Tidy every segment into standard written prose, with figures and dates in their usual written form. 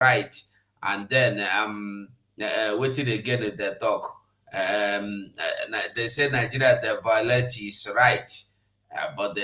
right, and then waiting again at the talk. They say Nigeria the violate is right, but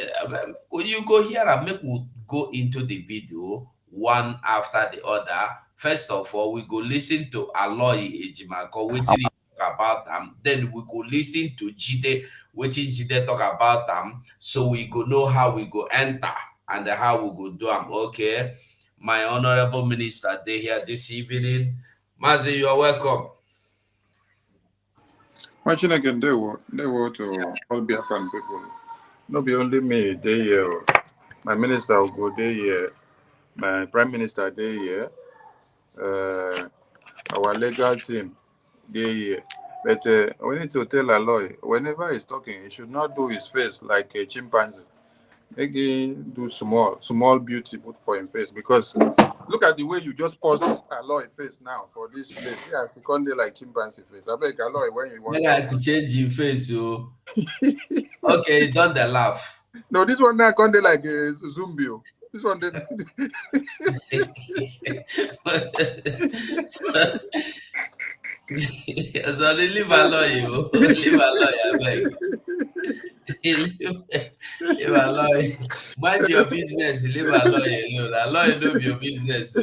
when you go here and make we go into the video one after the other. First of all, we go listen to Aloy Ejimako waiting talk about them. Then we go listen to Jide waiting Jide talk about them. So we go know how we go enter and how we go do them. Okay, my honorable minister, they here this evening. Mazi, you are welcome. Watching again, they were to all Biafran people. No be only me, they here. My minister will go there here. My prime minister there here. Our legal team there here. But we need to tell Aloy, whenever he's talking, he should not do his face like a chimpanzee. Again, do small beauty put for him face, because look at the way you just pause Aloy face now for this place. Yeah, if you can't do like chimpanzee face. I beg Aloy when you want Maybe I could change your face, so okay, don't the laugh. No, this one now can't do like a zombie. This one did. So they leave alone, you leave alone, I beg. Leave alone. Mind your business, leave alone alone. Alone don't be your business, so.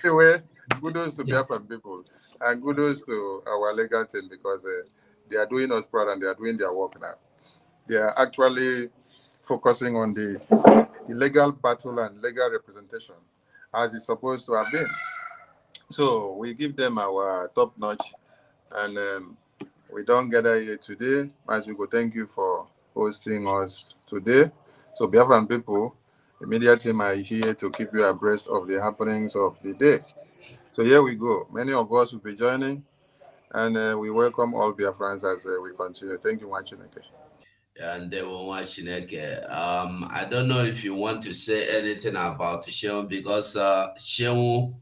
Anyway, kudos to Biafran people and kudos to our legal team, because they are doing us proud and they are doing their work now. They are actually focusing on the legal battle and legal representation as it's supposed to have been. So we give them our top notch, and we don't gather here today. As we go, thank you for hosting us today. So Biafran people, the media team are here to keep you abreast of the happenings of the day. So here we go. Many of us will be joining, and we welcome all Biafrans as we continue. Thank you, Wachineke. And they were watching again. I don't know if you want to say anything about Sheung, because Sheung,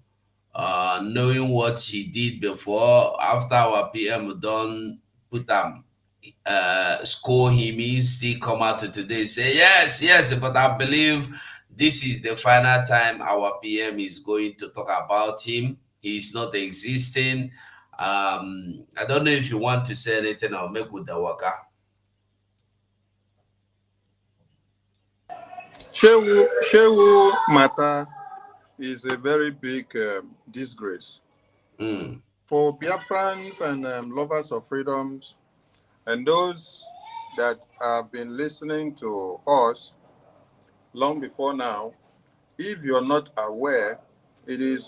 knowing what he did before, after our PM done put score him, he still come out to today say yes, but I believe this is the final time our PM is going to talk about him. He's not existing. I don't know if you want to say anything. I'll make with the worker. Shehu matter is a very big disgrace for Biafrans and lovers of freedoms, and those that have been listening to us long before now. If you're not aware, it is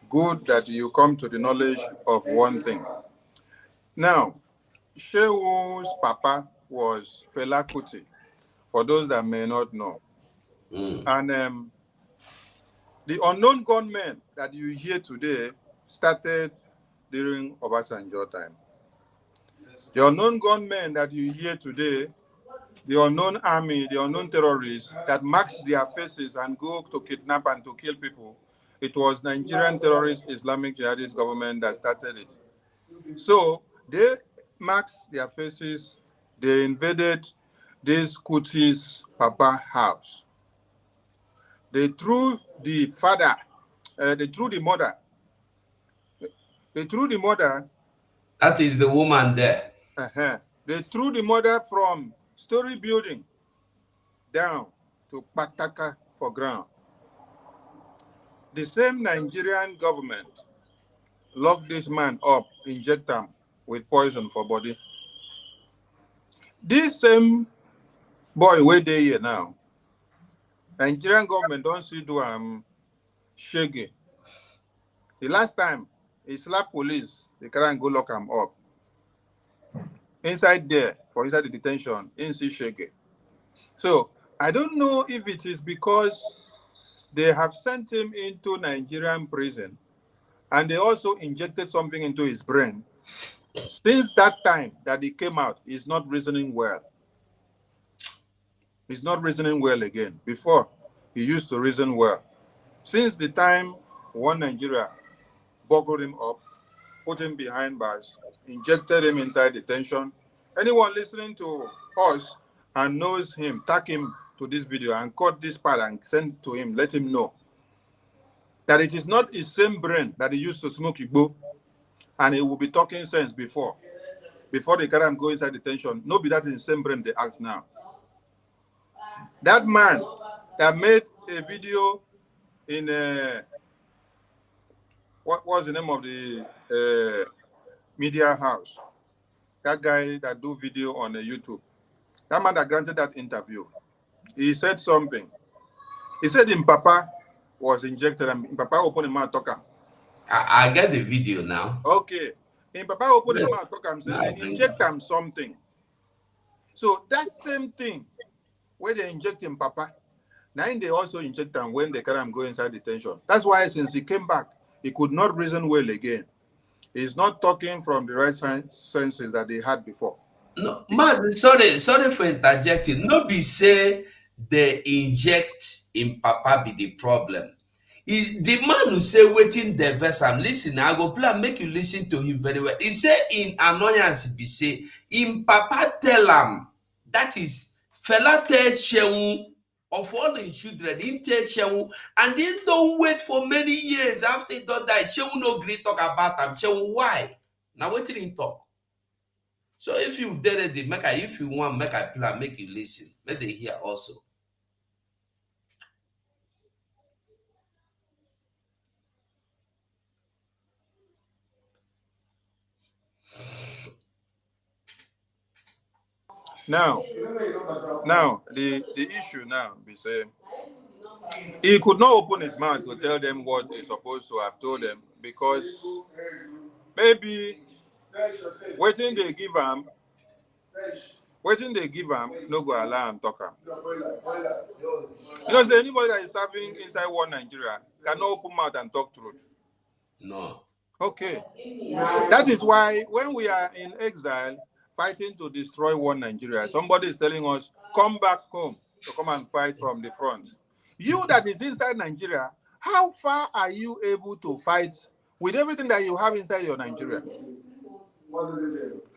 good that you come to the knowledge of one thing. Now, Shehu's papa was Fela Kuti, for those that may not know. And the unknown gunmen that you hear today started during Obasanjo time. The unknown gunmen that you hear today, the unknown army, the unknown terrorists that mask their faces and go to kidnap and to kill people, it was Nigerian terrorist Islamic jihadist government that started it. So they masked their faces, they invaded this Kuti's papa house. They threw the father, they threw the mother. They threw the mother. That is the woman there. They threw the mother from story building down to Pataka for ground. The same Nigerian government locked this man up, inject him with poison for body. This same boy where they here now, Nigerian government don't see do shaggy. The last time he slapped police, they can't go lock him up. Inside there, for inside the detention, in see shaggy. So I don't know if it is because they have sent him into Nigerian prison and they also injected something into his brain. Since that time that he came out, he's not reasoning well. He's not reasoning well again. Before, he used to reason well. Since the time one Nigeria buckled him up, put him behind bars, injected him inside detention, anyone listening to us and knows him, tag him to this video and cut this part and send it to him, let him know that it is not his same brain that he used to smoke Igbo, and he will be talking sense before they carry him go inside detention. No, be that in the same brain they act now. That man that made a video in what was the name of the media house? That guy that do video on YouTube. That man that granted that interview, he said something. He said him papa was injected and papa opened his mouth talk. I get the video now. Okay. Him papa opened his mouth talk and said they inject him something. So that same thing where they inject him papa, now they also inject him when they carry him go inside detention. That's why since he came back, he could not reason well again. He's not talking from the right senses that they had before. No, Mas, sorry for interjecting. No be say they inject in papa be the problem. Is the man who say waiting the verse am listen, I go play and make you listen to him very well. He say in annoyance be say in papa tell am that is fella tell Shehu of all the children, he tell Shehu, and they don't wait for many years after he don't die. Shehu no gree talk about him. Shehu why? Now waiting him talk. So if you did it, if you want, make a plan, make you listen. Let they hear also. Now the issue now be saying he could not open his mouth to tell them what he's supposed to have told them because maybe waiting they give him no go allow him talk him. You know, say anybody that is serving inside one Nigeria cannot open mouth and talk truth. No. Okay. That is why when we are in exile fighting to destroy one Nigeria, somebody is telling us, come back home to come and fight from the front. You that is inside Nigeria, how far are you able to fight with everything that you have inside your Nigeria?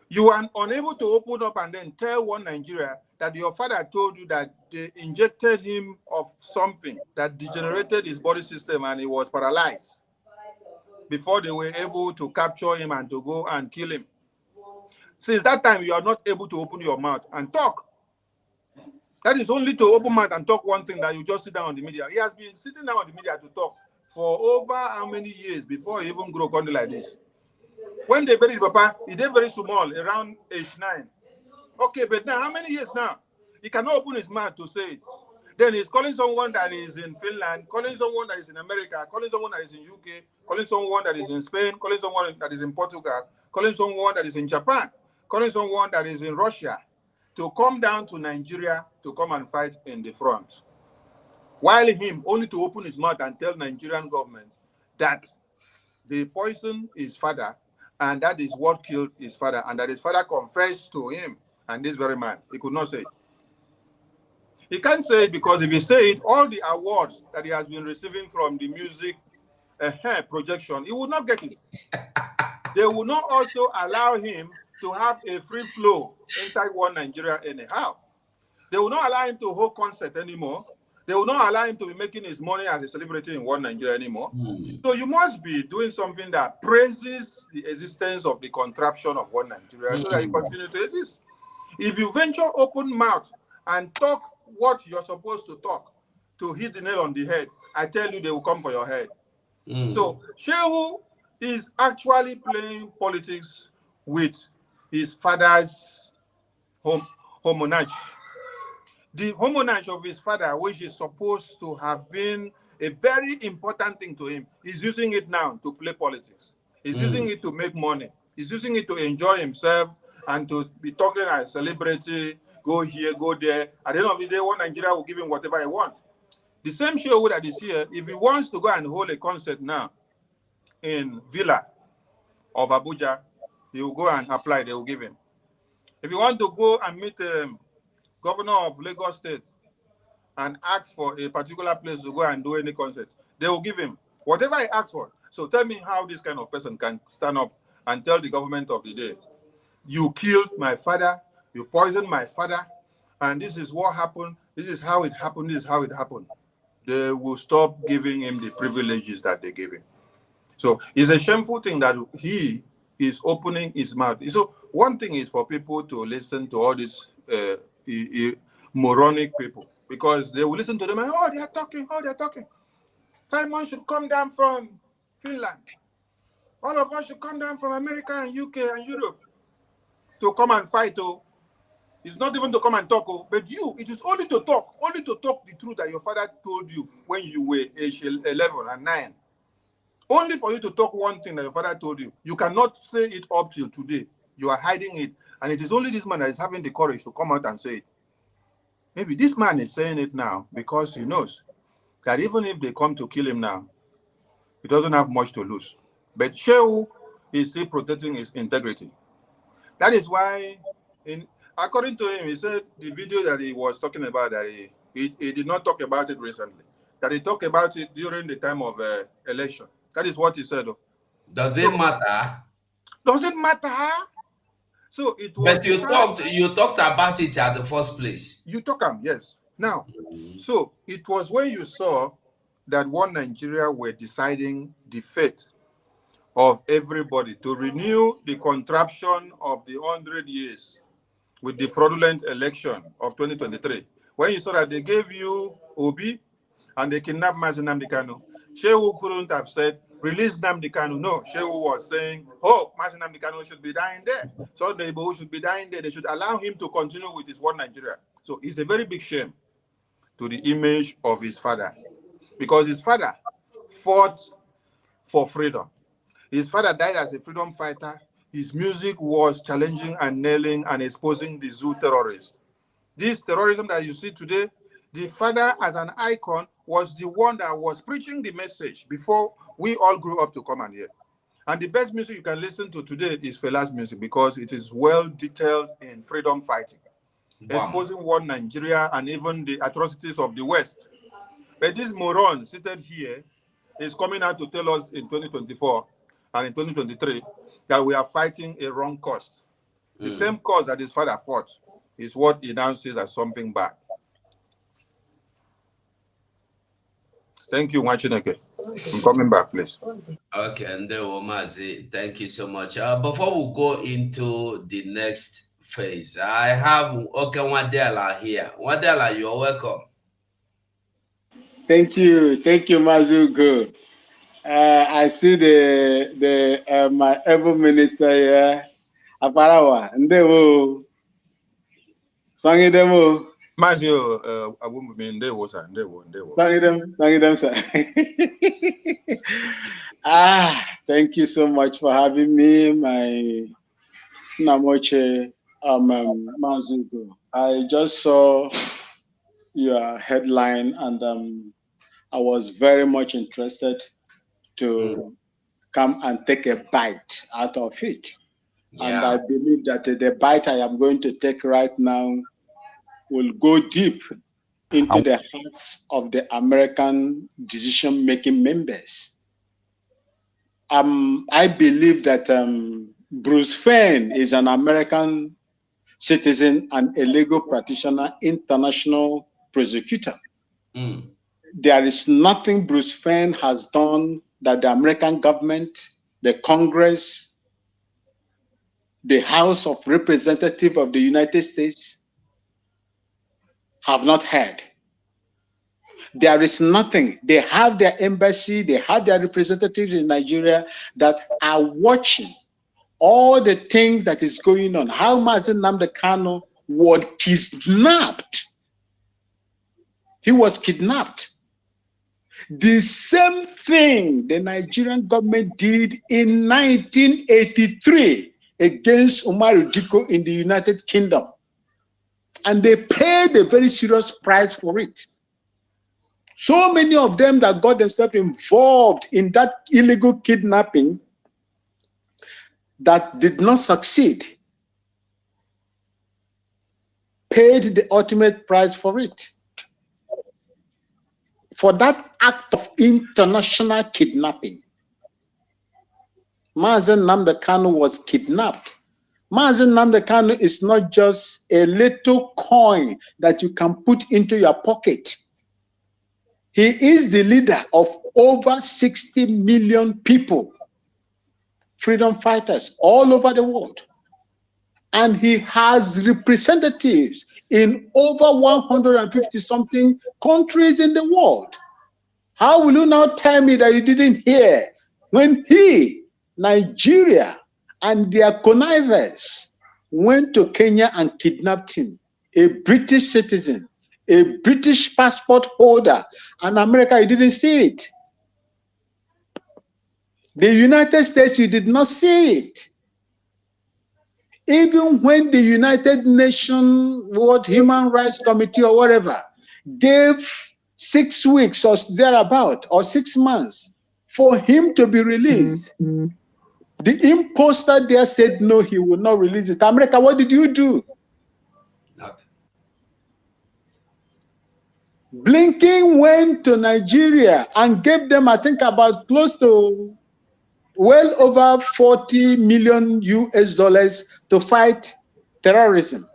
You are unable to open up and then tell one Nigeria that your father told you that they injected him of something that degenerated his body system and he was paralyzed before they were able to capture him and to go and kill him. Since that time, you are not able to open your mouth and talk. That is only to open mouth and talk one thing that you just sit down on the media. He has been sitting down on the media to talk for over how many years before he even grew up like this. When they buried Papa, he did very small, around age 9. Okay, but now how many years now? He cannot open his mouth to say it. Then he's calling someone that is in Finland, calling someone that is in America, calling someone that is in UK, calling someone that is in Spain, calling someone that is in Portugal, calling someone that is in Japan, calling someone that is in Russia to come down to Nigeria to come and fight in the front. While him only to open his mouth and tell Nigerian government that they poisoned his father and that is what killed his father and that his father confessed to him and this very man. He could not say it. He can't say it because if he say it, all the awards that he has been receiving from the music projection, he would not get it. They will not also allow him to have a free flow inside one Nigeria anyhow. They will not allow him to hold concert anymore. They will not allow him to be making his money as a celebrity in one Nigeria anymore. So you must be doing something that praises the existence of the contraption of one Nigeria so that you continue to exist. If you venture open mouth and talk what you're supposed to talk to hit the nail on the head, I tell you they will come for your head. So Shehu is actually playing politics with his father's homonage. The homonage of his father, which is supposed to have been a very important thing to him, is using it now to play politics. He's using it to make money. He's using it to enjoy himself and to be talking as a celebrity, go here, go there. At the end of the day, one Nigeria will give him whatever he wants. The same Shehu that is here, if he wants to go and hold a concert now in Villa of Abuja, he will go and apply, they will give him. If you want to go and meet governor of Lagos State and ask for a particular place to go and do any concert, they will give him whatever he asks for. So tell me how this kind of person can stand up and tell the government of the day, you killed my father, you poisoned my father, and this is what happened, This is how it happened. This is how it happened. They will stop giving him the privileges that they gave him. So it's a shameful thing that he is opening his mouth. So one thing is for people to listen to all these moronic people, because they will listen to them and, oh, they're talking, oh, they're talking. Simon should come down from Finland. All of us should come down from America and UK and Europe to come and fight. Oh, it's not even to come and talk, oh, but it is only to talk the truth that your father told you when you were age 11 and 9. Only for you to talk one thing that your father told you. You cannot say it up till today. You are hiding it. And it is only this man that is having the courage to come out and say it. Maybe this man is saying it now because he knows that even if they come to kill him now, he doesn't have much to lose. But Shehu is still protecting his integrity. That is why, according to him, he said the video that he was talking about, that he did not talk about it recently, that he talked about it during the time of election. That is what he said. Does it matter? Does it matter? So it was. But you talked about it at the first place. You talk yes. Now, so it was when you saw that one Nigeria were deciding the fate of everybody to renew the contraption of the 100 years with the fraudulent election of 2023. When you saw that they gave you Obi and they kidnapped Mazi Nnamdi Kanu, Shehu couldn't have said, release Nnamdi Kanu. No, Shehu was saying, oh, Mazi Nnamdi Kanu should be dying there. So the Igbo should be dying there. They should allow him to continue with his one Nigeria. So it's a very big shame to the image of his father, because his father fought for freedom. His father died as a freedom fighter. His music was challenging and nailing and exposing the zoo terrorists. This terrorism that you see today, the father as an icon was the one that was preaching the message before we all grew up to come and hear. And the best music you can listen to today is Fela's music, because it is well detailed in freedom fighting, exposing one Nigeria and even the atrocities of the West. But this moron seated here is coming out to tell us in 2024 and in 2023 that we are fighting a wrong cause. The same cause that his father fought is what he now sees as something bad. Thank you, Wachineke. I'm coming back, please. Okay, and then Omazi, thank you so much. Before we go into the next phase, I have Wadela here. Wadela, you're welcome. Thank you, Mazugo. I see the my able minister here, Aparawa, Ndewo, Sangidemo. Mazio, I won't be in Ndewo, sir. Sangidem, sir. Thank you so much for having me, my Namoche Mazugo. I just saw your headline and I was very much interested to come and take a bite out of it. Yeah. And I believe that the bite I am going to take right now will go deep into the hearts of the American decision-making members. I believe that Bruce Fein is an American citizen and a legal practitioner, international prosecutor. There is nothing Bruce Fein has done that the American government, the Congress, the House of Representatives of the United States have not heard. There is nothing. They have their embassy, they have their representatives in Nigeria that are watching all the things that is going on. How Mazi Nnamdi Kanu was kidnapped. He was kidnapped. The same thing the Nigerian government did in 1983 against Umaru Diko in the United Kingdom. And they paid a very serious price for it. So many of them that got themselves involved in that illegal kidnapping that did not succeed paid the ultimate price for it. For that act of international kidnapping. Mazi Nnamdi Kanu was kidnapped. Mazi Nnamdi Kanu is not just a little coin that you can put into your pocket. He is the leader of over 60 million people, freedom fighters all over the world. And he has representatives in over 150 something countries in the world. How will you now tell me that you didn't hear when he, Nigeria, and their connivers went to Kenya and kidnapped him, a British citizen, a British passport holder, and America, you didn't see it. The United States, you did not see it. Even when the United Nations Human Rights Committee or whatever gave 6 weeks or thereabout, or 6 months for him to be released, the imposter there said no, he will not release it. America, what did you do? Nothing. Blinken went to Nigeria and gave them, I think, about close to well over 40 million US dollars to fight terrorism.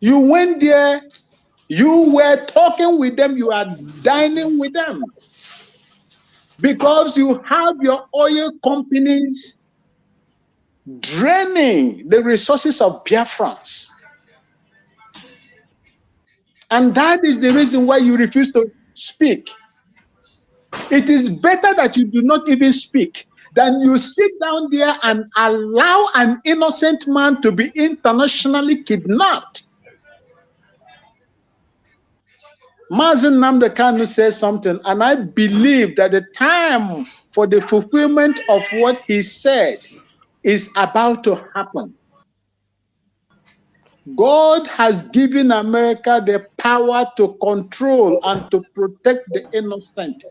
You went there, you were talking with them, you are dining with them, because you have your oil companies draining the resources of Biafrans. And that is the reason why you refuse to speak. It is better that you do not even speak than you sit down there and allow an innocent man to be internationally kidnapped. Mazi Nnamdi Kanu says something, and I believe that the time for the fulfillment of what he said is about to happen. God has given America the power to control and to protect the innocent.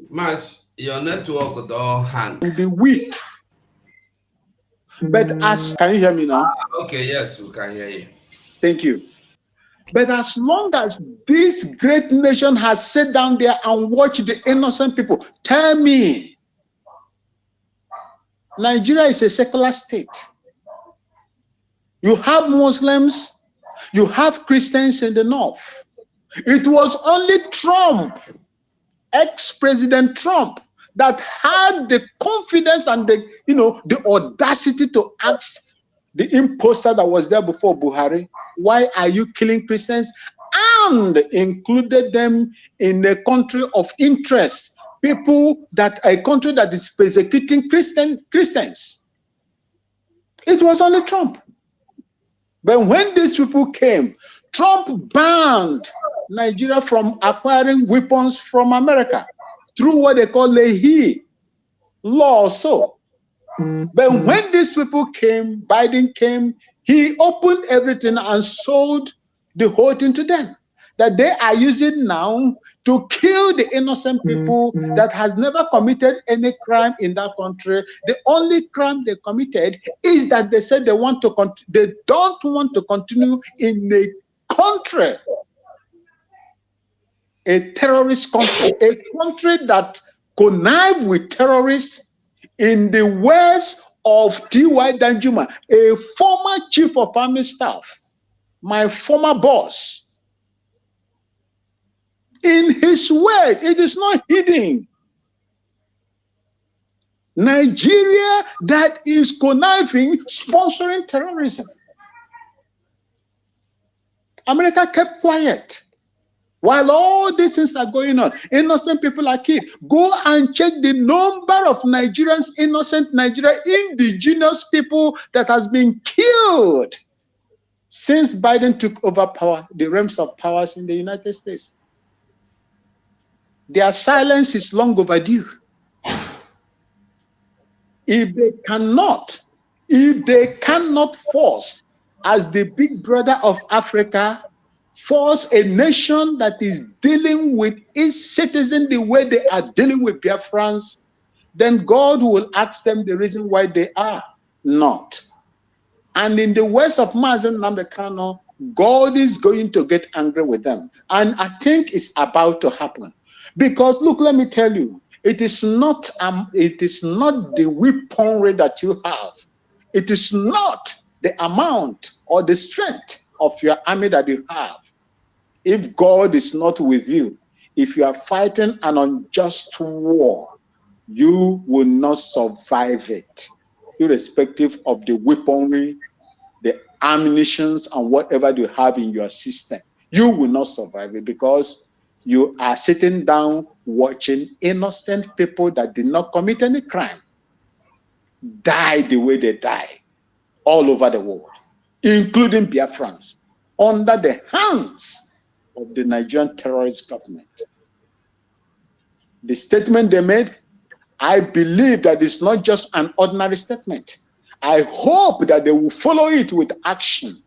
Max, your network don't hang. The weak. But as, can you hear me now? Okay, yes, we can hear you. Thank you. But as long as this great nation has sat down there and watched the innocent people, tell me, Nigeria is a secular state. You have Muslims, you have Christians in the north. It was only Trump, ex-President Trump, that had the confidence and the audacity to ask the imposter that was there before Buhari, why are you killing Christians? And included them in a country of interest, a country that is persecuting Christians. It was only Trump. But when these people came, Trump banned Nigeria from acquiring weapons from America through what they call Leahy law. But when these people came, Biden came, he opened everything and sold the whole thing to them, that they are using now to kill the innocent people that has never committed any crime in that country. The only crime they committed is that they said they don't want to continue in a country, a terrorist country, a country that connive with terrorists in the words of T.Y. Danjuma, a former chief of army staff, my former boss. In his word, it is not hidden. Nigeria that is conniving, sponsoring terrorism. America kept quiet. While all these things are going on, innocent people are killed. Go and check the number of Nigerians, innocent Nigeria, indigenous people that has been killed since Biden took over power, the realms of powers in the United States. Their silence is long overdue. If they cannot force, as the big brother of Africa, force a nation that is dealing with its citizens the way they are dealing with Biafrans, then God will ask them the reason why they are not. And in the words of Mazi Nnamdi Kanu, God is going to get angry with them. And I think it's about to happen. Because look, let me tell you, it is not the weaponry that you have. It is not the amount or the strength of your army that you have. If God is not with you, if you are fighting an unjust war, you will not survive it, irrespective of the weaponry, the ammunitions, and whatever you have in your system. You will not survive it because you are sitting down watching innocent people that did not commit any crime die the way they die all over the world, including Biafrans, under the hands of the Nigerian terrorist government. The statement they made, I believe that it's not just an ordinary statement. I hope that they will follow it with action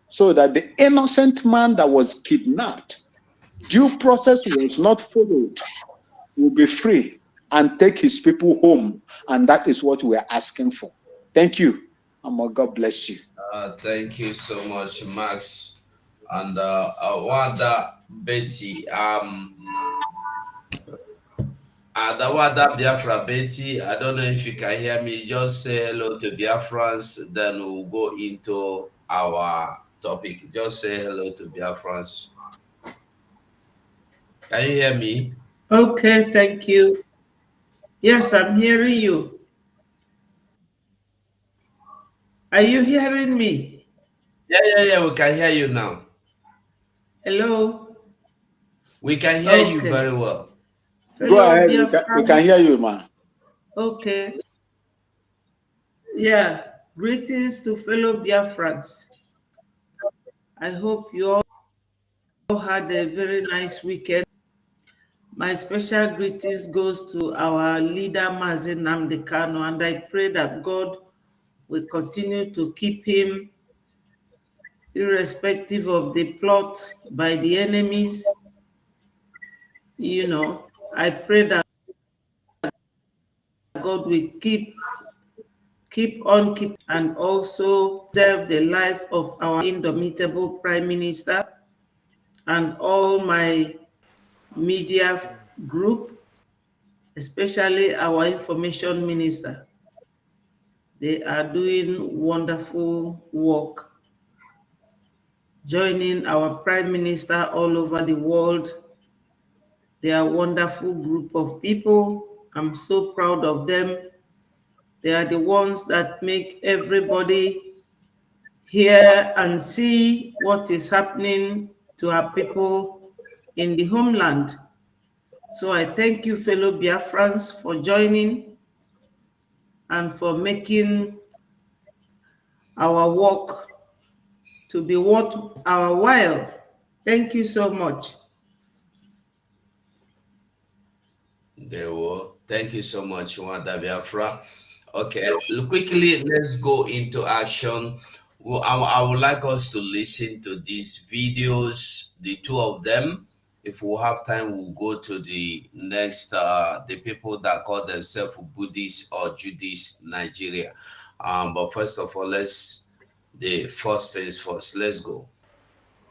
so that the innocent man that was kidnapped, due process was not followed, will be free and take his people home. And that is what we are asking for. Thank you. And God bless you. Thank you so much, Max. And Wanda Betty. Adawada Biafra Betty, I don't know if you can hear me. Just say hello to Biafrans, then we'll go into our topic. Just say hello to Biafrans. Can you hear me? Okay, thank you. Yes, I'm hearing you. Are you hearing me? Yeah, we can hear you now. Hello? We can hear you Okay. very well. Go Hello, ahead. We Biafra. can hear you, man. Okay. Yeah. Greetings to fellow Biafrans. I hope you all had a very nice weekend. My special greetings goes to our leader, Mazi Nnamdi Kanu, and I pray that God will continue to keep him irrespective of the plot by the enemies. I pray that God will keep on keep and also preserve the life of our indomitable Prime Minister and all my media group, especially our information minister. They are doing wonderful work, joining our Prime Minister all over the world. They are a wonderful group of people. I'm so proud of them. They are the ones that make everybody hear and see what is happening to our people in the homeland. So I thank you, fellow Biafrans, for joining and for making our work to be worth our while. Thank you so much. Thank you so much, Wanda Biafra. Okay, quickly, let's go into action. Well, I would like us to listen to these videos, the two of them. If we have time, we'll go to the next, the people that call themselves Buddhist or Judaist Nigeria. But first of all, the first things first. Let's go.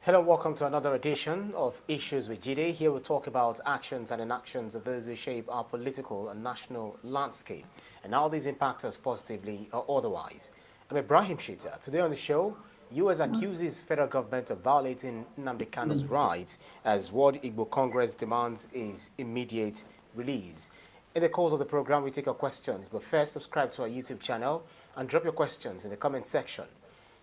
Hello, welcome to another edition of Issues with Jide. Here we talk about actions and inactions of those who shape our political and national landscape and how these impact us positively or otherwise. I'm Ibrahim Shita. Today on the show, US accuses federal government of violating Nnamdi Kanu's rights as World Igbo Congress demands his immediate release. In the course of the program, we take your questions, but first subscribe to our YouTube channel and drop your questions in the comment section.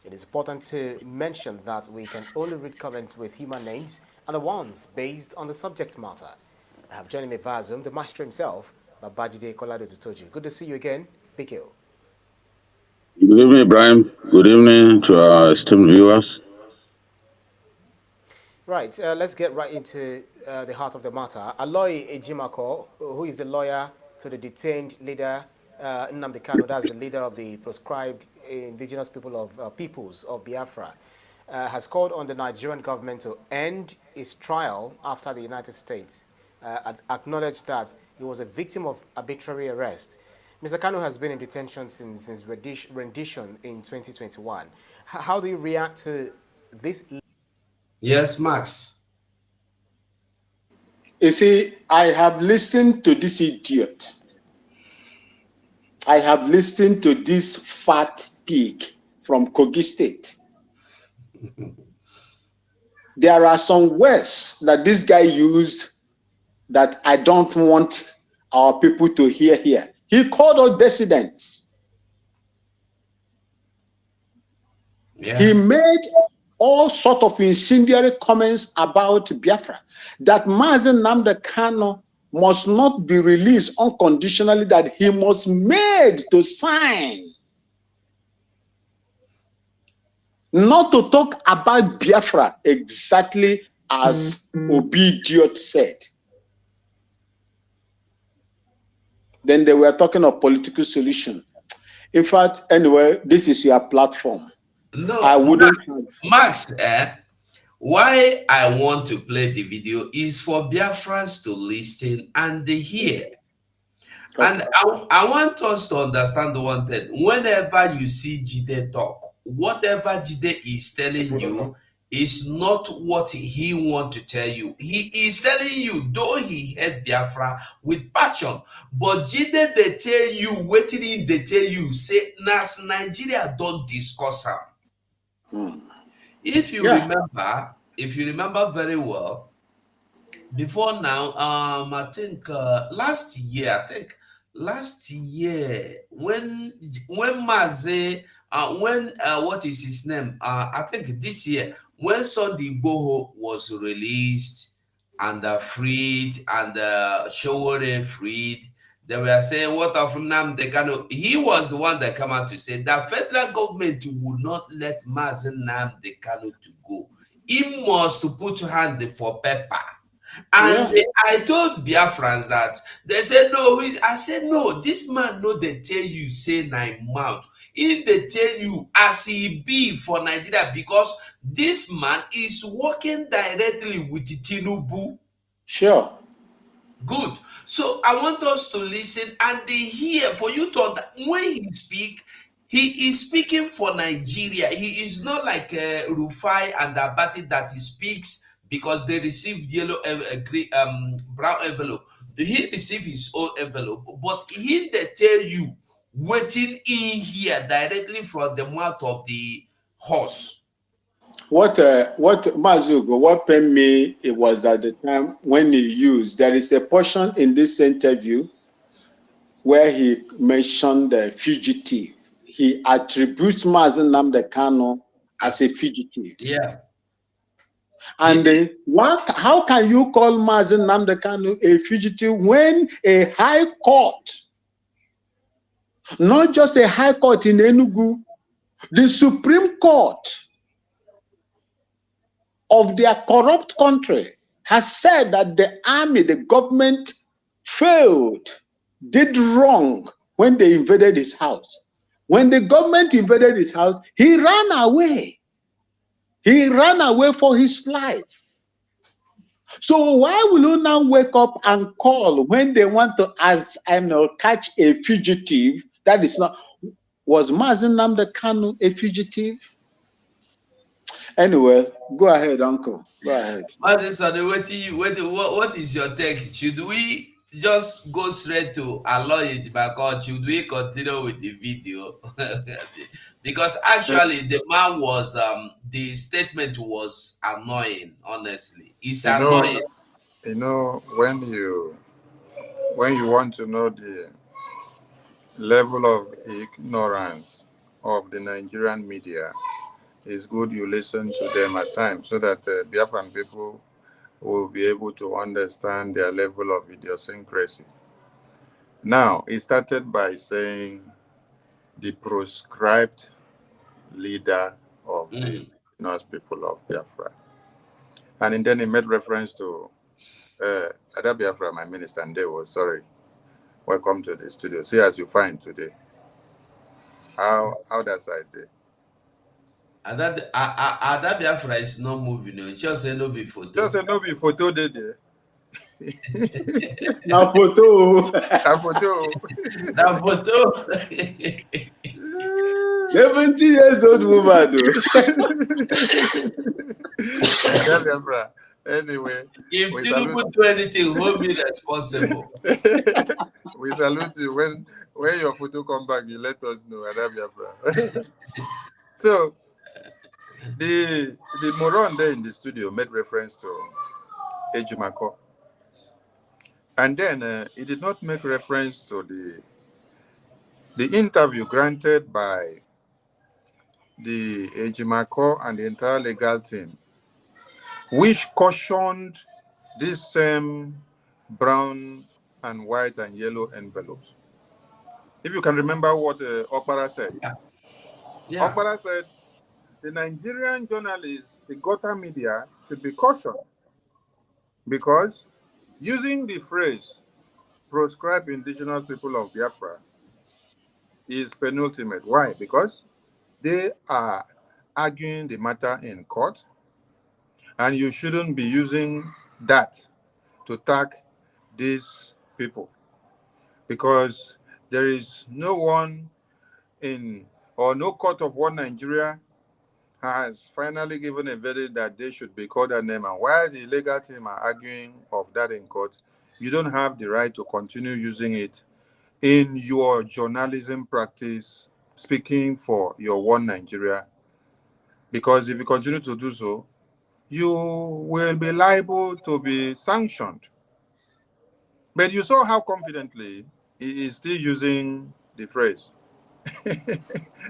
It is important to mention that we can only read comments with human names and the ones based on the subject matter. I have joining me via Zoom, the master himself, Babajide Kolado Tutoju. Good to see you again, Bikil. Good evening, Ibrahim. Good evening to our esteemed viewers. Right, let's get right into the heart of the matter. Aloy Ejimako, who is the lawyer to the detained leader Nnamdi Kanu, that's the leader of the proscribed indigenous peoples of Biafra, has called on the Nigerian government to end his trial after the United States acknowledged that he was a victim of arbitrary arrest. Mr. Kanu has been in detention since rendition in 2021. How do you react to this... Yes, Max. You see, I have listened to this idiot. I have listened to this fat pig from Kogi State. There are some words that this guy used that I don't want our people to hear here. He called us dissidents. Yeah. He made all sort of incendiary comments about Biafra, that Mazen Nnamdi Kanu must not be released unconditionally, that he must made to sign. Not to talk about Biafra exactly as Obidiot said. Then they were talking of political solution. In fact, anyway, this is your platform. No, I wouldn't Max, why I want to play the video is for Biafrans to listen and they hear. Okay. And I want us to understand the one thing. Whenever you see Jide talk, whatever Jide is telling you is not what he want to tell you. He is telling you, though he hate Biafra with passion, but Jide they tell you, waiting in they tell you, say, Nas Nigeria don't discuss him. If you remember very well, before now, I think last year, when Maze, what is his name? I think this year, when Sunday Igboho was released and freed and Showore freed, they were saying, what of Nnamdi Kanu? He was the one that came out to say that federal government would not let Mazen Nnamdi Kanu to go. He must put hand for paper. And I told Biafrans that they said no. I said no. This man no they tell you say nine mouth. If they tell you as he be for Nigeria, because this man is working directly with Tinubu. Sure. Good. So I want us to listen and they hear for you to understand. When he speak, he is speaking for Nigeria. He is not like Rufai and Abati that he speaks because they received brown envelope. He received his own envelope, but he they tell you waiting in here directly from the mouth of the horse. What Mazugo, what pained me, it was at the time when he used, there is a portion in this interview where he mentioned the fugitive. He attributes Mazen Nnamdi Kanu as a fugitive. Yeah. And how can you call Mazen Nnamdi Kanu a fugitive when a high court, not just a high court in Enugu, the Supreme Court of their corrupt country has said that the army, the government failed, did wrong when they invaded his house. When the government invaded his house, he ran away. He ran away for his life. So why will you now wake up and call when they want to catch a fugitive? That is not. Was Mazen Nnamdi Kanu a fugitive? Anyway, go ahead, Uncle. Go ahead. What is your take? Should we just go straight to alloy back, or should we continue with the video? Because actually the man was the statement was annoying, honestly. It's annoying. You know, when you want to know the level of ignorance of the Nigerian media, it's good you listen to them at times so that Biafran people will be able to understand their level of idiosyncrasy. Now, it started by saying the proscribed leader of the North people of Biafra. And then he made reference to Ada Biafra, my minister, and they were sorry. Welcome to the studio. See as you find today. How that side there? Ada Biafra is not moving. No. Just say no be photo. Just say no be photo there. Na photo. Na photo. Na photo. 70 years old woman. Anyway, If we Tinubu salute, do anything, hold me responsible. we salute you. When your photo come back, you let us know. Adabiafra. So the moron there in the studio made reference to Ejimako. And then he did not make reference to the interview granted by the Ejimako and the entire legal team, which cautioned these same brown and white and yellow envelopes. If you can remember what Okpara said. Yeah. Okpara said, the Nigerian journalists, the Gota media, should be cautioned because using the phrase proscribe indigenous people of Biafra is penultimate. Why? Because they are arguing the matter in court, and you shouldn't be using that to tag these people, because there is no one in or no court of one Nigeria has finally given a verdict that they should be called a name. And while the legal team are arguing of that in court, you don't have the right to continue using it in your journalism practice, speaking for your one Nigeria. Because if you continue to do so, you will be liable to be sanctioned. But you saw how confidently he is still using the phrase.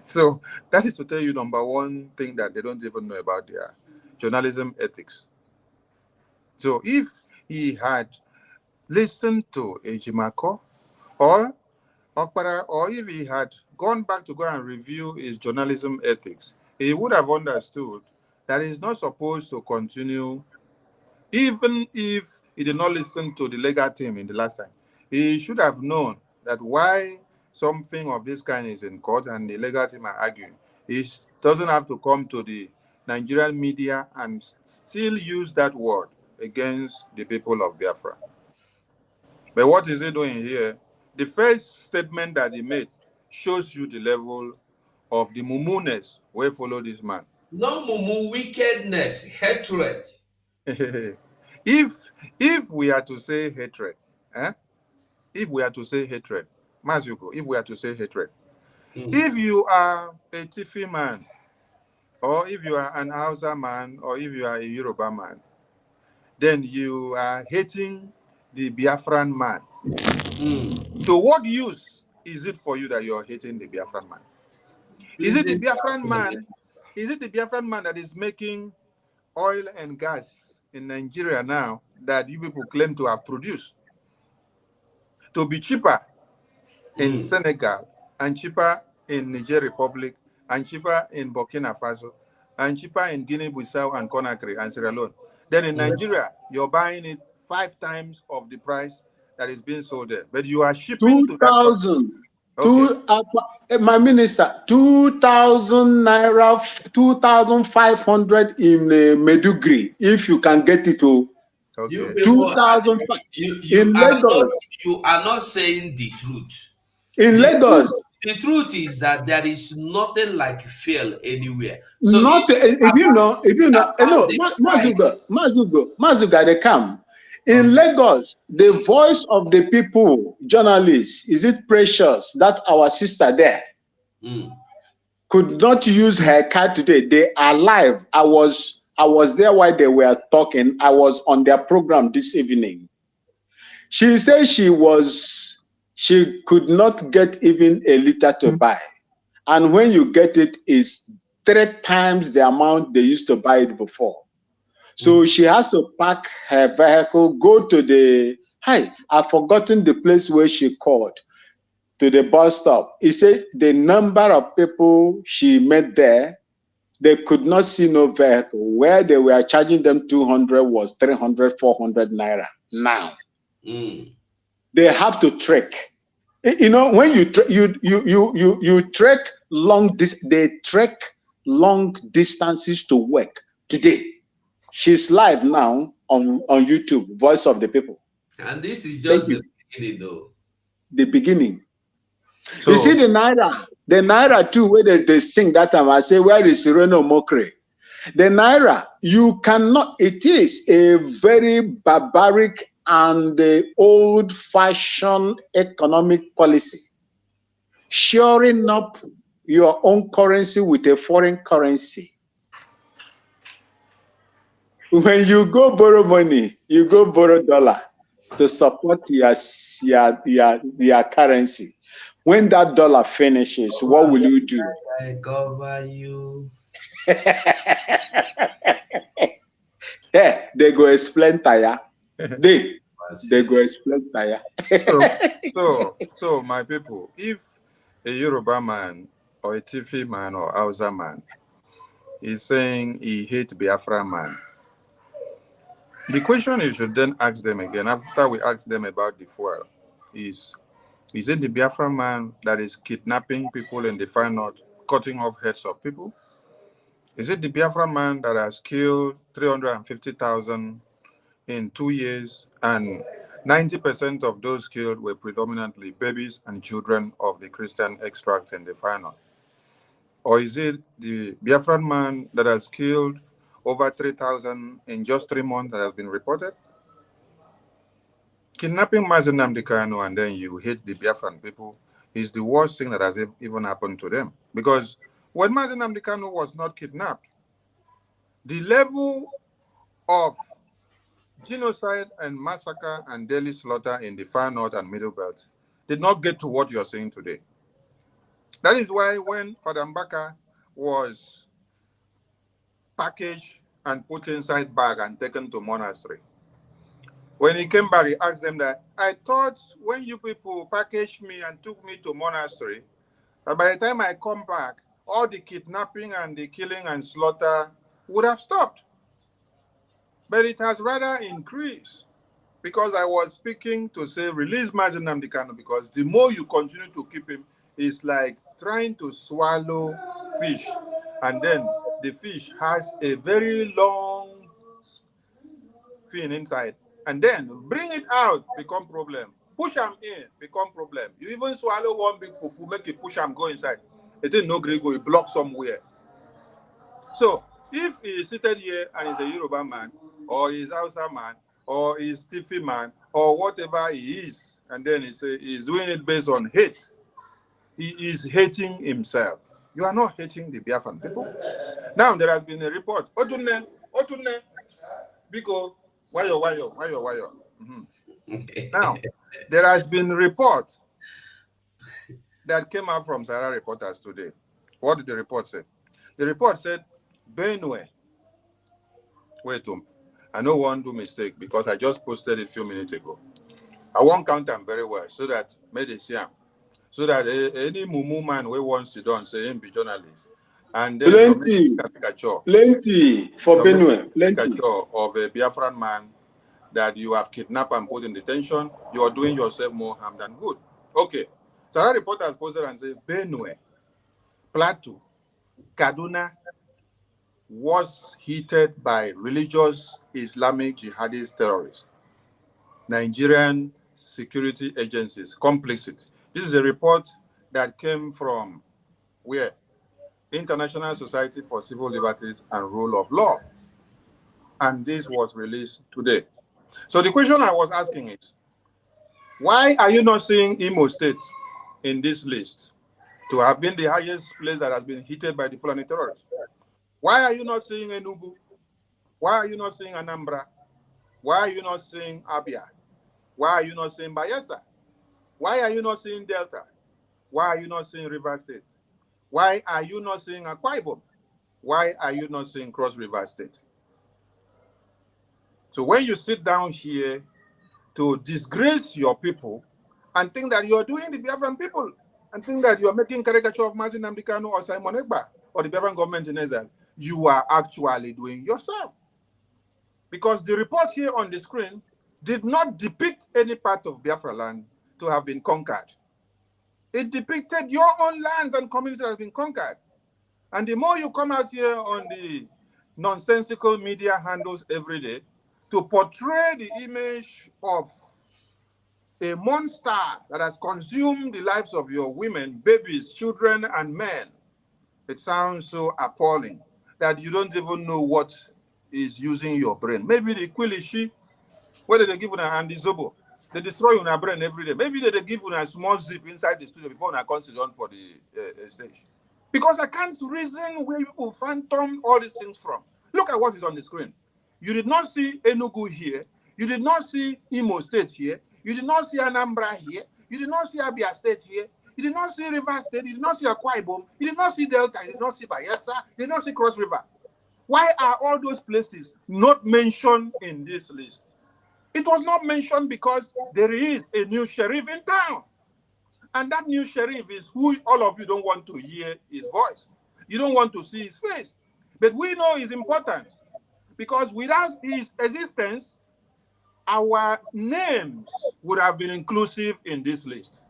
So that is to tell you, number one thing that they don't even know about their journalism ethics. So if he had listened to Ejimako or Okpara, or if he had gone back to go and review his journalism ethics, he would have understood that he's not supposed to continue, even if he did not listen to the legal team in the last time. He should have known that why something of this kind is in court and the legal team are arguing, he doesn't have to come to the Nigerian media and still use that word against the people of Biafra. But what is he doing here? The first statement that he made shows you the level of the mumuness where follow this man. No mumu, wickedness, hatred. If we are to say hatred, if we are to say hatred, Mazuko, if we are to say hatred, if you are a Tifi man, or if you are an Hausa man, or if you are a Yoruba man, then you are hating the Biafran man. So what use is it for you that you are hating the Biafran man? Is it the Biafran man? Is it the Biafran man that is making oil and gas in Nigeria now that you people claim to have produced to be cheaper in Senegal and cheaper in Niger Republic and cheaper in Burkina Faso and cheaper in Guinea-Bissau and Conakry and Sierra Leone? Then in Nigeria, you're buying it 5 times of the price that is being sold there, but you are shipping to that country. Okay. My minister, 2,000 naira, 2,500 in Medugri, if you can get it to. Okay. 2,000 in Lagos. You are not saying the truth. In Lagos. The truth is that there is nothing like fail anywhere. So if you know, Mazuga, they come. In Lagos, the voice of the people, journalists, is it Precious, that our sister there, could not use her card today. They are live. I was there while they were talking. I was on their program this evening. She said she could not get even a liter to buy. And when you get it, it's 3 times the amount they used to buy it before. So she has to pack her vehicle, go to the, I've forgotten the place where she called, to the bus stop. He said the number of people she met there, they could not see no vehicle. Where they were charging them 200 was 300, 400 naira now. They have to trek. You know, when you trek they trek long distances to work today. She's live now on YouTube, Voice of the People. And this is just the beginning, though. The beginning. So, you see the The Naira too, where they sing that time, I say, where is Reno Mokre? The Naira, you cannot, it is a very barbaric and old-fashioned economic policy. Shoring up your own currency with a foreign currency. When you go borrow money, you go borrow dollar to support your currency. When that dollar finishes, what will you do? I cover you. Yeah, they go explain tire. They go explain tire. So my people, if a Yoruba man or a Tifi man or Hausa man is saying he hates Biafra man, the question you should then ask them again after we ask them about the fuel is it the Biafra man that is kidnapping people in the far north, cutting off heads of people? Is it the Biafra man that has killed 350,000 in 2 years, and 90% of those killed were predominantly babies and children of the Christian extract in the far north? Or is it the Biafran man that has killed over 3,000 in just 3 months that has been reported? Kidnapping Mazi Nnamdi Kanu and then you hate the Biafran people is the worst thing that has even happened to them. Because when Mazi Nnamdi Kanu was not kidnapped, the level of genocide and massacre and daily slaughter in the far north and middle belt did not get to what you're saying today. That is why when Father Mbaka was packaged and put inside bag and taken to monastery, when he came back, he asked them that, I thought when you people packaged me and took me to monastery, that by the time I come back, all the kidnapping and the killing and slaughter would have stopped. But it has rather increased, because I was speaking to say, release Mazi Nnamdi Kanu, because the more you continue to keep him, it's like trying to swallow fish. And then the fish has a very long fin inside. And then bring it out, become problem. Push him in, become problem. You even swallow one big fufu, make it push him, go inside. It didn't no Grego, it blocked somewhere. So if he is seated here and he's a Yoruba man, or he's Hausa man, or he's Tifi man, or whatever he is, and then he's doing it based on hate, he is hating himself. You are not hating the Biafran people. Now there has been a report. Otunne, Biko, wayo. Now, there has been a report that came out from Sahara Reporters today. What did the report say? The report said, Benue. Wait, I don't want to do mistake because I just posted it a few minutes ago. I won't count them very well so that maybe see them. So that any mumu man who wants to do and say him be journalist. And then plenty for Benue. Plenty of a Biafran man that you have kidnapped and put in detention, you are doing yourself more harm than good. Okay. Sarah Reporters posted and said, Benue, Plateau, Kaduna was heated by religious Islamic jihadist terrorists. Nigerian security agencies complicit. This is a report that came from where? International Society for Civil Liberties and Rule of Law. And this was released today. So the question I was asking is, why are you not seeing Imo State in this list to have been the highest place that has been hit by the Fulani terrorists? Why are you not seeing Enugu? Why are you not seeing Anambra? Why are you not seeing Abia? Why are you not seeing Bayelsa? Why are you not seeing Delta? Why are you not seeing River State? Why are you not seeing Akwa Ibom? Why are you not seeing Cross River State? So when you sit down here to disgrace your people and think that you're doing the Biafran people and think that you're making caricature of Mazi Nnamdi Kanu or Simon Ekpa or the Biafran government in exile, you are actually doing yourself. Because the report here on the screen did not depict any part of Biafra land to have been conquered. It depicted your own lands and communities that have been conquered. And the more you come out here on the nonsensical media handles every day to portray the image of a monster that has consumed the lives of your women, babies, children, and men. It sounds so appalling that you don't even know what is using your brain. Maybe the Quilishi, whether they give you an Zobo, they destroy your brain every day. Maybe they give you a small zip inside the studio before I consider on for the stage. Because I can't reason where people phantom all these things from. Look at what is on the screen. You did not see Enugu here. You did not see Imo State here. You did not see Anambra here. You did not see Abia State here. You did not see River State. You did not see Akwa Ibom. You did not see Delta. You did not see Bayelsa. You did not see Cross River. Why are all those places not mentioned in this list? It was not mentioned because there is a new sheriff in town. And that new sheriff is who all of you don't want to hear his voice. You don't want to see his face. But we know his importance. Because without his existence, our names would have been inclusive in this list.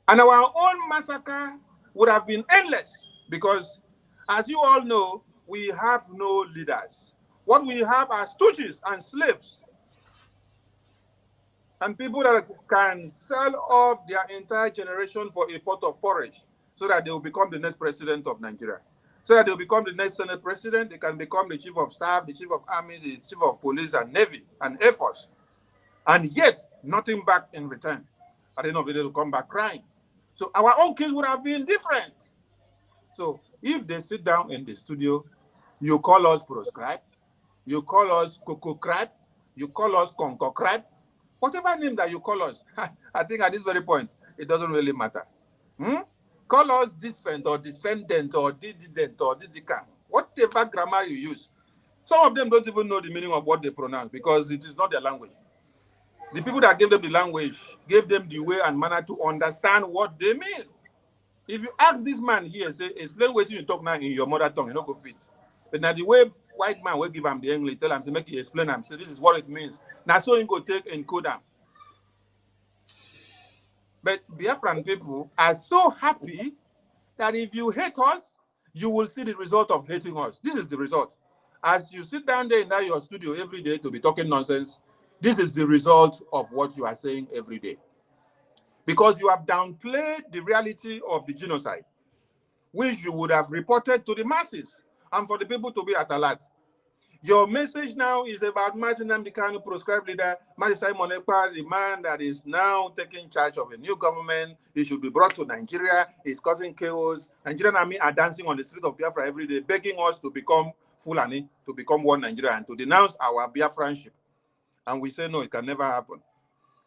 And our own massacre would have been endless. Because, as you all know, we have no leaders. What we have are stooges and slaves. And people that can sell off their entire generation for a pot of porridge so that they will become the next president of Nigeria. So that they will become the next Senate president, they can become the chief of staff, the chief of army, the chief of police and navy and air force. And yet, nothing back in return. At the end of the day, they'll come back crying. So our own kids would have been different. So if they sit down in the studio, you call us proscribed, you call us cocoa crab, you call us conco crab, whatever name that you call us, I think at this very point, it doesn't really matter. Call us descent or descendant or didident or didicant, whatever grammar you use. Some of them don't even know the meaning of what they pronounce because it is not their language. The people that gave them the language gave them the way and manner to understand what they mean. If you ask this man here, say, explain what you talk now in your mother tongue, you don't go fit. But now the way white man will give him the English, tell him, say, make you explain him, say, this is what it means. Now so you go take and code them. But Biafran people are so happy that if you hate us, you will see the result of hating us. This is the result. As you sit down there in your studio every day to be talking nonsense, this is the result of what you are saying every day. Because you have downplayed the reality of the genocide, which you would have reported to the masses and for the people to be at alert. Your message now is about Martin Nnamdi Kanu, proscribed leader, Martin Simon Ekpa, the man that is now taking charge of a new government. He should be brought to Nigeria. He's causing chaos. Nigerian army are dancing on the street of Biafra every day, begging us to become Fulani, to become one Nigeria, and to denounce our Biafranship. And we say, no, it can never happen.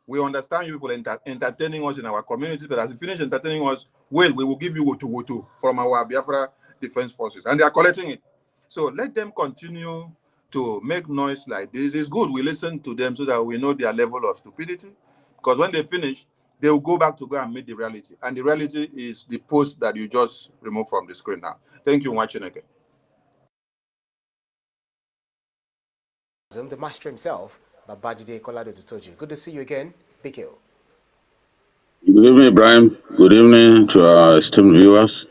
We understand you people entertaining us in our communities, but as you finish entertaining us, well, we will give you wotu from our Biafra Defense Forces. And they are collecting it. So let them continue to make noise like this. It's good we listen to them so that we know their level of stupidity. Because when they finish, they will go back to go and meet the reality. And the reality is the post that you just removed from the screen now. Thank you for watching again. The master himself, Babajide Kolado Tutoji. Good to see you again, Big Hill. Good evening, Ibrahim. Good evening to our esteemed viewers.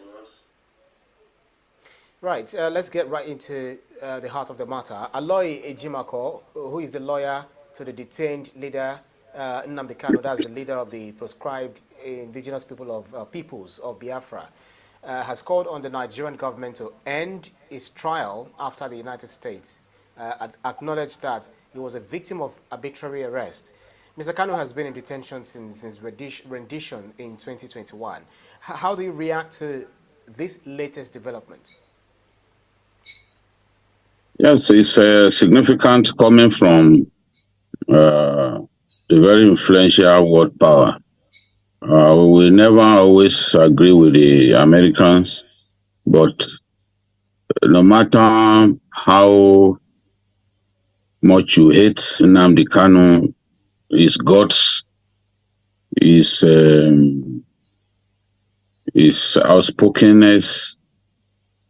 Right, let's get right into the heart of the matter. Aloy Ejimako, who is the lawyer to the detained leader, Nnamdi Kanu, that's the leader of the proscribed indigenous peoples of Biafra, has called on the Nigerian government to end his trial after the United States acknowledged that he was a victim of arbitrary arrest. Mr. Kanu has been in detention since his rendition in 2021. How do you react to this latest development? Yes, it's significant coming from the very influential world power. We never always agree with the Americans, but no matter how much you hate Nnamdi Kanu, his guts, his outspokenness,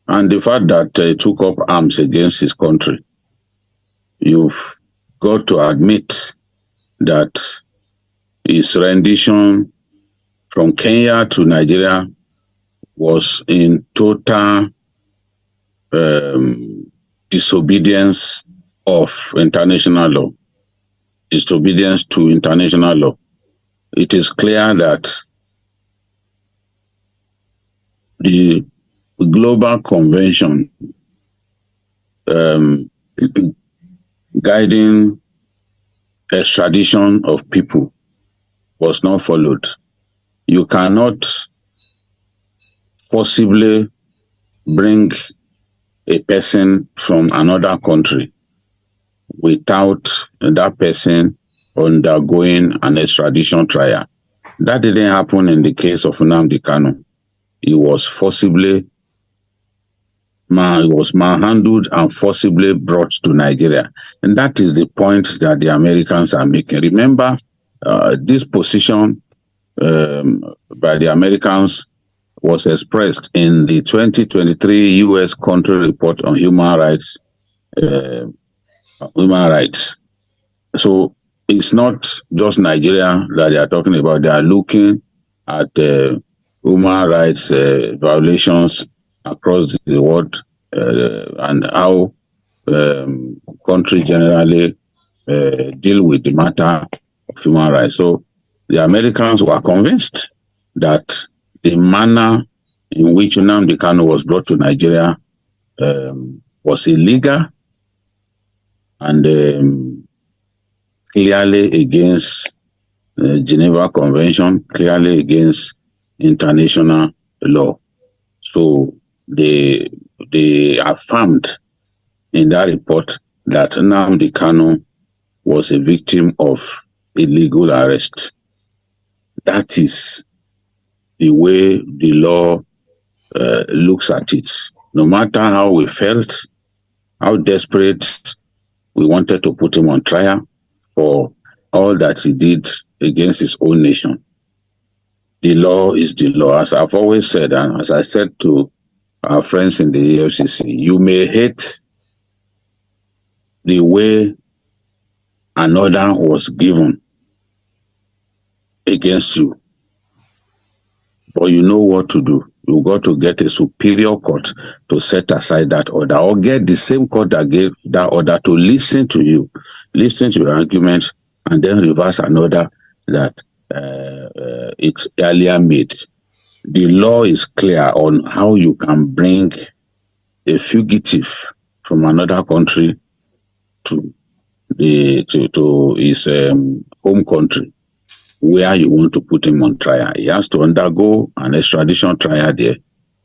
and the fact that he took up arms against his country, you've got to admit that his rendition from Kenya to Nigeria was in total disobedience of international law, disobedience to international law. it is clear that the global convention guiding extradition of people was not followed. You cannot possibly bring a person from another country without that person undergoing an extradition trial. That didn't happen in the case of Nnamdi Kanu. He was manhandled and forcibly brought to Nigeria. And that is the point that the Americans are making. Remember, this position by the Americans was expressed in the 2023 U.S. Country Report on Human Rights. So it's not just Nigeria that they are talking about. They are looking at human rights violations across the world and how countries generally deal with the matter of human rights. So the Americans were convinced that the manner in which Nnamdi Kanu was brought to Nigeria was illegal and clearly against Geneva Convention, clearly against international law. So they affirmed in that report that Nnamdi Kanu was a victim of illegal arrest. That is the way the law looks at it. No matter how we felt, how desperate we wanted to put him on trial for all that he did against his own nation. The law is the law. As I've always said, and as I said to our friends in the EFCC, you may hate the way an order was given against you, but you know what to do. You got to get a superior court to set aside that order, or get the same court that gave that order to listen to you, listen to your arguments, and then reverse an order that it's earlier made. The law is clear on how you can bring a fugitive from another country to his home country, where you want to put him on trial. He has to undergo an extradition trial there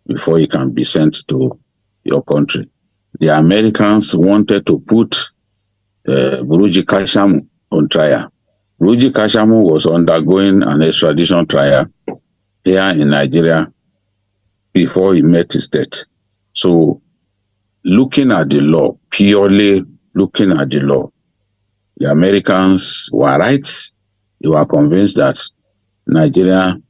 before he can be sent to your country. The Americans wanted to put Buruji Kashamu on trial. Buruji Kashamu was undergoing an extradition trial here in Nigeria before he met his death. So looking at the law, purely looking at the law, the Americans were right. They were convinced that Nigeria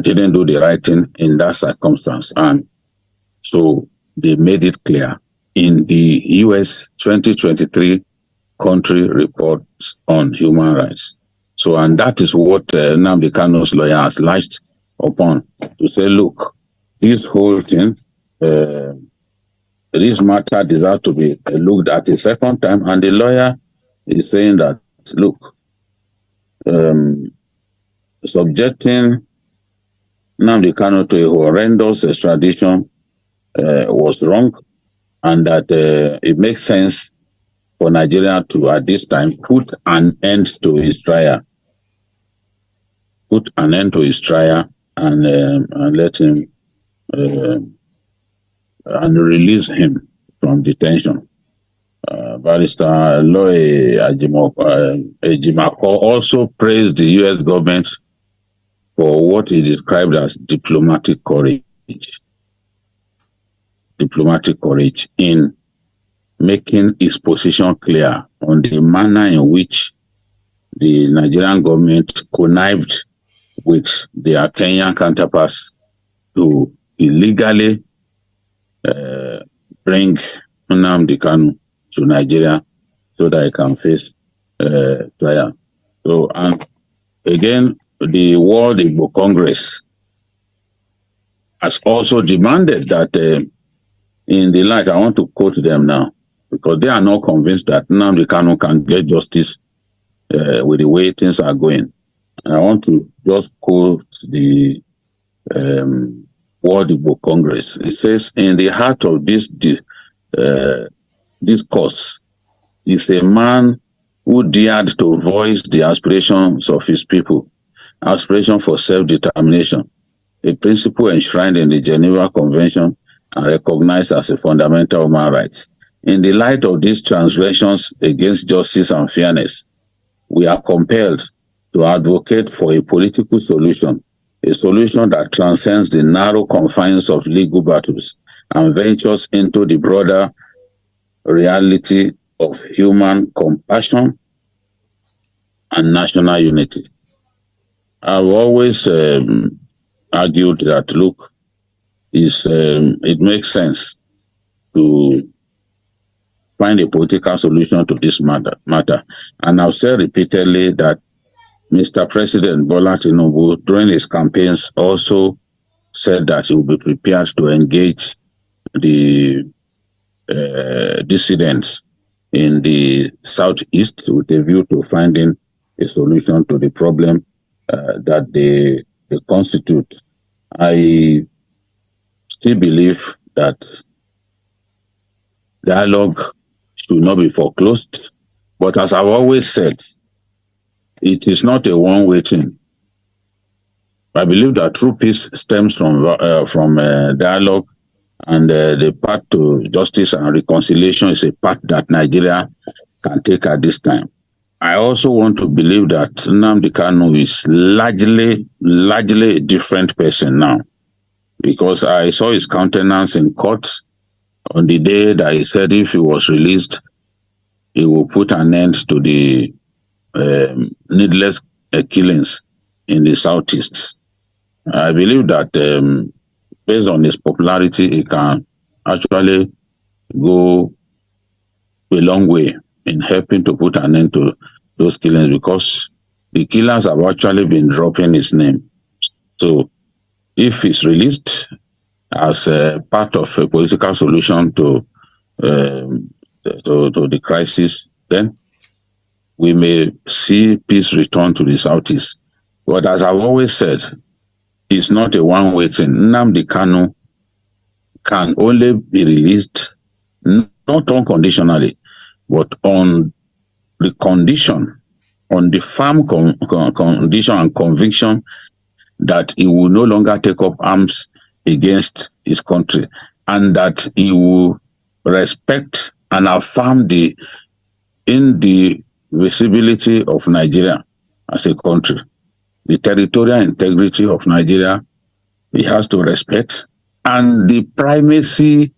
didn't do the right thing in that circumstance. And so they made it clear in the US 2023 country reports on human rights. So, and that is what Nnamdi Kanu's lawyer has latched upon to say, look, this whole thing, this matter deserves to be looked at a second time. And the lawyer is saying that, look, subjecting Nnamdi Kanu to a horrendous extradition was wrong, and that it makes sense for Nigeria to, at this time, put an end to his trial. Put an end to his trial and let him and release him from detention. Barrister Loy Ejimako also praised the U.S. government for what he described as diplomatic courage. Diplomatic courage in making his position clear on the manner in which the Nigerian government connived with their Kenyan counterparts to illegally bring Nnamdi Kanu to Nigeria so that he can face trial. So, and again, the World Igbo Congress has also demanded that in the light, I want to quote them now, because they are not convinced that Nnamdi Kanu can get justice with the way things are going. And I want to just quote the World Igbo Congress. It says, in the heart of this discourse is a man who dared to voice the aspirations of his people, aspiration for self-determination, a principle enshrined in the Geneva Convention and recognized as a fundamental human right. In the light of these transgressions against justice and fairness, we are compelled to advocate for a political solution, a solution that transcends the narrow confines of legal battles and ventures into the broader reality of human compassion and national unity. I've always argued that, look, it makes sense to find a political solution to this matter. And I've said repeatedly that Mr. President Bola Tinubu, during his campaigns, also said that he will be prepared to engage the dissidents in the southeast with a view to finding a solution to the problem that they constitute. I still believe that dialogue should not be foreclosed, but as I've always said, it is not a one-way thing. I believe that true peace stems from dialogue, and the path to justice and reconciliation is a path that Nigeria can take at this time. I also want to believe that Nnamdi Kanu is largely a different person now, because I saw his countenance in court on the day that he said if he was released, he will put an end to the needless killings in the southeast. I believe that based on his popularity, he can actually go a long way in helping to put an end to those killings, because the killers have actually been dropping his name. So if he's released as a part of a political solution to the crisis, then we may see peace return to the southeast. But as I've always said, it's not a one-way thing. Nnamdi Kanu can only be released, not unconditionally, but on the condition, on the firm condition and conviction that he will no longer take up arms against his country, and that he will respect and affirm the indivisibility of Nigeria as a country. The territorial integrity of Nigeria, he has to respect, and the primacy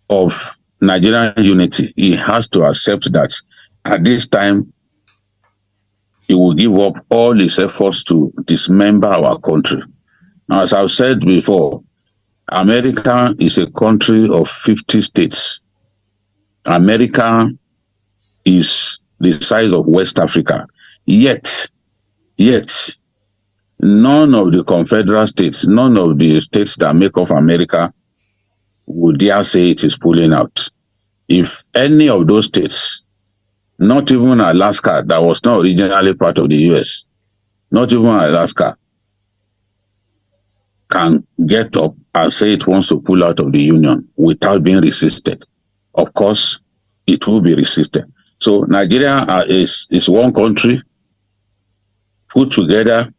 of Nigerian unity, he has to accept that at this time, he will give up all his efforts to dismember our country. Now, as I've said before, America is a country of 50 states. America is the size of West Africa. Yet, none of the confederal states, none of the states that make up America would dare say it is pulling out. If any of those states, not even Alaska, that was not originally part of the US, not even Alaska, can get up and say it wants to pull out of the Union without being resisted, of course, it will be resisted. So Nigeria is one country put together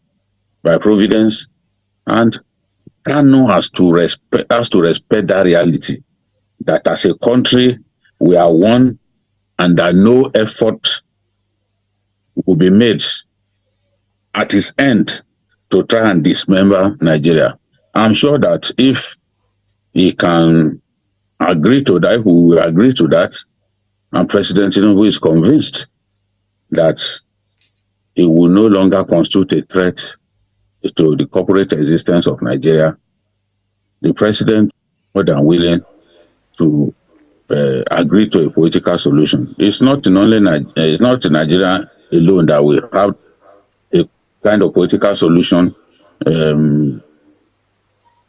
by providence, and Kanu has to respect that reality, that as a country we are one, and that no effort will be made at his end to try and dismember Nigeria. I'm sure that if he can agree to that, we will agree to that, and President Tinubu is convinced that he will no longer constitute a threat to the corporate existence of Nigeria, the president more than willing to agree to a political solution. It's not in Nigeria alone that we have a kind of political solution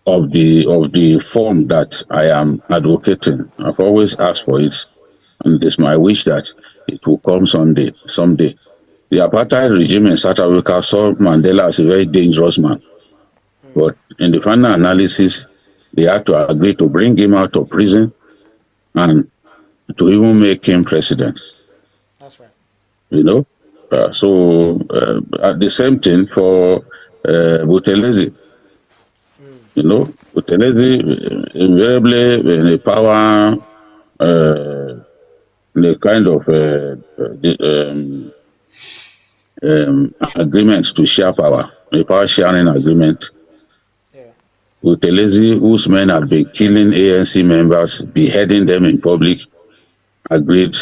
of the form that I am advocating. I've always asked for it, and it's my wish that it will come someday. the apartheid regime in South Africa saw Mandela as a very dangerous man. But in the final analysis, they had to agree to bring him out of prison and to even make him president. That's right. You know, at the same thing for Buthelezi. You know, Buthelezi invariably in a power, in a kind of agreement to share power, a power sharing agreement. Yeah. Buthelezi, whose men had been killing ANC members, beheading them in public, agreed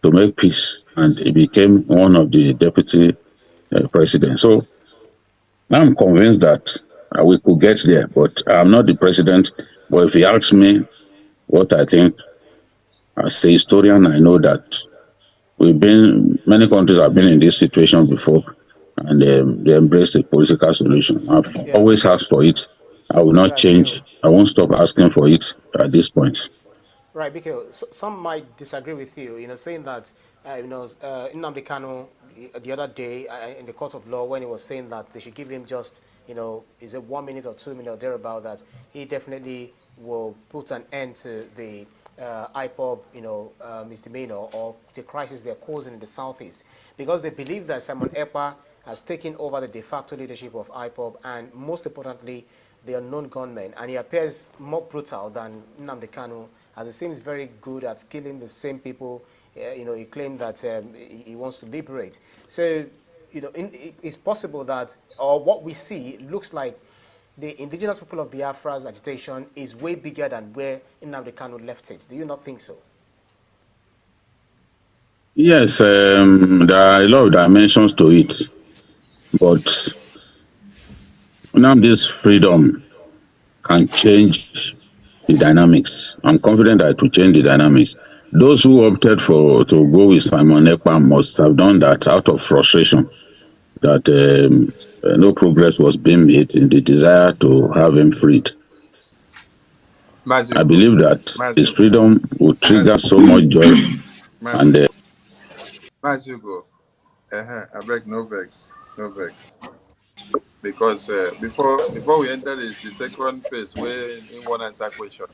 to make peace, and he became one of the deputy presidents. So I'm convinced that we could get there, but I'm not the president. But if you ask me what I think, as a historian, I know that many countries have been in this situation before, and they embrace the political solution. I've always asked for it. I will not change. I won't stop asking for it at this point. Right, because some might disagree with you, saying that, Nnamdi Kanu the other day in the court of law, when he was saying that they should give him just, is it 1 minute or 2 minutes or thereabout, that he definitely will put an end to the IPOB, misdemeanor or the crisis they're causing in the southeast, because they believe that Simon Ekpa has taken over the de facto leadership of IPOB, and most importantly, the unknown gunmen, and he appears more brutal than Nnamdi Kanu, as he seems very good at killing the same people. He claimed that he wants to liberate. So, it's possible that, or what we see looks like the indigenous people of Biafra's agitation is way bigger than where Nnamdi Kanu left it. Do you not think so? Yes, there are a lot of dimensions to it, but now this freedom can change the dynamics. I'm confident that it will change the dynamics. Those who opted to go with Simon Ekpa must have done that out of frustration, that no progress was being made in the desire to have him freed. I believe that his freedom will trigger so much joy. And Mazugo, I beg no vex. Because before we enter the second phase, where in one answer question,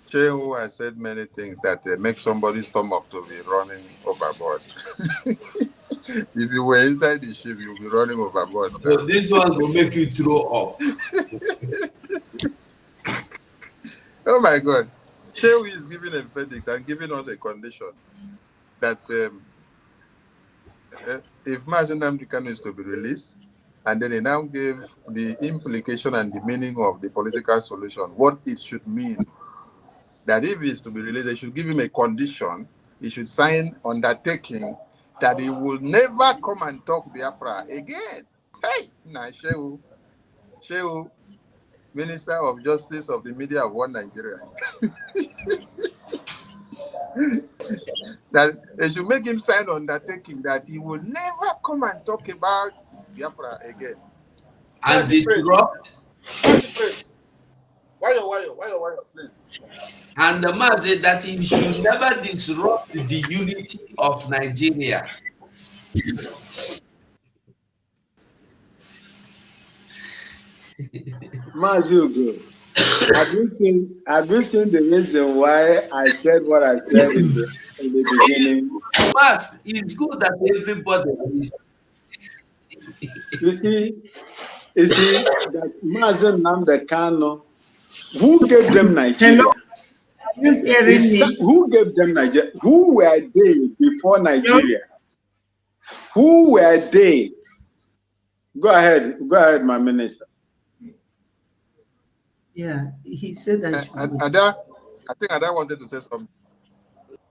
Chehu has said many things that make somebody's stomach to be running overboard. If you were inside the ship, you'll be running overboard. So this one will make you throw up. Oh my God. Chehu is giving a verdict and giving us a condition that if Mazen Nnamdi Kanu is to be released, and then he now gave the implication and the meaning of the political solution, what it should mean. That if he is to be released, they should give him a condition. He should sign undertaking that he will never come and talk Biafra again. Hey, nah, Shehu, Minister of Justice of the Media of One Nigeria. That they should make him sign undertaking that he will never come and talk about Biafra again. And disrupt. Why, please. And the man said that he should never disrupt the unity of Nigeria. Mazugo, have you seen the reason why I said what I said in the beginning? Mas, it's good that everybody is. You see that Mazen Nnamdi Kanu, who gave them Nigeria? Hello? You hearing me? Who gave them Nigeria? Who were they before Nigeria? Who were they? Go ahead, my minister. Yeah, he said that. Ada, I think Ada wanted to say something.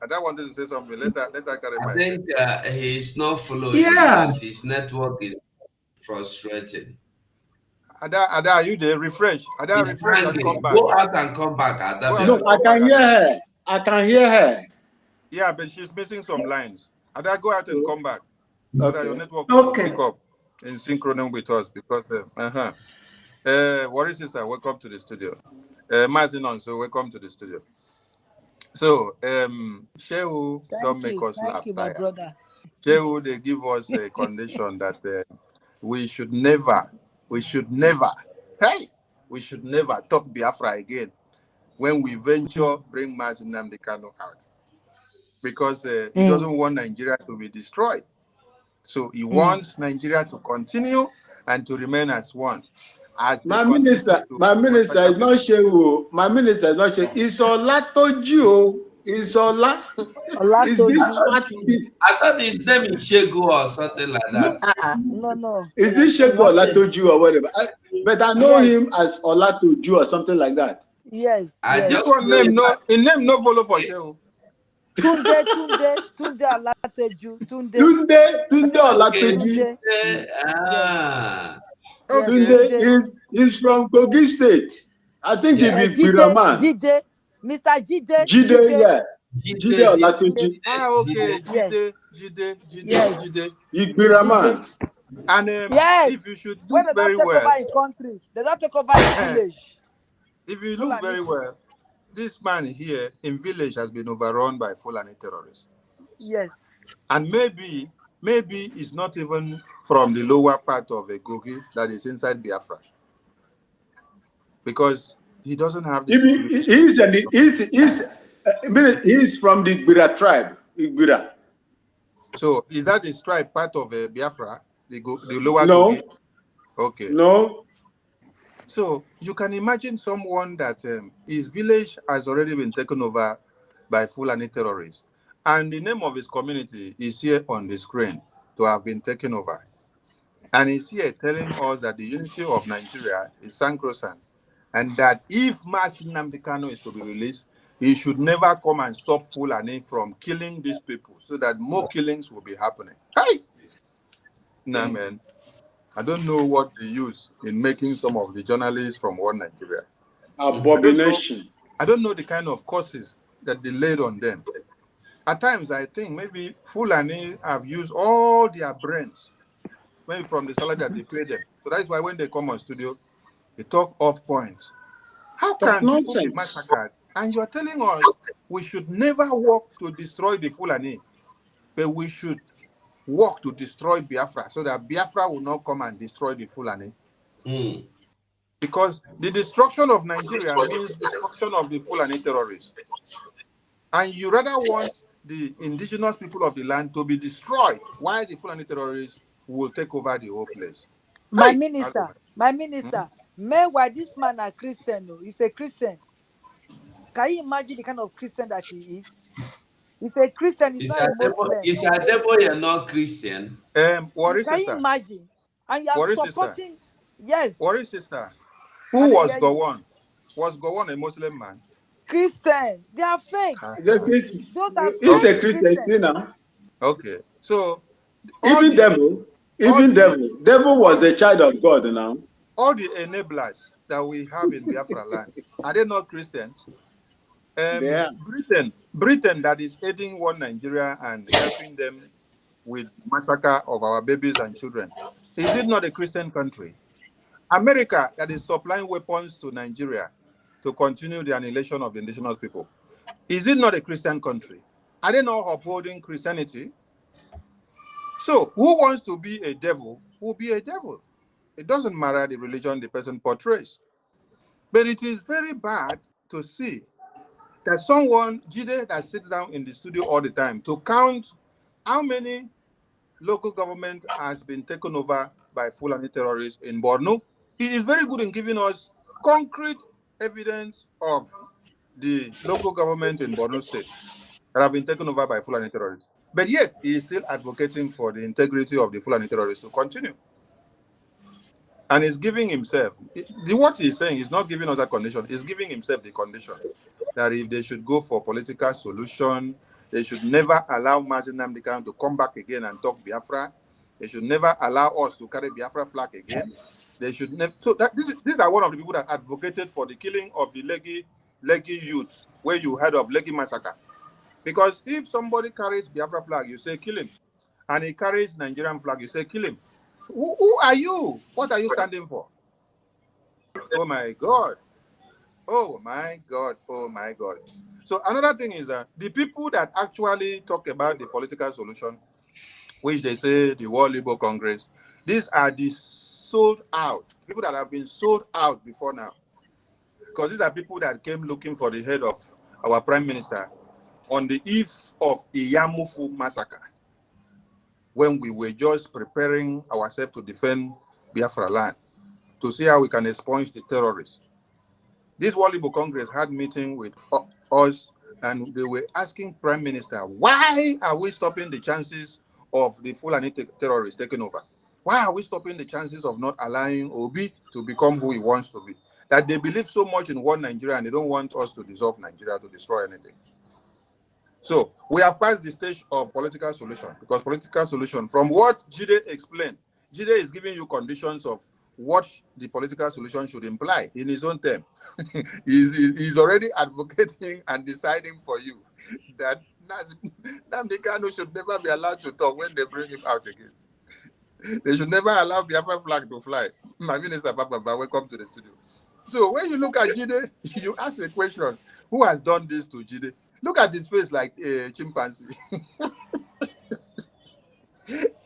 Ada wanted to say something. Let her carry my. I think he's not following because his network is frustrating. Ada, are you there? Refresh. Ada, It's refresh hanging. and come back. Go out and come back. Ada. No, I can hear her. I can hear her. Yeah, but she's missing some lines. Ada, go out and come back. So that your network will pick up in synchronym with us. Because Warri sister, welcome to the studio. Mazinon, so welcome to the studio. So Shehu, don't make us laugh. Thank you, my brother. They give us a condition that we should never, hey, we should never talk Biafra again when we venture bring Mazi Nnamdi Kanu out. Because he doesn't want Nigeria to be destroyed. So he wants Nigeria to continue and to remain as one. As my minister is not Shehu. My minister is not Shehu. It's Olatoju. It's Ola. Is this smart? I thought his name is Shegu or something like that. No. Is this Shegu Olatoju or whatever? But I know him as Olatoju or something like that. Yes. This one name no follow for Shehu. Tunde Olatoju. Tunde Olatoju. Tunde is from Kogi State. I think he be Biraman. Mr. Jide. Yeah. Jide Olatoju. Okay. Jide. Biraman. And if you should do very well, they don't take over the village. If you look very well, this man here in village has been overrun by Fulani terrorists. Yes. And maybe it's not even from the lower part of Egogi that is inside Biafra. Because he doesn't have this. He's from the Igbira tribe. Igbira. So is that the tribe part of Biafra? The lower No. Gogi? Okay. No. So you can imagine someone that his village has already been taken over by Fulani terrorists. And the name of his community is here on the screen to have been taken over. And he's here telling us that the unity of Nigeria is sacrosanct. And that if Mazi Nnamdi Kanu is to be released, he should never come and stop Fulani from killing these people so that more killings will be happening. Hey! Nah, man. I don't know what they use in making some of the journalists from One Nigeria. Abomination. I don't know the kind of courses that they laid on them. At times, I think maybe Fulani have used all their brains, maybe from the salary that they pay them. So that's why when they come on studio, they talk off point. How can people be massacred? And you're telling us we should never work to destroy the Fulani, but we should work to destroy Biafra so that Biafra will not come and destroy the Fulani. Because the destruction of Nigeria means destruction of the Fulani terrorists. And you rather want the indigenous people of the land to be destroyed while the Fulani terrorists will take over the whole place. My minister, meanwhile, this man is Christian. He's a Christian. Can you imagine the kind of Christian that he is? He's a Christian, he's not a Muslim. He's a devil, you're not Christian. Can you imagine? And you are supporting, yes. What is sister? Who was Gowon? Was Gowon a Muslim man? Christian. They are fake. Those are he's a Christian still now. Okay. So even devil was a child of God now. All the enablers that we have in Biafra land, are they not Christians? Britain that is aiding One Nigeria and helping them with massacre of our babies and children. Is it not a Christian country? America that is supplying weapons to Nigeria to continue the annihilation of the indigenous people. Is it not a Christian country? Are they not upholding Christianity? So who wants to be a devil will be a devil. It doesn't matter the religion the person portrays. But it is very bad to see that someone, Jide, that sits down in the studio all the time to count how many local government has been taken over by Fulani terrorists in Borno. He is very good in giving us concrete evidence of the local government in Borno State that have been taken over by Fulani terrorists. But yet, he is still advocating for the integrity of the Fulani terrorists to continue. And he's giving himself, what he's saying is not giving us a condition, he's giving himself the condition that if they should go for political solution, they should never allow Mazi Nnamdi Kanu to come back again and talk Biafra. They should never allow us to carry Biafra flag again. They should never. So these are one of the people that advocated for the killing of the Legi youth, where you heard of Legi massacre. Because if somebody carries Biafra flag, you say kill him, and he carries Nigerian flag, you say kill him. Who are you? What are you standing for? Oh my God. Oh my God. Oh my God. So another thing is that the people that actually talk about the political solution which they say the World Labour Congress. These are the sold out, people that have been sold out before now. Because these are people that came looking for the head of our prime minister on the eve of Iyamufu massacre, when we were just preparing ourselves to defend Biafra land, to see how we can expunge the terrorists. This World Labour Congress had meeting with us, and they were asking Prime Minister, why are we stopping the chances of the Fulani terrorists taking over? Why are we stopping the chances of not allowing Obi to become who he wants to be? That they believe so much in one Nigeria and they don't want us to dissolve Nigeria, to destroy anything. So we have passed the stage of political solution, because political solution, from what Jide explained, Jide is giving you conditions of what the political solution should imply in his own term. he's already advocating and deciding for you that Nnamdi Kanu should never be allowed to talk when they bring him out again. They should never allow Biafra flag to fly. My minister, Papa, welcome to the studio. So when you look at Jide, you ask the question, who has done this to Jide? Look at his face like a chimpanzee.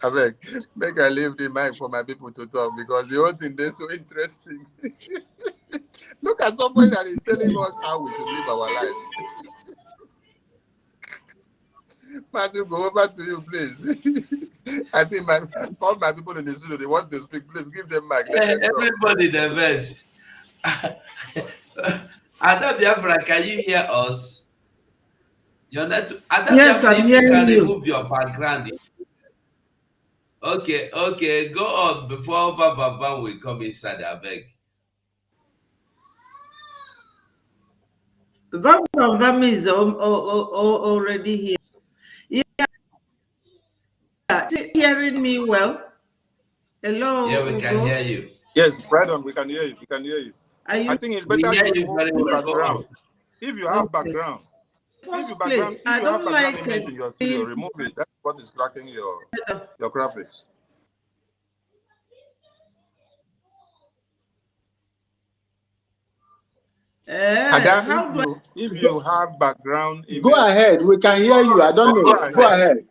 I beg, make I leave the mic for my people to talk, because the whole thing is so interesting. Look at somebody that is telling us how we should live our life. Matthew, go over to you, please. I think all my people in the studio, they want to speak. Please give them mic. Everybody the best. Adam Biafra, can you hear us? You're not. Adam Yes, Biafra, I'm if you can hearing you. remove your background. Okay, go on before Baba will come inside. I beg. Vam is already here. Yeah, hearing me well? Hello. Yeah, we can hear you. Yes, Brandon, we can hear you. We can hear you. I think it's better you remove the background. If you have background, if you have background image in your studio, remove it. That's what is cracking your graphics. Ada, if you have background image, go ahead. We can hear you. I don't know. Go ahead.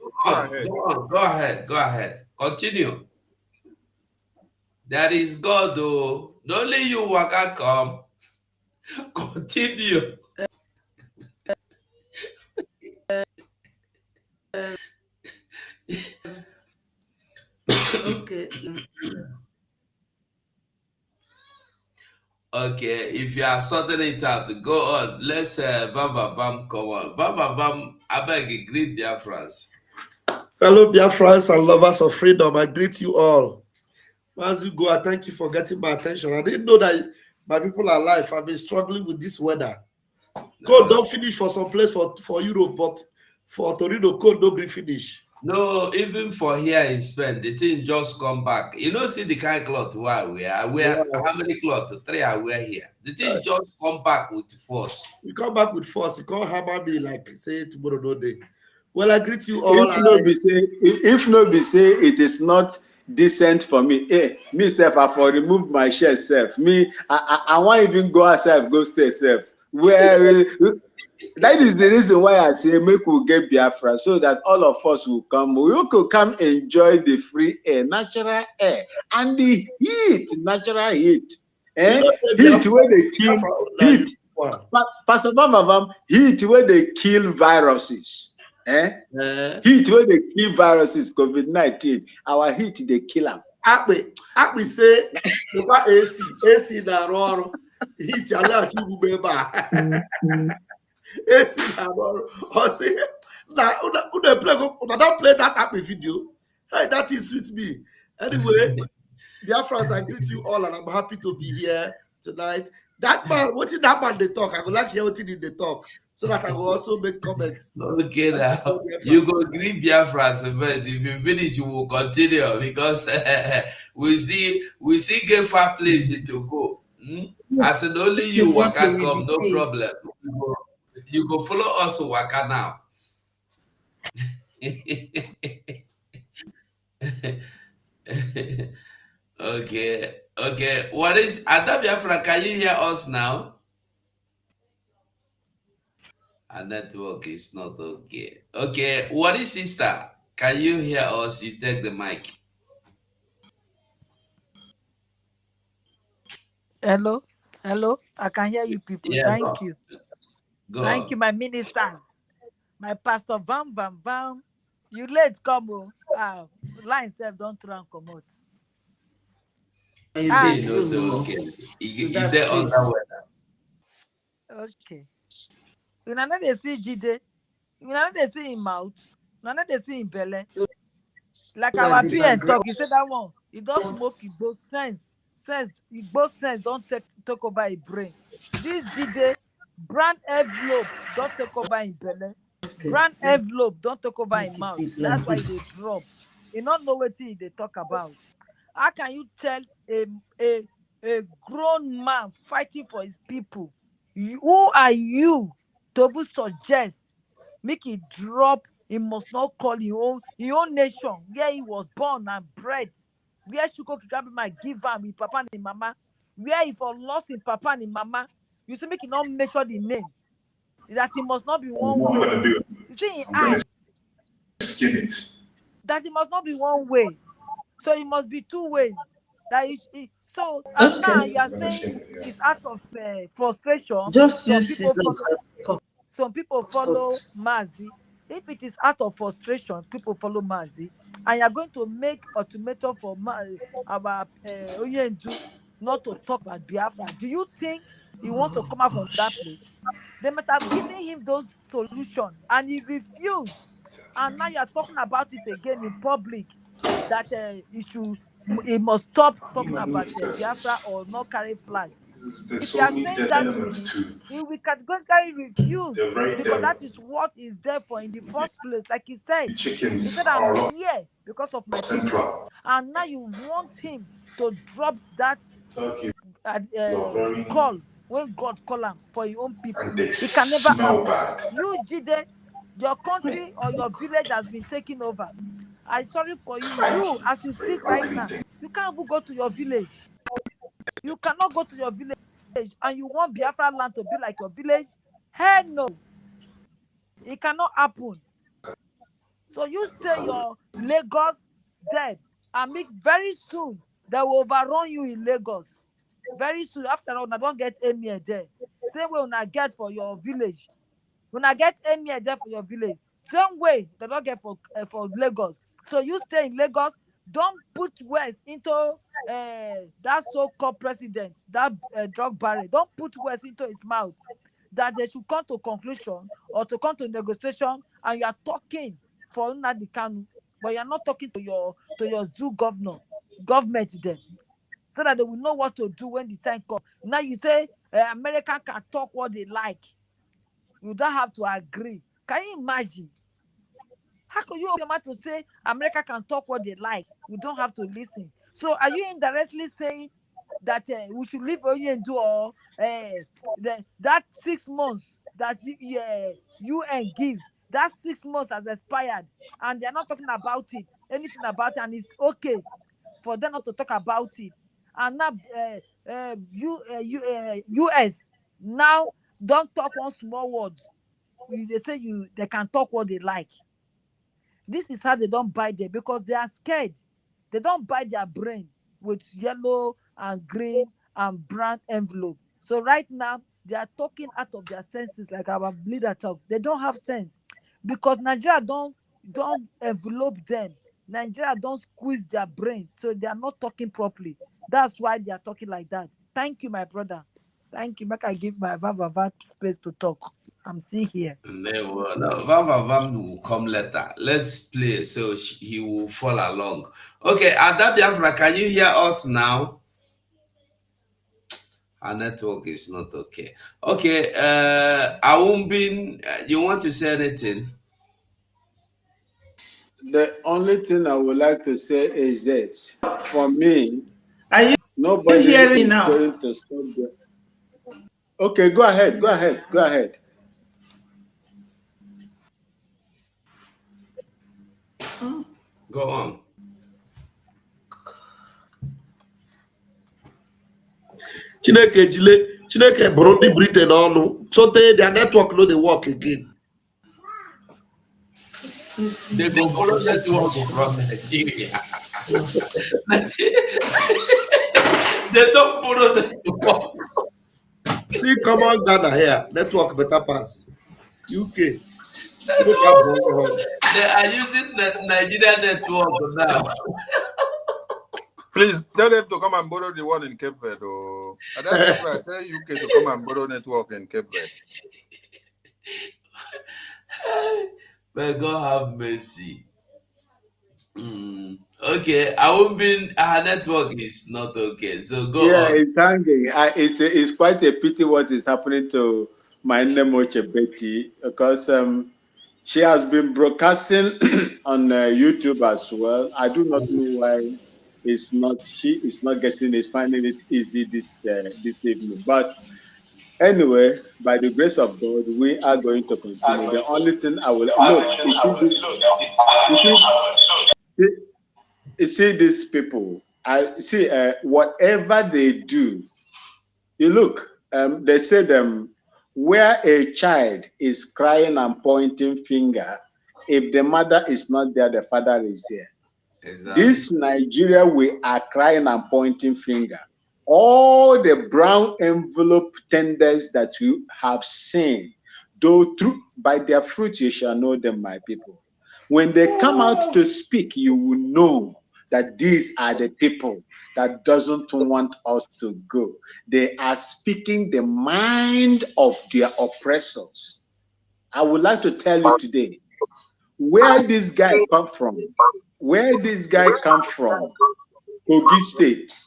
Go ahead. Continue. That is God, though. Not only you waka come. Continue. Okay. Okay, if you are sorting it out, go on. Let's Baba Bam come on. Baba Bam, I beg you, greet Biafrans. Fellow Biafrans and lovers of freedom, I greet you all. As you go, I thank you for getting my attention. I didn't know that my people are alive. I've been struggling with this weather. Cold don't finish for some place for Europe, but for Torino, cold don't finish. No, even for here in Spain, the thing just come back. You know, see the kind of cloth I wear. I wear how many cloth? 3 I wear here. The thing just come back with force. You come back with force. You can't hammer me like say tomorrow no day. Well, I greet you all. If no be say it is not decent for me. Me self, I for remove my shirt self. Me, I want even go outside, go stay self. Where that is the reason why I say make we get Biafra, so that all of us will come. We could come enjoy the free air, natural air, and the heat, natural heat. Heat where they kill heat. Pastor Bam, heat where they kill viruses. Heat where they kill viruses, COVID-19. Our heat they kill them. Akpi say look AC na roar. Heat ala you beba. AC na roar. O say na don't play that Akpi video. Hey, that is with me. Anyway, dear friends, I greet you all and I'm happy to be here tonight. That man, what did that man they talk? I would like to hear what did they talk, so that I will also make comments. Okay, now you go greet Biafra first. If you finish, you will continue because we see get far place to go. As an only you waka come, no problem. You go follow us waka now. Okay. What is Ada Biafra? Can you hear us now? Our network is not okay. Okay, what is sister? Can you hear us? You take the mic. Hello, hello. I can hear you people. Yeah, Thank you. go Thank you, on. my ministers. My pastor Vam Vam Vam. You late come oh. Line self don't try and come out. Ah, Say no, so okay. You that there on place. that weather. okay. You know they see Jide. You know they see him mouth. You know they see him belly. Like At our the PN background. talk, he said that one. He does smoke. It both sense. It both sense. Don't take over his brain. This Jide brand envelope don't take over his belly. Okay. Brand envelope don't take over his Make mouth. it That's like why they this. drop. He not know what they talk about. How can you tell a grown man fighting for his people? Who are you to even suggest make it drop? He must not call his own nation where he was born and bred, where Chuko Kikabi might give him his papa and his mama, where he for lost his papa and his mama. You see, make it not measure the name. That he must not be one What I'm way. gonna do, You see, in I'm gonna eye, skin it. that it must not be one way. So it must be two ways. So and now Okay. you are I'm gonna saying skin it, yeah. it's out of frustration. Just Some use people scissors follow. and cut. Some people follow Mazi. If it is out of frustration, people follow Mazi, and you are going to make ultimatum for our Oyendu not to talk about Biafra. Do you think he wants to come out from that place? They might have given him those solutions, and he refused. And now you are talking about it again in public that he must stop talking about Biafra or not carry flag. There's If you so are many saying dead that to elements him, too. he will categorically refuse They're right because there. that is what is there for in the first place. Like he said, The chickens I'm are here because of my people. central. And now you want him to drop that Turkeys are very, call when God call him for your own people. and they It can never smell happen. bad. You, Jide, your country or your village has been taken over. I'm sorry for you. You, as you Very speak right ugly now, thing. you can't even go to your village. You cannot go to your village and you want Biafra land to be like your village? Hell no. It cannot happen. So you stay your Lagos there and make very soon they will overrun you in Lagos. Very soon after all, I don't get emir there. Same way when I get for your village. When I get emir there for your village. Same way they don't get for Lagos. So you stay in Lagos, don't put West into that so-called president, that drug barrel. Don't put West into his mouth. That they should come to conclusion or to come to negotiation, and you are talking for Nnamdi Kanu, but you are not talking to your zoo government there, so that they will know what to do when the time comes. Now you say America can talk what they like. You don't have to agree. Can you imagine? How could you open your mouth to say America can talk what they like? We don't have to listen. So are you indirectly saying that we should leave Oyendu or that 6 months that UN give, that 6 months has expired and they're not talking about it, anything about it, and it's okay for them not to talk about it. And now US now don't talk one small word. They say they can talk what they like. This is how they don't buy them because they are scared. They don't buy their brain with yellow and green and brown envelope. So right now, they are talking out of their senses like our leader talk. They don't have sense because Nigeria don't envelope them. Nigeria don't squeeze their brain. So they are not talking properly. That's why they are talking like that. Thank you, my brother. Thank you. Make I give my Vava space to talk. I'm still here. No, Vam will come later. Let's play so he will follow along. Okay, Ada Biafra, can you hear us now? Our network is not okay. Okay, Awumbin, you want to say anything? The only thing I would like to say is this. For me, Are you nobody hearing me is now? going to stop them. Okay, go ahead. Go ahead. Go ahead. Go on. Chineke bụrụ ndị Britain ọnụ sote their network no dey work again. They go follow network from Nigeria. They don't follow network. See, come on, Ghana here. Network better pass. UK. They are using the Nigerian network now. Please tell them to come and borrow the one in Cape Verde. Oh. At that time, I tell UK to come and borrow network in Cape Verde. May God have mercy. Okay, I won't be. Our network is not okay, so go on. Yeah, it's hanging. It's quite a pity what is happening to my Nemoche Betty, because she has been broadcasting on YouTube as well. I do not know why she is not getting it, finding it easy this evening. But anyway, by the grace of God, we are going to continue. The only thing I will look, you see these people. I see whatever they do. You look. They say where a child is crying and pointing finger, if the mother is not there, the father is there. Exactly. This Nigeria, we are crying and pointing finger. All the brown envelope tenders that you have seen, though by their fruit you shall know them, my people. When they come out to speak, you will know that these are the people that doesn't want us to go. They are speaking the mind of their oppressors. I would like to tell you today where this guy come from. Where this guy come from, Kogi State.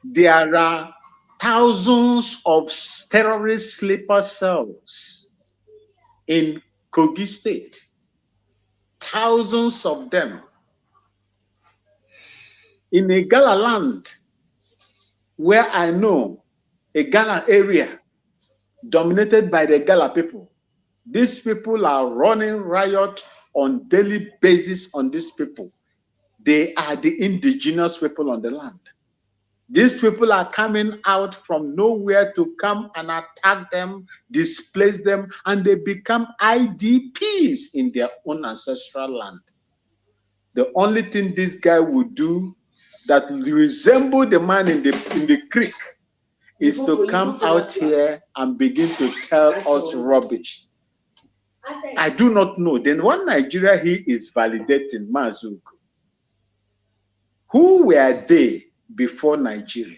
There are thousands of terrorist sleeper cells in Kogi State. Thousands of them. In a Gala land, where I know a Gala area dominated by the Gala people. These people are running riot on daily basis on these people. They are the indigenous people on the land. These people are coming out from nowhere to come and attack them, displace them, and they become IDPs in their own ancestral land. The only thing this guy would do that resemble the man in the creek is to come out here and begin to tell us rubbish. I do not know. Then one Nigeria he is validating Mazuku. Who were they before Nigeria?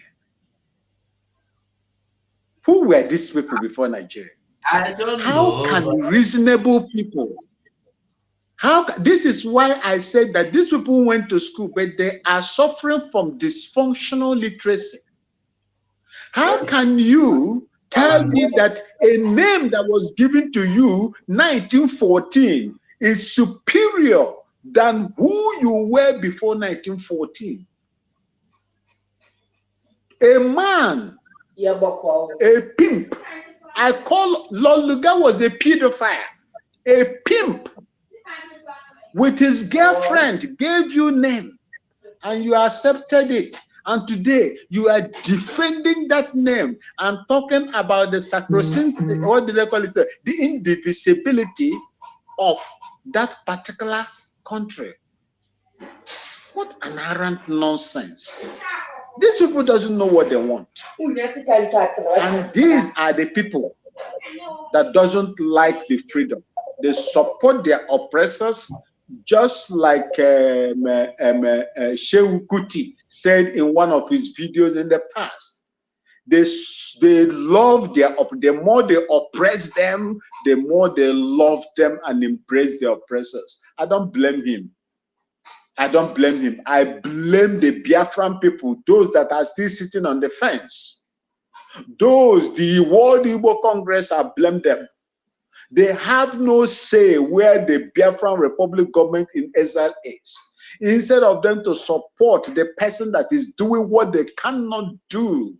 Who were these people before Nigeria? I don't know. How can reasonable people? This is why I said that these people went to school, but they are suffering from dysfunctional literacy. How can you tell me that a name that was given to you 1914 is superior than who you were before 1914? A man, a pimp. I call Loluga was a pedophile. A pimp with his girlfriend gave you name and you accepted it. And today you are defending that name and talking about the sacrosanct, what do they call it? The indivisibility of that particular country. What an arrant nonsense. These people doesn't know what they want. And these are the people that doesn't like the freedom. They support their oppressors, just like Shehu Kuti said in one of his videos in the past. They love the more they oppress them, the more they love them and embrace the oppressors. I don't blame him. I don't blame him. I blame the Biafran people, those that are still sitting on the fence. Those, the World Igbo Congress, I blame them. They have no say where the Biafran Republic government in exile is. Instead of them to support the person that is doing what they cannot do,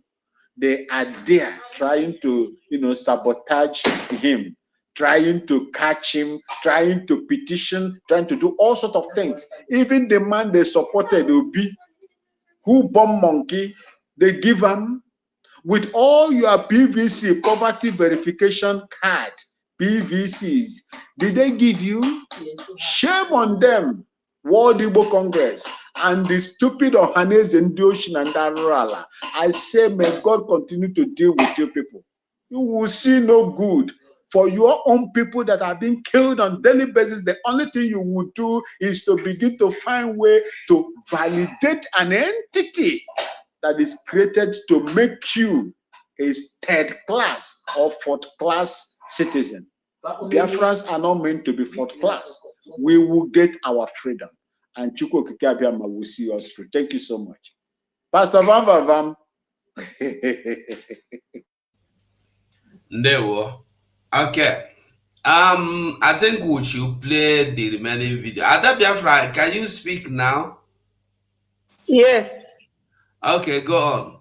they are there trying to, sabotage him, trying to catch him, trying to petition, trying to do all sorts of things. Even the man they supported, Obi, who bomb monkey, they give him with all your PVC poverty verification card. PVCs. Did they give you? Shame on them. World Igbo Congress and the stupid Ohanes in the ocean and Darala. I say, may God continue to deal with you people. You will see no good. For your own people that are being killed on daily basis, the only thing you would do is to begin to find way to validate an entity that is created to make you a third class or fourth class citizen. Biafrans are not meant to be fourth class. We will get our freedom. And Chukwu Okike Abiama will see us through. Thank you so much. Pastor Van Vam. Ndewo. Okay. I think we should play the remaining video. Ada Biafra, can you speak now? Yes. Okay, go on.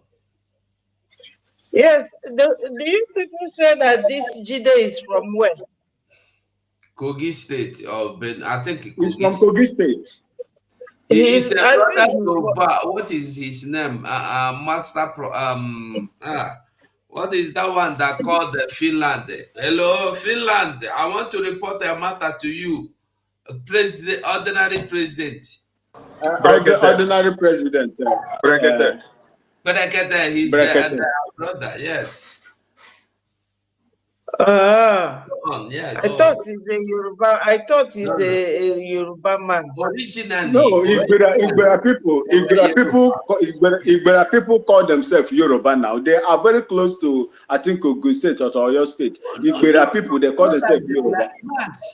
Yes. Do you people say that this Jide is from where? Kogi State, or Ben, I think He's from Kogi State. He's a brother Yoruba. What is his name? What is that one that called Finland? Hello, Finland. I want to report a matter to you. President, ordinary president. Ordinary president. Brekete, he's the brother, yes. I thought he's a Yoruba. I thought he's a Yoruba man. Originally, no, Igbera people call themselves Yoruba now. They are very close to, I think, Ogun State or Oyo State. Igbera people, they call themselves Yoruba.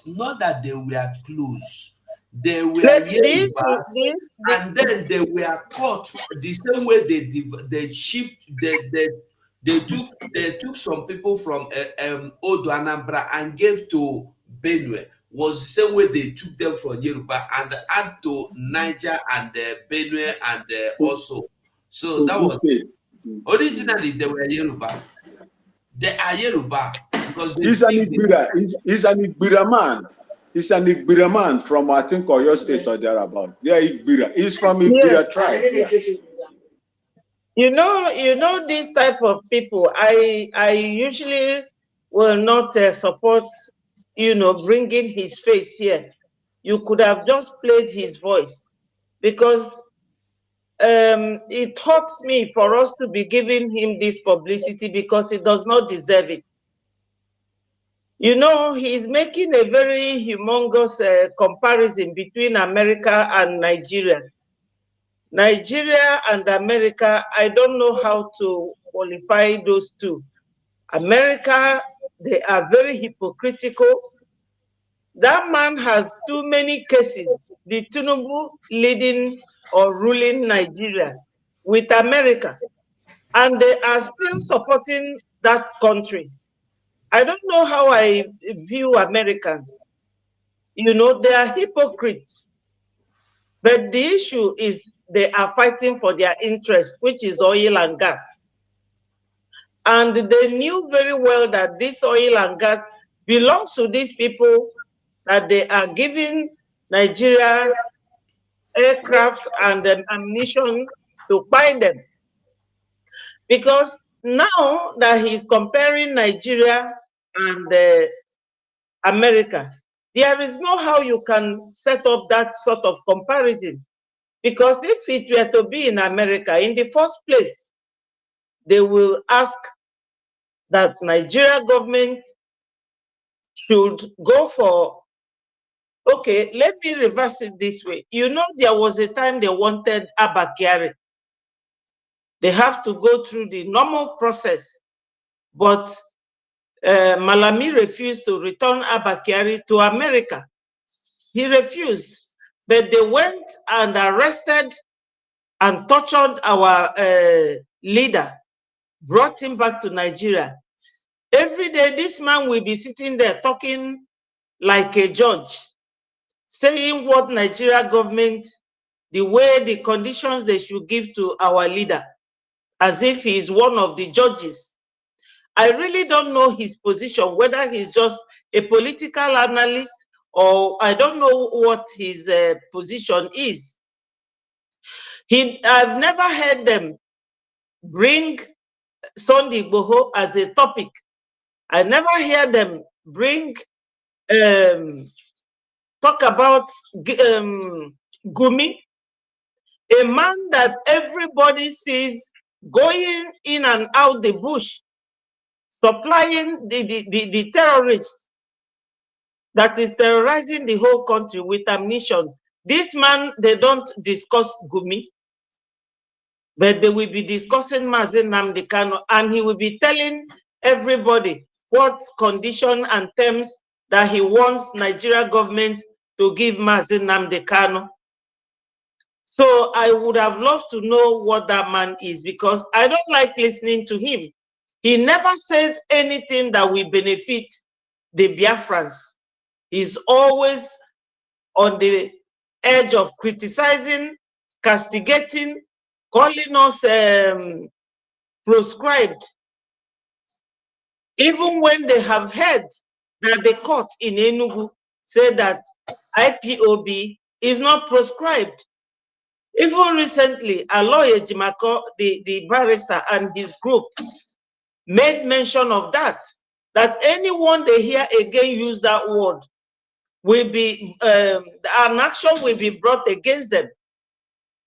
Not that they were close. They were Yoruba, and then they were caught the same way they shipped they took some people from Odo Anambra and gave to Benue. Was the same way they took them from Yoruba and add to Niger and Benue and also. So that was originally they were Yoruba. They are Yoruba because he's an Igbira man. He's an Igbira man from, I think, Oyo State or thereabout. Yeah, Igbira. He's from Igbira tribe. Yeah. You know this type of people. I usually will not support, bringing his face here. You could have just played his voice, because it hurts me for us to be giving him this publicity because he does not deserve it. He's making a very humongous comparison between America and Nigeria. Nigeria and America, I don't know how to qualify those two. America, they are very hypocritical. That man has too many cases, the Tinubu leading or ruling Nigeria with America, and they are still supporting that country. I don't know how I view Americans. They are hypocrites. But the issue is they are fighting for their interest, which is oil and gas. And they knew very well that this oil and gas belongs to these people, that they are giving Nigeria aircraft and ammunition to buy them. Because now that he's comparing Nigeria and America, there is no how you can set up that sort of comparison. Because if it were to be in America, in the first place, they will ask that Nigeria government should go for, okay, let me reverse it this way. There was a time they wanted Abba Kyari. They have to go through the normal process, but Malami refused to return Abba Kyari to America. He refused. But they went and arrested and tortured our leader, brought him back to Nigeria. Every day, this man will be sitting there talking like a judge, saying what Nigeria government, the way, the conditions they should give to our leader, as if he is one of the judges. I really don't know his position, whether he's just a political analyst or I don't know what his position is. I've never heard them bring Sunday Igboho as a topic. I never hear them bring talk about Gumi, a man that everybody sees going in and out the bush, supplying the terrorists that is terrorizing the whole country with ammunition. This man, they don't discuss Gumi, but they will be discussing Mazen Nnamdi Kanu, and he will be telling everybody what condition and terms that he wants Nigeria government to give Mazen Nnamdi Kanu. So I would have loved to know what that man is, because I don't like listening to him. He never says anything that will benefit the Biafrans. He's always on the edge of criticizing, castigating, calling us proscribed. Even when they have heard that the court in Enugu said that IPOB is not proscribed. Even recently, Aloy Ejimako, the barrister, and his group made mention of that anyone they hear again use that word will be, an action will be brought against them.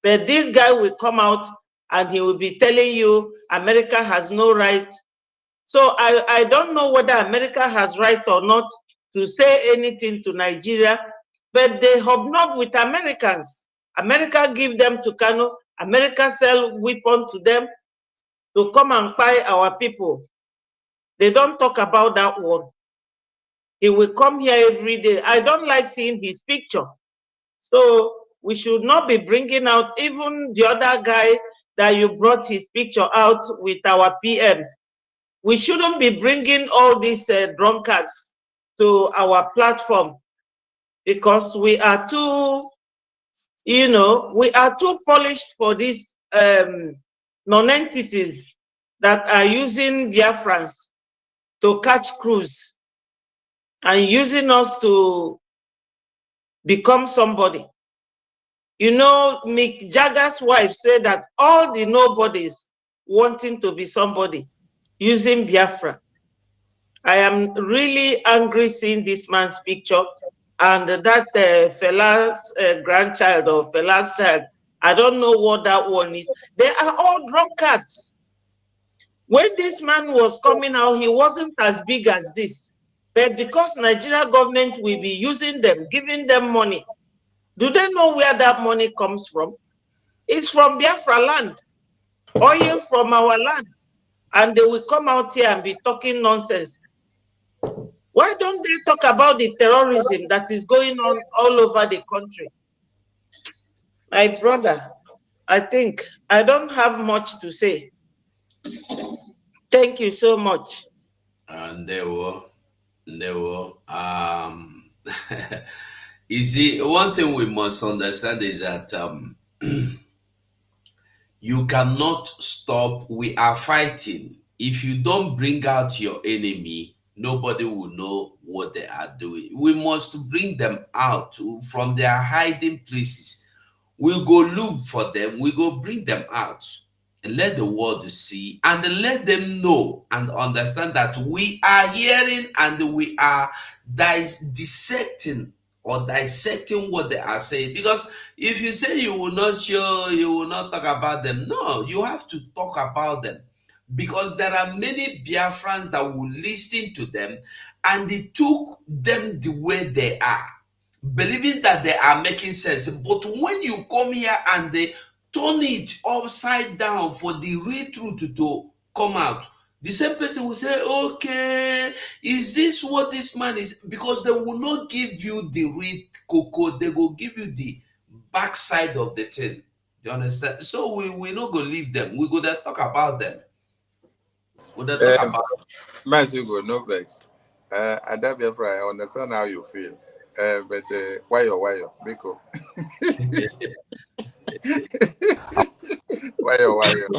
But this guy will come out and he will be telling you America has no right. So I don't know whether America has right or not to say anything to Nigeria, but they hobnob with Americans. America give them to Kano. America sell weapons to them to come and buy our people. They don't talk about that one. He will come here every day. I don't like seeing his picture. So we should not be bringing out even the other guy that you brought his picture out with our PM. We shouldn't be bringing all these drunkards to our platform, because we are too, we are too polished for these non-entities that are using Biafrans to catch crews and using us to become somebody. Mick Jagger's wife said that all the nobodies wanting to be somebody using Biafra. I am really angry seeing this man's picture, and that fella's grandchild or fella's child. I don't know what that one is. They are all drunkards. When this man was coming out, he wasn't as big as this. But because Nigeria government will be using them, giving them money, do they know where that money comes from? It's from Biafra land, oil from our land. And they will come out here and be talking nonsense. Why don't they talk about the terrorism that is going on all over the country? My brother, I think I don't have much to say. Thank you so much. And they were. You see, one thing we must understand is that you cannot stop. We are fighting. If you don't bring out your enemy, nobody will know what they are doing. We must bring them out from their hiding places. We'll go look for them. We go bring them out and let the world see and let them know and understand that we are hearing and we are dissecting what they are saying. Because if you say you will not show, you will not talk about them, no, you have to talk about them, because there are many Biafrans that will listen to them and they took them the way they are, believing that they are making sense. But when you come here and they turn it upside down for the real truth to come out, the same person will say, okay, is this what this man is? Because they will not give you the real cocoa, they will give you the backside of the thing. You understand? So we not go leave them. We go to talk about them. We go talk about Masugo, no vex. I understand how you feel. But why you, Biko? Why you?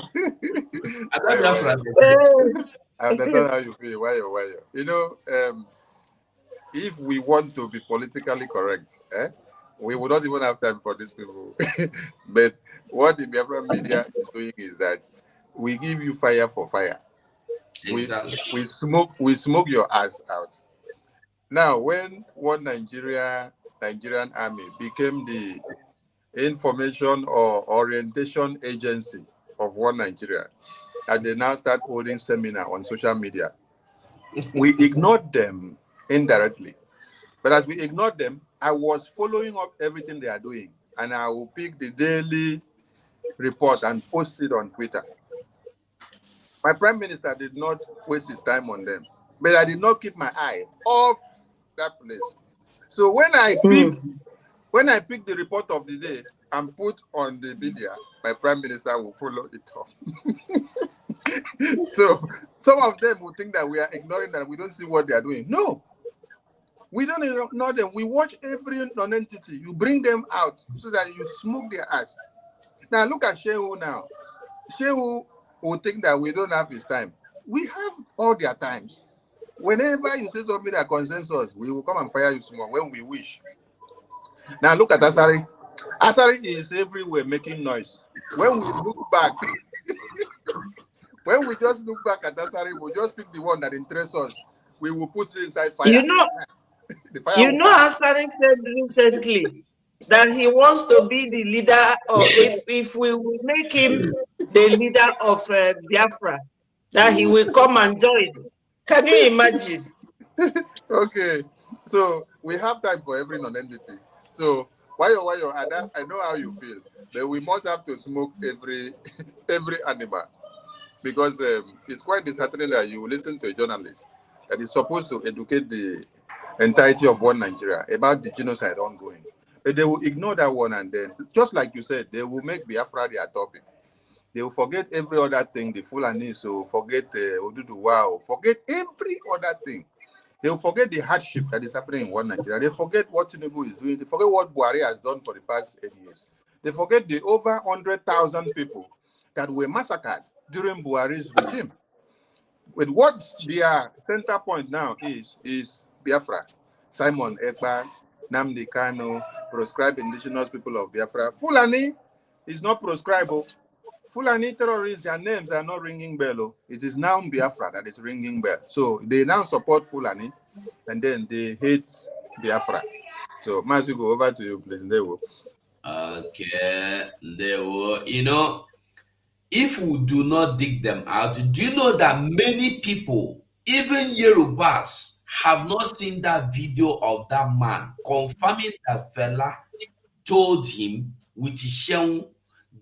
I understand how you feel. Why you? If we want to be politically correct, we would not even have time for these people. But what the Biafran media is doing is that we give you fire for fire. exactly. We smoke your ass out. Now, when one Nigerian army became the information or orientation agency of one Nigeria, and they now start holding seminar on social media, we ignored them indirectly. But as we ignored them, I was following up everything they are doing, and I will pick the daily report and post it on Twitter. My prime minister did not waste his time on them, but I did not keep my eye off that place. So when I pick the report of the day and put on the media, my prime minister will follow it up. So some of them will think that we are ignoring that we don't see what they are doing. No, we don't ignore them. We watch every non-entity. You bring them out so that you smoke their ass. Now look at Shehu now. Shehu will think that we don't have his time. We have all their times. Whenever you say something that concerns us, we will come and fire you small when we wish. Now look at Asari. Asari is everywhere making noise. When we look back, when we just look back at Asari, we'll just pick the one that interests us. We will put it inside fire. Asari said recently that he wants to be the leader, or if we will make him the leader of Biafra, that he will come and join. Can you imagine? Okay, so we have time for every non-entity. So why I know how you feel, but we must have to smoke every animal, because it's quite disheartening that you listen to a journalist that is supposed to educate the entirety of one Nigeria about the genocide ongoing. But they will ignore that one, and then, just like you said, they will make Biafra their topic. They will forget every other thing, the Fulanis, will forget Oduduwa, forget every other thing. They will forget the hardship that is happening in one Nigeria. They forget what Tinubu is doing. They forget what Buhari has done for the past 8 years. They forget the over 100,000 people that were massacred during Buhari's regime. With what their center point now is Biafra. Simon Ekpa, Namdi Kano, proscribed indigenous people of Biafra. Fulani is not proscribable. Fulani terrorists, their names are not ringing bell. It is now Biafra that is ringing bell. So they now support Fulani, and then they hate Biafra. So, Mas, go over to you, please. There we go. Okay, there were, if we do not dig them out, do you know that many people, even Yorubas, have not seen that video of that man confirming that fella told him with Ishem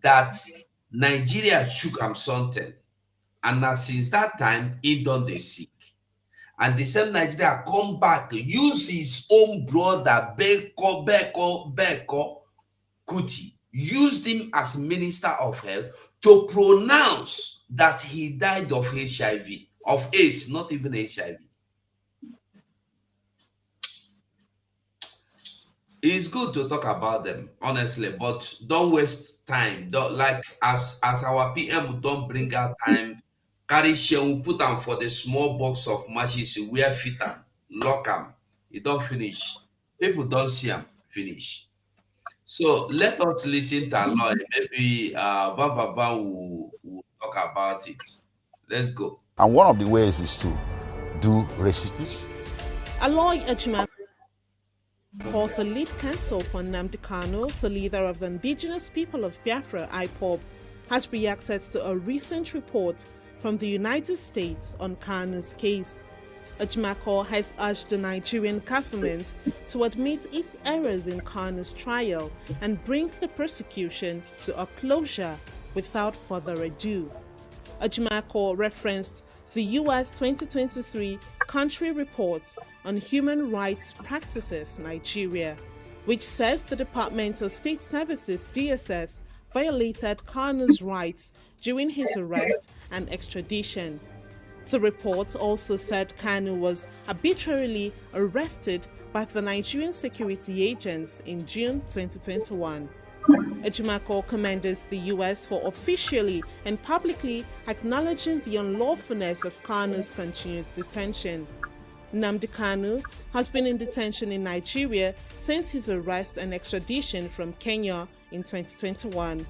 that Nigeria shook am something, and now since that time he done the sick, and the same Nigeria come back use his own brother Beko Kuti, used him as minister of health to pronounce that he died of HIV, of AIDS, not even HIV. It's good to talk about them, honestly, but don't waste time. Don't, like as our PM don't bring out time, carry shame, put them for the small box of matches, wear fit them, lock them. It don't finish. People don't see them finish. So let us listen to Aloy. Maybe Van will talk about it. Let's go. And one of the ways is to do research. Aloy Ejima, the lead counsel for Nnamdi Kanu, the leader of the indigenous people of Biafra, IPOB, has reacted to a recent report from the United States on Kanu's case. Ejimako has urged the Nigerian government to admit its errors in Kanu's trial and bring the prosecution to a closure without further ado. Ejimako referenced the U.S. 2023 Country Report on Human Rights Practices Nigeria, which says the Department of State Services DSS violated Kanu's rights during his arrest and extradition. The report also said Kanu was arbitrarily arrested by the Nigerian security agents in June 2021. Ejimako commended the U.S. for officially and publicly acknowledging the unlawfulness of Kanu's continued detention. Nnamdi Kanu has been in detention in Nigeria since his arrest and extradition from Kenya in 2021.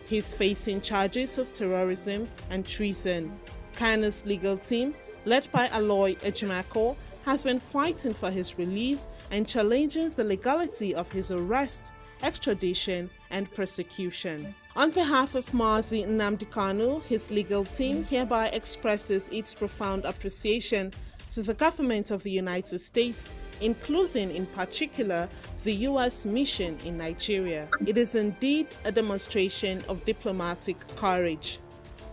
He's facing charges of terrorism and treason. Kanu's legal team, led by Aloy Ejimako, has been fighting for his release and challenging the legality of his arrest, extradition, and prosecution. On behalf of Mazi Nnamdi Kanu, his legal team hereby expresses its profound appreciation to the government of the United States, including in particular the U.S. mission in Nigeria. It is indeed a demonstration of diplomatic courage.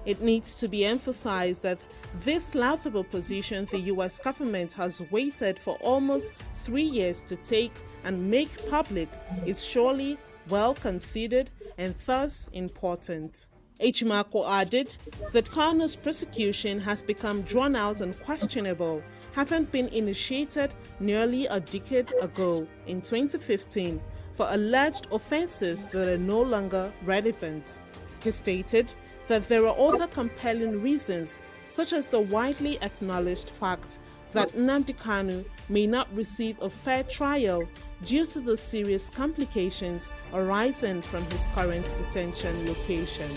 It needs to be emphasized that this laudable position the U.S. government has waited for almost 3 years to take and make public is surely well considered and thus important. Ejimako added that Kanu's prosecution has become drawn out and questionable, having been initiated nearly a decade ago in 2015 for alleged offenses that are no longer relevant. He stated that there are other compelling reasons, such as the widely acknowledged fact that Nnamdi Kanu may not receive a fair trial due to the serious complications arising from his current detention location.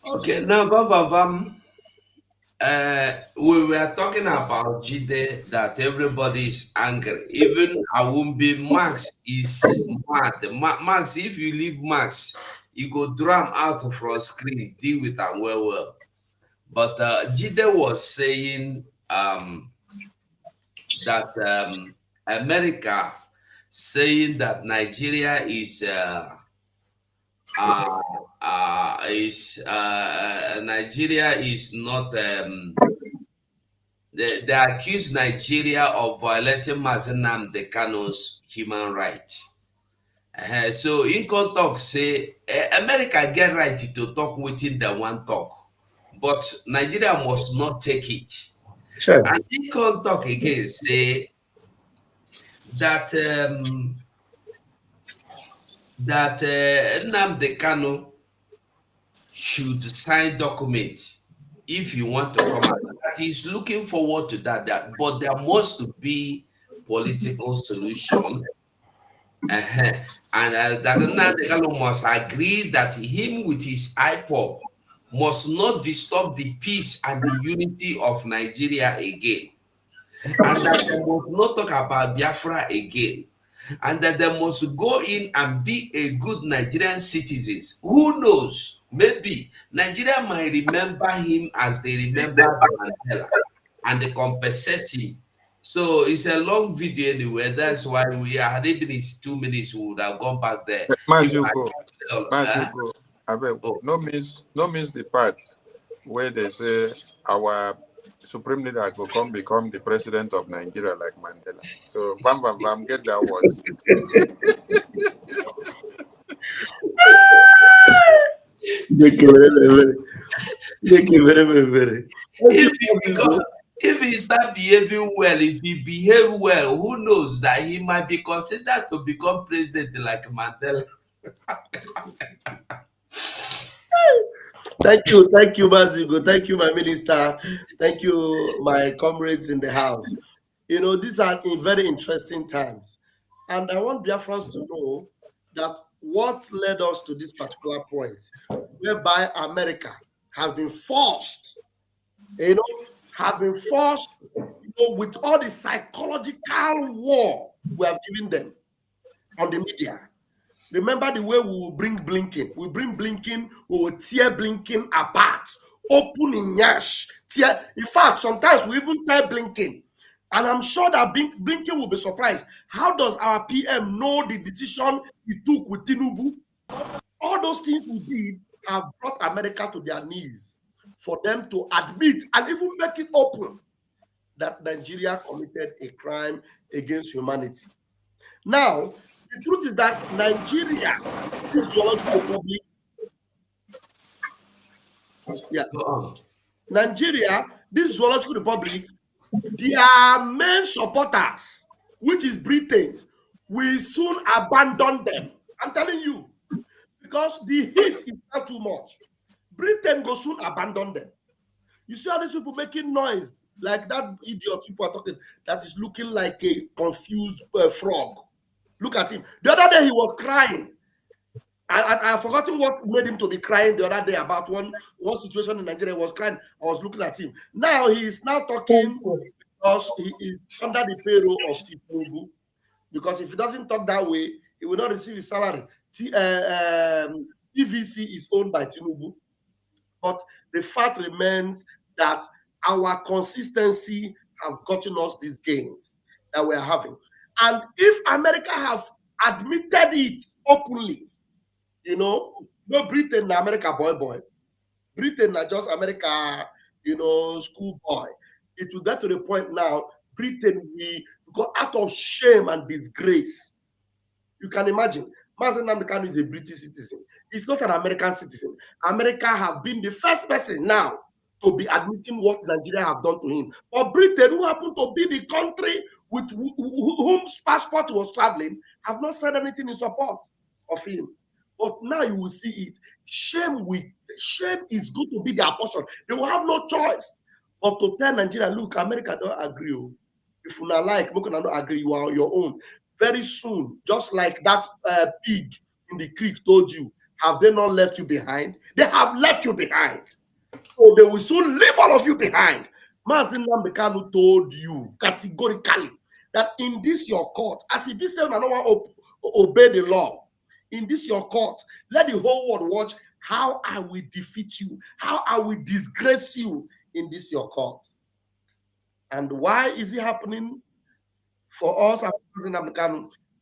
Okay, now, we were talking about Jide, that everybody is angry. Even Awumbi Max is mad. Max, if you leave Max, you go drum out from screen, deal with them well. But Jide was saying that America saying that Nigeria is Nigeria is not they accuse Nigeria of violating Mazi Nnamdi Kanu's human rights. So in can talk say America get right to talk within the one talk, but Nigeria must not take it. Sure. And in can talk again say that Nnamdi Kanu should sign documents if you want to come out. That is looking forward to that, but there must be political solution. And that Nnamdi Kanu must agree that him with his IPOB must not disturb the peace and the unity of Nigeria again. And that they must not talk about Biafra again. And that they must go in and be a good Nigerian citizens. Who knows? Maybe Nigeria might remember him as they remember Mandela, and they compensate him. So it's a long video anyway. That's why we are even it's 2 minutes. We would have gone back there. You go. I bet. No miss the part where they say our Supreme Leader will become the president of Nigeria like Mandela. So, bam, get that words. Thank you very. If he start behaving well, if he behave well, who knows that he might be considered to become president like Mandela. Thank you, Mazigo. Thank you, my minister. Thank you, my comrades in the house. You know, these are very interesting times. And I want Biafrans to know that what led us to this particular point, whereby America has been forced, with all the psychological war we have given them on the media. Remember the way we will bring Blinken. We will tear Blinken apart, open in yash, tear. In fact, sometimes we even tear Blinken. And I'm sure that Blinken will be surprised. How does our PM know the decision he took with Tinubu? All those things we did have brought America to their knees for them to admit and even make it open that Nigeria committed a crime against humanity. Now, the truth is that Nigeria, this zoological republic, Nigeria, this zoological republic, their main supporters, which is Britain, will soon abandon them. I'm telling you, because the heat is not too much. Britain will soon abandon them. You see all these people making noise, like that idiot people are talking, that is looking like a confused frog. Look at him. The other day he was crying. I forgotten what made him to be crying the other day about one situation in Nigeria. He was crying. I was looking at him. Now he is now talking because he is under the payroll of Tinubu. Because if he doesn't talk that way, he will not receive his salary. TVC is owned by Tinubu. But the fact remains that our consistency have gotten us these gains that we're having. And if America have admitted it openly, no Britain, America boy. Britain, not just America, school boy. It will get to the point now, Britain will go out of shame and disgrace. You can imagine. Mazen Nnamdi Kanu is a British citizen. He's not an American citizen. America have been the first person now to be admitting what Nigeria have done to him. But Britain, who happened to be the country with whom's passport he was traveling, have not said anything in support of him. But now you will see it. Shame is going to be their portion. They will have no choice but to tell Nigeria, look, America don't agree. If you not like, we cannot agree, you are on your own. Very soon, just like that pig in the creek told you, have they not left you behind? They have left you behind. So they will soon leave all of you behind. Mazen Nnamdi Kanu told you categorically that in this your court, as if this no one obey the law, in this your court, let the whole world watch how I will defeat you, how I will disgrace you in this your court. And why is it happening for us?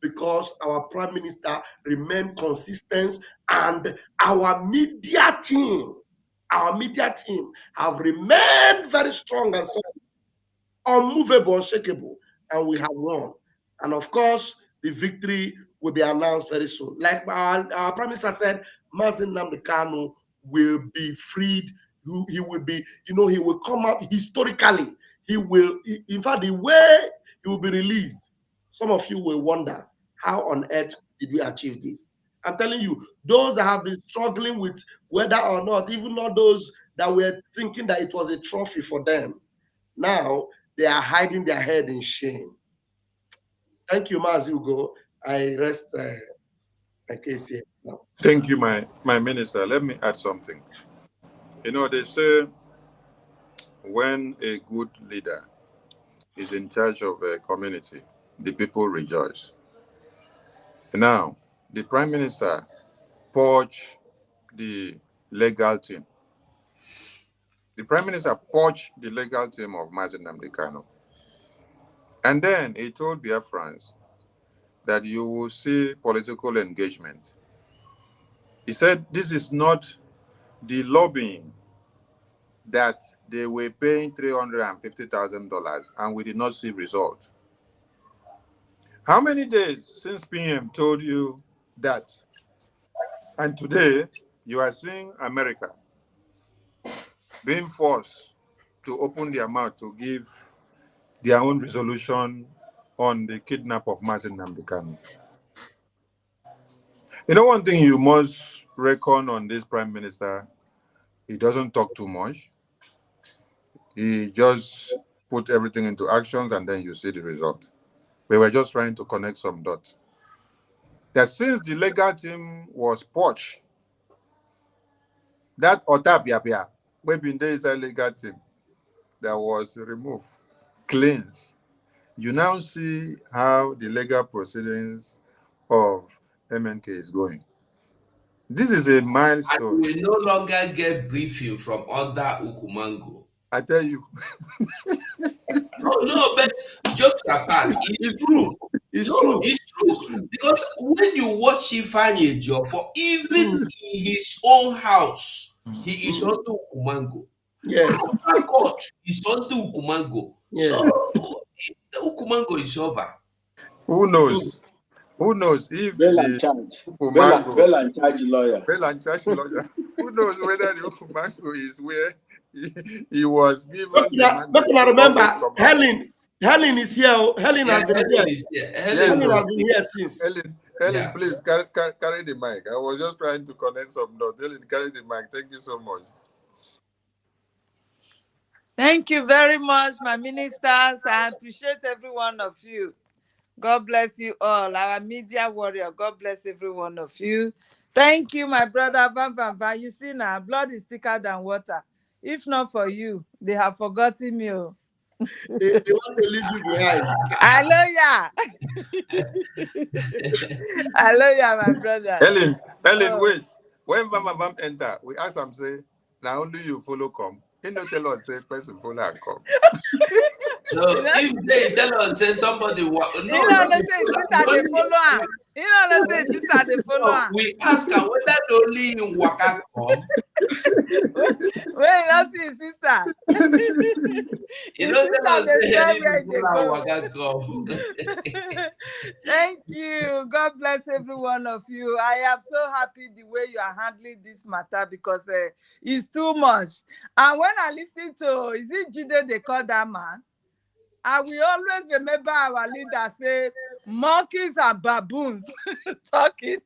Because our prime minister remained consistent and our media team have remained very strong and so unmovable, unshakable, and we have won. And of course, the victory will be announced very soon. Like our prime minister said, Mazen Nnamdi Kanu will be freed. He will be, he will come out historically. He will, in fact, the way he will be released, some of you will wonder, how on earth did we achieve this? I'm telling you, those that have been struggling with whether or not, even not those that were thinking that it was a trophy for them, now they are hiding their head in shame. Thank you, Mazugo. I rest my case here now. Thank you, my minister. Let me add something. They say when a good leader is in charge of a community, the people rejoice. Now, the prime minister purged the legal team. The prime minister purged the legal team of Mazen Nnamdi Kanu. And then he told Biafrans that you will see political engagement. He said this is not the lobbying that they were paying $350,000 and we did not see results. How many days since PM told you that? And today you are seeing America being forced to open their mouth to give their own resolution on the kidnap of Mazen Nnamdi Kanu. One thing you must reckon on this prime minister, he doesn't talk too much. He just put everything into actions and then you see the result. We were just trying to connect some dots. That since the legal team was poached, that Otabiabia, we've been there is a legal team that was removed, cleansed. You now see how the legal proceedings of MNK is going. This is a milestone. And we no longer get briefing from under Ukumango. I tell you. No, but jokes apart, it's true. It's true. Because when you watch Ifeanyi Ejiofor, even in his own house, he is under Ukumango. Yes. After court, he's under Ukumango. Yes. So the Ukumango is over. Who knows? Who knows if Bell the and charge. Ukumango, Bell and charge lawyer. Bell and charge lawyer. Who knows whether the Ukumango is where he was given. But I remember Helen is here. Helen has been here. Helen has been here since. Helen, please carry the mic. I was just trying to connect some dots. Helen, carry the mic. Thank you so much. Thank you very much, my ministers. I appreciate every one of you. God bless you all. Our media warrior, God bless every one of you. Thank you, my brother. Van Van Van. You see now, blood is thicker than water. If not for you, they have forgotten me. They want to leave you behind. Hallelujah. Hallelujah, my brother. Ellen, wait. When Vam enter, we ask him, say, now only you follow come. He no tell us, say, person follow and come. So if they tell us, say somebody, no, let's say sister they follow. Let's say sister they follow. We ask her whether only in Waka come. Wait, that's his sister. You know, tell us where Waka come. Thank you. God bless every one of you. I am so happy the way you are handling this matter because it's too much. And when I listen to, is it Jude they call that man? I will always remember our leader say, monkeys and baboons talking.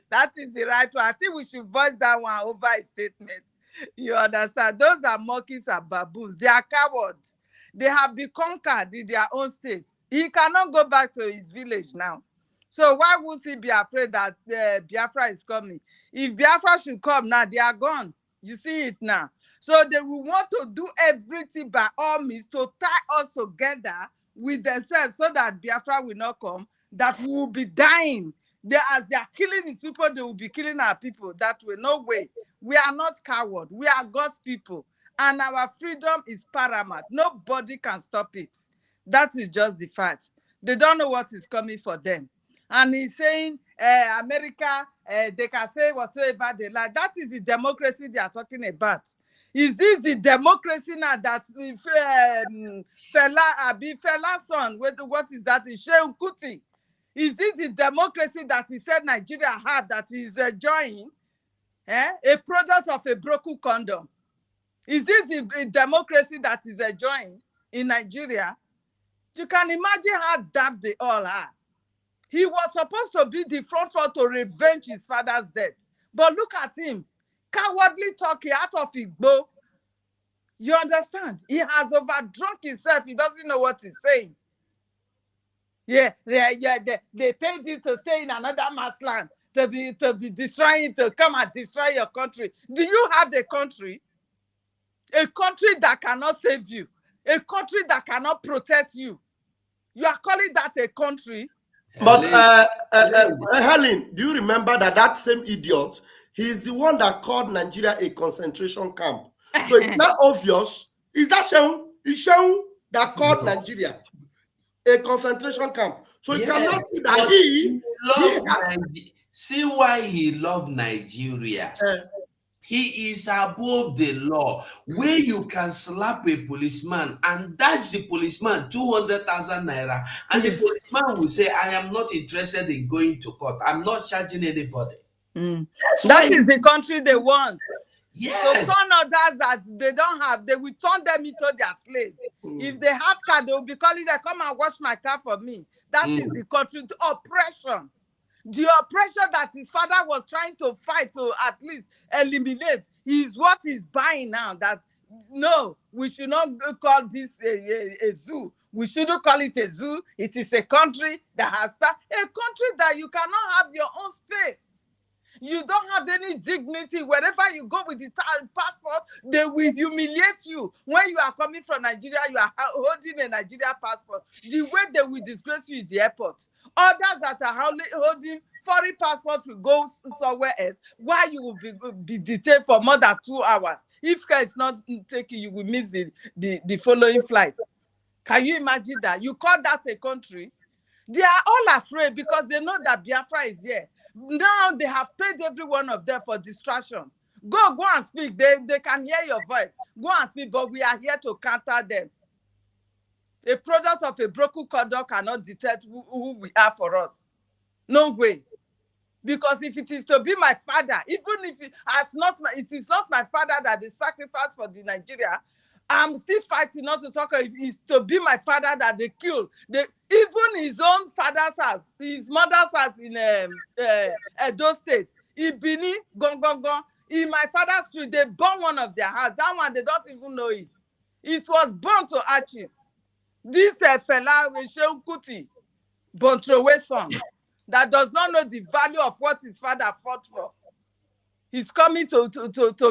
That is the right one. I think we should voice that one over a statement. You understand? Those are monkeys and baboons. They are cowards. They have been conquered in their own states. He cannot go back to his village now. So why would he be afraid that Biafra is coming? If Biafra should come now, they are gone. You see it now. So they will want to do everything by all means to tie us together with themselves so that Biafra will not come, that we will be dying. As they are killing his people, they will be killing our people. That way, no way. We are not cowards. We are God's people. And our freedom is paramount. Nobody can stop it. That is just the fact. They don't know what is coming for them. And he's saying, America, they can say whatsoever they like. That is the democracy they are talking about. Is this the democracy now that Fela's son, what is that? Shehu Kuti. Is this the democracy that he said Nigeria have that is enjoying? A product of a broken condom. Is this the democracy that is enjoying in Nigeria? You can imagine how daft they all are. He was supposed to be the front runner to revenge his father's death. But look at him. Cowardly talking out of Igbo. You understand? He has overdrunk himself. He doesn't know what he's saying. Yeah. They paid you to stay in another man's land, to be destroying, to come and destroy your country. Do you have the country? A country that cannot save you. A country that cannot protect you. You are calling that a country? But Helen, do you remember that same idiot, he's the one that called Nigeria a concentration camp? So it's not obvious. Is that Shehu? Is Shehu that called Nigeria a concentration camp? So you cannot see that see why he loved Nigeria. He is above the law, where you can slap a policeman and dash the policeman 200,000 naira, and the policeman will say, I am not interested in going to court. I'm not charging anybody. That is the country they want. Yes. So some others that they don't have, they will turn them into their slaves. If they have car, they will be calling them, come and wash my car for me. That is the country to oppression. The oppression that his father was trying to fight to at least eliminate is what he's buying now. That no, we should not call this a zoo. We shouldn't call it a zoo. It is a country that has a country that you cannot have your own space. You don't have any dignity. Wherever you go with the passport, they will humiliate you. When you are coming from Nigeria, you are holding a Nigeria passport. The way they will disgrace you in the airport. Others that are holding foreign passport will go somewhere else, while you will be detained for more than 2 hours. If care is not taken, you will miss the following flights. Can you imagine that? You call that a country? They are all afraid because they know that Biafra is here. Now they have paid every one of them for distraction. Go and speak. They can hear your voice. Go and speak, but we are here to counter them. A product of a broken condom cannot detect who we are for us. No way. Because if it is to be my father, even if it is not my father that they sacrificed for the Nigeria, I'm still fighting not to talk. It is to be my father that they killed. Even his own father's house, his mother's house in Edo State, Ibini, Gong. In my father's street, they burned one of their houses. That one, they don't even know it. It was burned to ashes. This fella, Shehu Kuti, Bontrewe son. that does not know the value of what his father fought for. He's coming to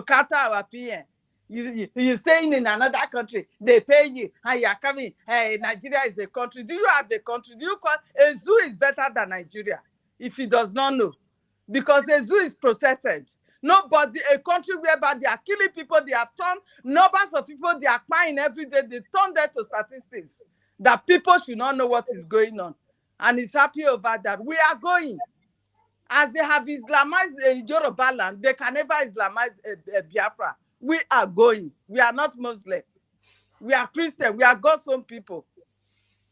cater our PM. You're staying in another country. They pay you, and you're coming. Hey, Nigeria is a country. Do you have the country? Do you call a zoo is better than Nigeria? If he does not know, because a zoo is protected. Nobody, a country whereby they are killing people, they have turned numbers of people, they are crying every day. They turn that to statistics that people should not know what is going on, and he's happy over that. We are going. As they have Islamized Yoruba land, they can never Islamize Biafra. We are going. We are not Muslim. We are Christian. We are God's own people.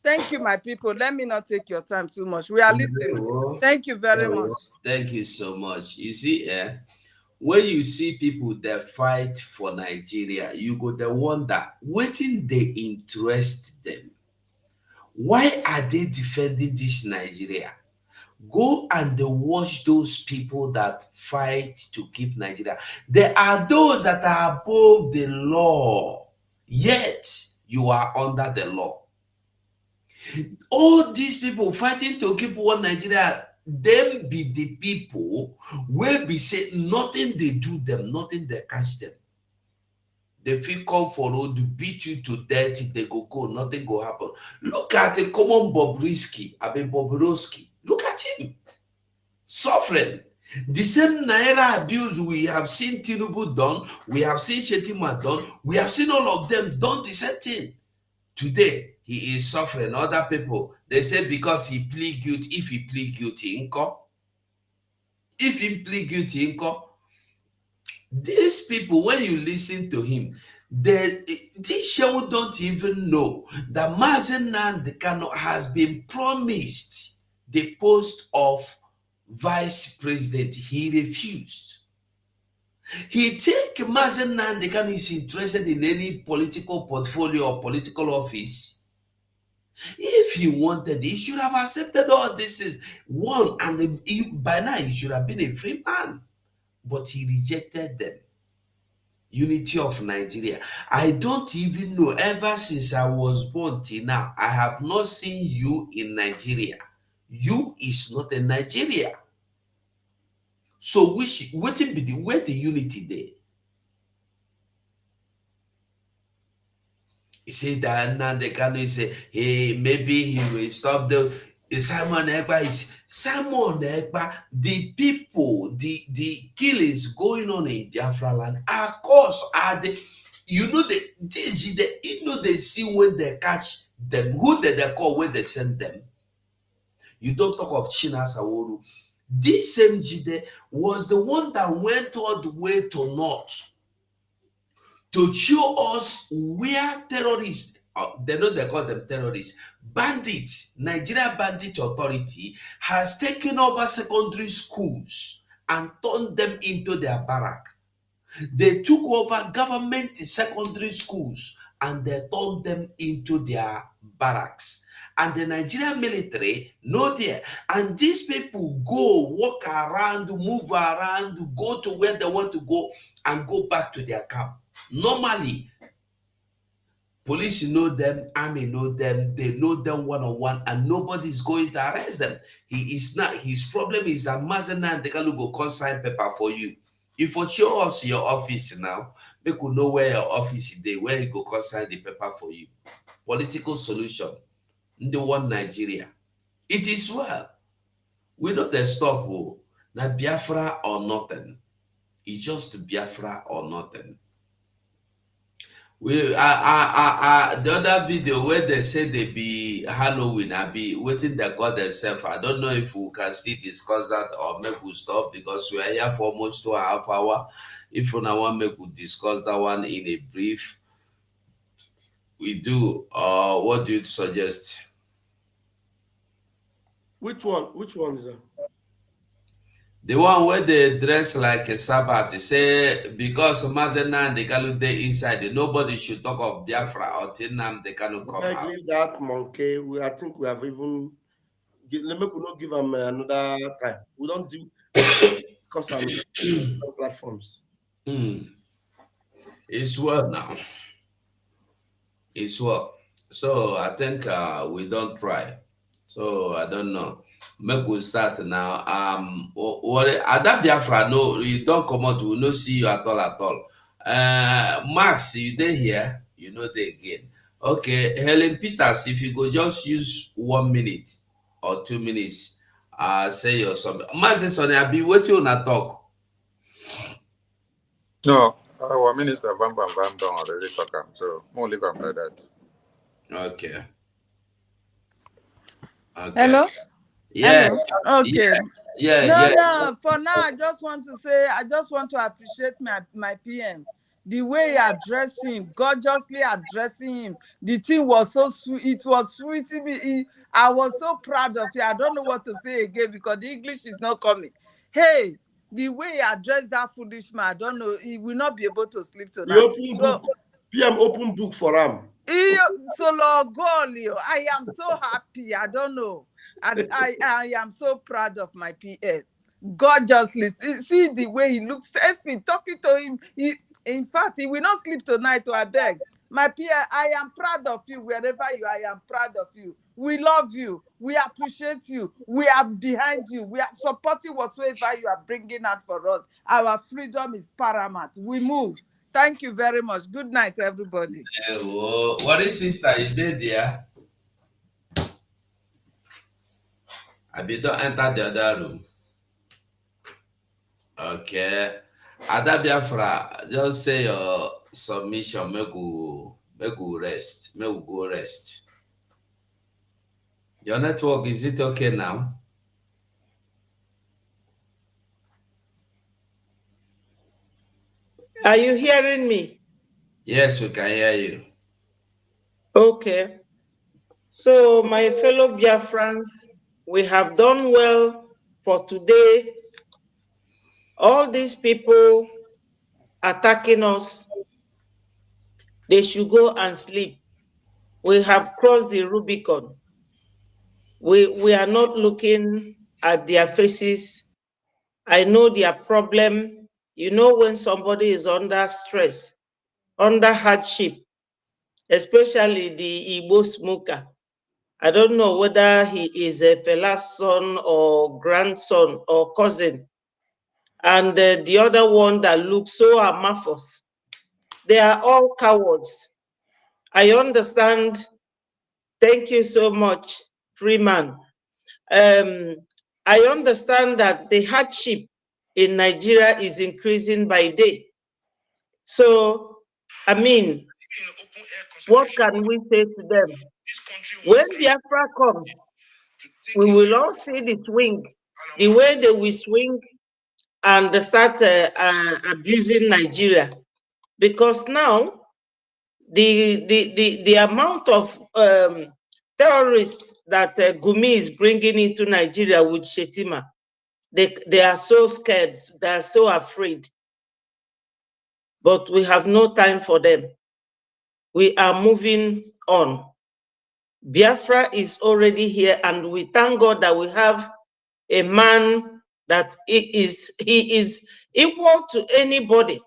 Thank you, my people. Let me not take your time too much. We are listening. Thank you very much. Thank you so much. You see, when you see people that fight for Nigeria, you go to wonder, waiting they interest them. Why are they defending this Nigeria? Go and watch those people that fight to keep Nigeria. There are those that are above the law, yet you are under the law. All these people fighting to keep one Nigeria, them be the people will be saying nothing they do them, nothing they catch them. They feel come for road to beat you to death, if they go, nothing go happen. Look at a common Bobrisky, Abe Bobrovsky. Look at him. Suffering. The same Naira abuse we have seen Tinubu done, we have seen Shetima done, we have seen all of them done the same thing. Today, he is suffering. Other people, they say because he plead guilty, if he plead guilty, if he plead guilty, these people, when you listen to him, this show don't even know that Mazen Nnamdi Kanu has been promised the post of vice president. He refused. He take Mazen Nnamdi Kanu is interested in any political portfolio or political office. If he wanted, he should have accepted all this is one, and by now he should have been a free man. But he rejected them. Unity of Nigeria. I don't even know, ever since I was born till now, I have not seen you in Nigeria. You is not in Nigeria. So what be the where the unity there? He said that now they can say, hey, maybe he will stop the Simon Ekpa is Simon Ekpa. The people, the killings going on in Biafra land, of course, are the they see when they catch them, who did they call when they send them. You don't talk of China Saworu. This same Jide was the one that went all the way to north to show us where terrorists, they know they call them terrorists, bandits, Nigeria Bandit Authority has taken over secondary schools and turned them into their barrack. They took over government secondary schools and they turned them into their barracks. And the Nigerian military know there. And these people go, walk around, move around, go to where they want to go and go back to their camp. Normally, police know them, army know them, they know them one-on-one, and nobody is going to arrest them. He is not. His problem is that Mazen Nnamdi Kanu go consign paper for you. If you show us your office now, we could know where your office is, where you go consign the paper for you. Political solution. The one Nigeria. It is well. We know the stop. Not Biafra or nothing. It's just Biafra or nothing. We the other video where they say they be Halloween, I be waiting they got themselves. I don't know if we can still discuss that or make we stop because we are here for almost 2.5 hours. If you now want make we discuss that one in a brief, we do. What do you suggest? Which one? Which one is that? The one where they dress like a Sabbath. They say because Mazen Nnamdi Kanu dey inside, nobody should talk of Biafra until Nnamdi Kanu come out. I leave that monkey. I think we have even. Let me not give them another time. We don't do discuss on some platforms. It's well now. It's well. So I think we don't try. So I don't know. make we start now. What Ada Biafra? No, you don't come out. We will not see you at all, at all. Max, you there here? You know they again. Okay, Helen Peters, if you go just use 1 minute or 2 minutes, say your something. Max, Sonny, I'll be waiting on a talk. No, our minister Bam Bam Bam don't already talk him, so we'll leave him like that. Okay. Okay. Hello? Yeah. Hello? Okay. Yeah. No. For now, I just want to appreciate my PM. The way he addressed him, gorgeously addressing him. The thing was so sweet. It was sweet to me. I was so proud of you. I don't know what to say again because the English is not coming. Hey, the way he addressed that foolish man, I don't know. He will not be able to sleep tonight. PM open book for him. Solo Golio, I am so happy. I don't know. I am so proud of my PL. Gorgeously. See the way he looks sexy. Talking to him. In fact, he will not sleep tonight, I beg. My PL, I am proud of you. Wherever you are, I am proud of you. We love you. We appreciate you. We are behind you. We are supporting whatsoever you are bringing out for us. Our freedom is paramount. We move. Thank you very much. Good night, everybody. What is sister? You did there? I be don't enter the other room. Okay. Ada Biafra, just say your submission. Make we rest. Make we go rest. Your network, is it okay now? Are you hearing me? Yes, we can hear you. Okay. So, my fellow Biafrans, we have done well for today. All these people attacking us, they should go and sleep. We have crossed the Rubicon. We are not looking at their faces. I know their problem. You know, when somebody is under stress, under hardship, especially the Igbo smoker. I don't know whether he is a fella's son or grandson or cousin. And the other one that looks so amorphous. They are all cowards. I understand. Thank you so much, Freeman. I understand that the hardship in Nigeria is increasing by day. So, I mean, what can we say to them? When Biafra comes, we will all see the swing, the way they will swing and start abusing Nigeria. Because now, the amount of terrorists that Gumi is bringing into Nigeria with Shetima, they are so scared, they are so afraid. But we have no time for them. We are moving on. Biafra is already here, and we thank God that we have a man that he is equal to anybody.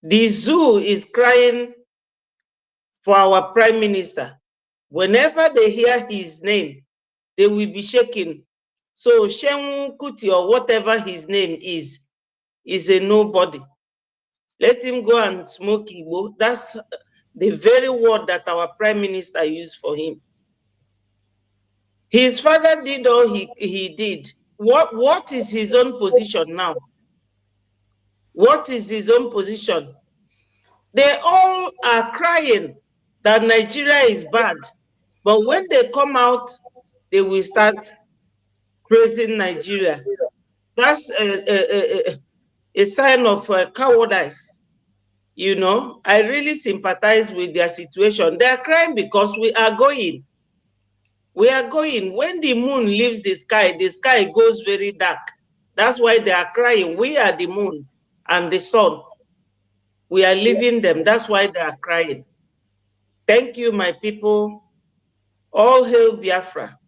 The zoo is crying for our prime minister. Whenever they hear his name, they will be shaking. So Shem Kuti, or whatever his name is a nobody. Let him go and smoke Igbo. That's the very word that our prime minister used for him. His father did all he did. What is his own position now? What is his own position? They all are crying that Nigeria is bad. But when they come out, they will start praising Nigeria. That's a sign of cowardice. You know, I really sympathize with their situation. They are crying because we are going. We are going. When the moon leaves the sky goes very dark. That's why they are crying. We are the moon and the sun. We are leaving them. That's why they are crying. Thank you, my people. All hail Biafra.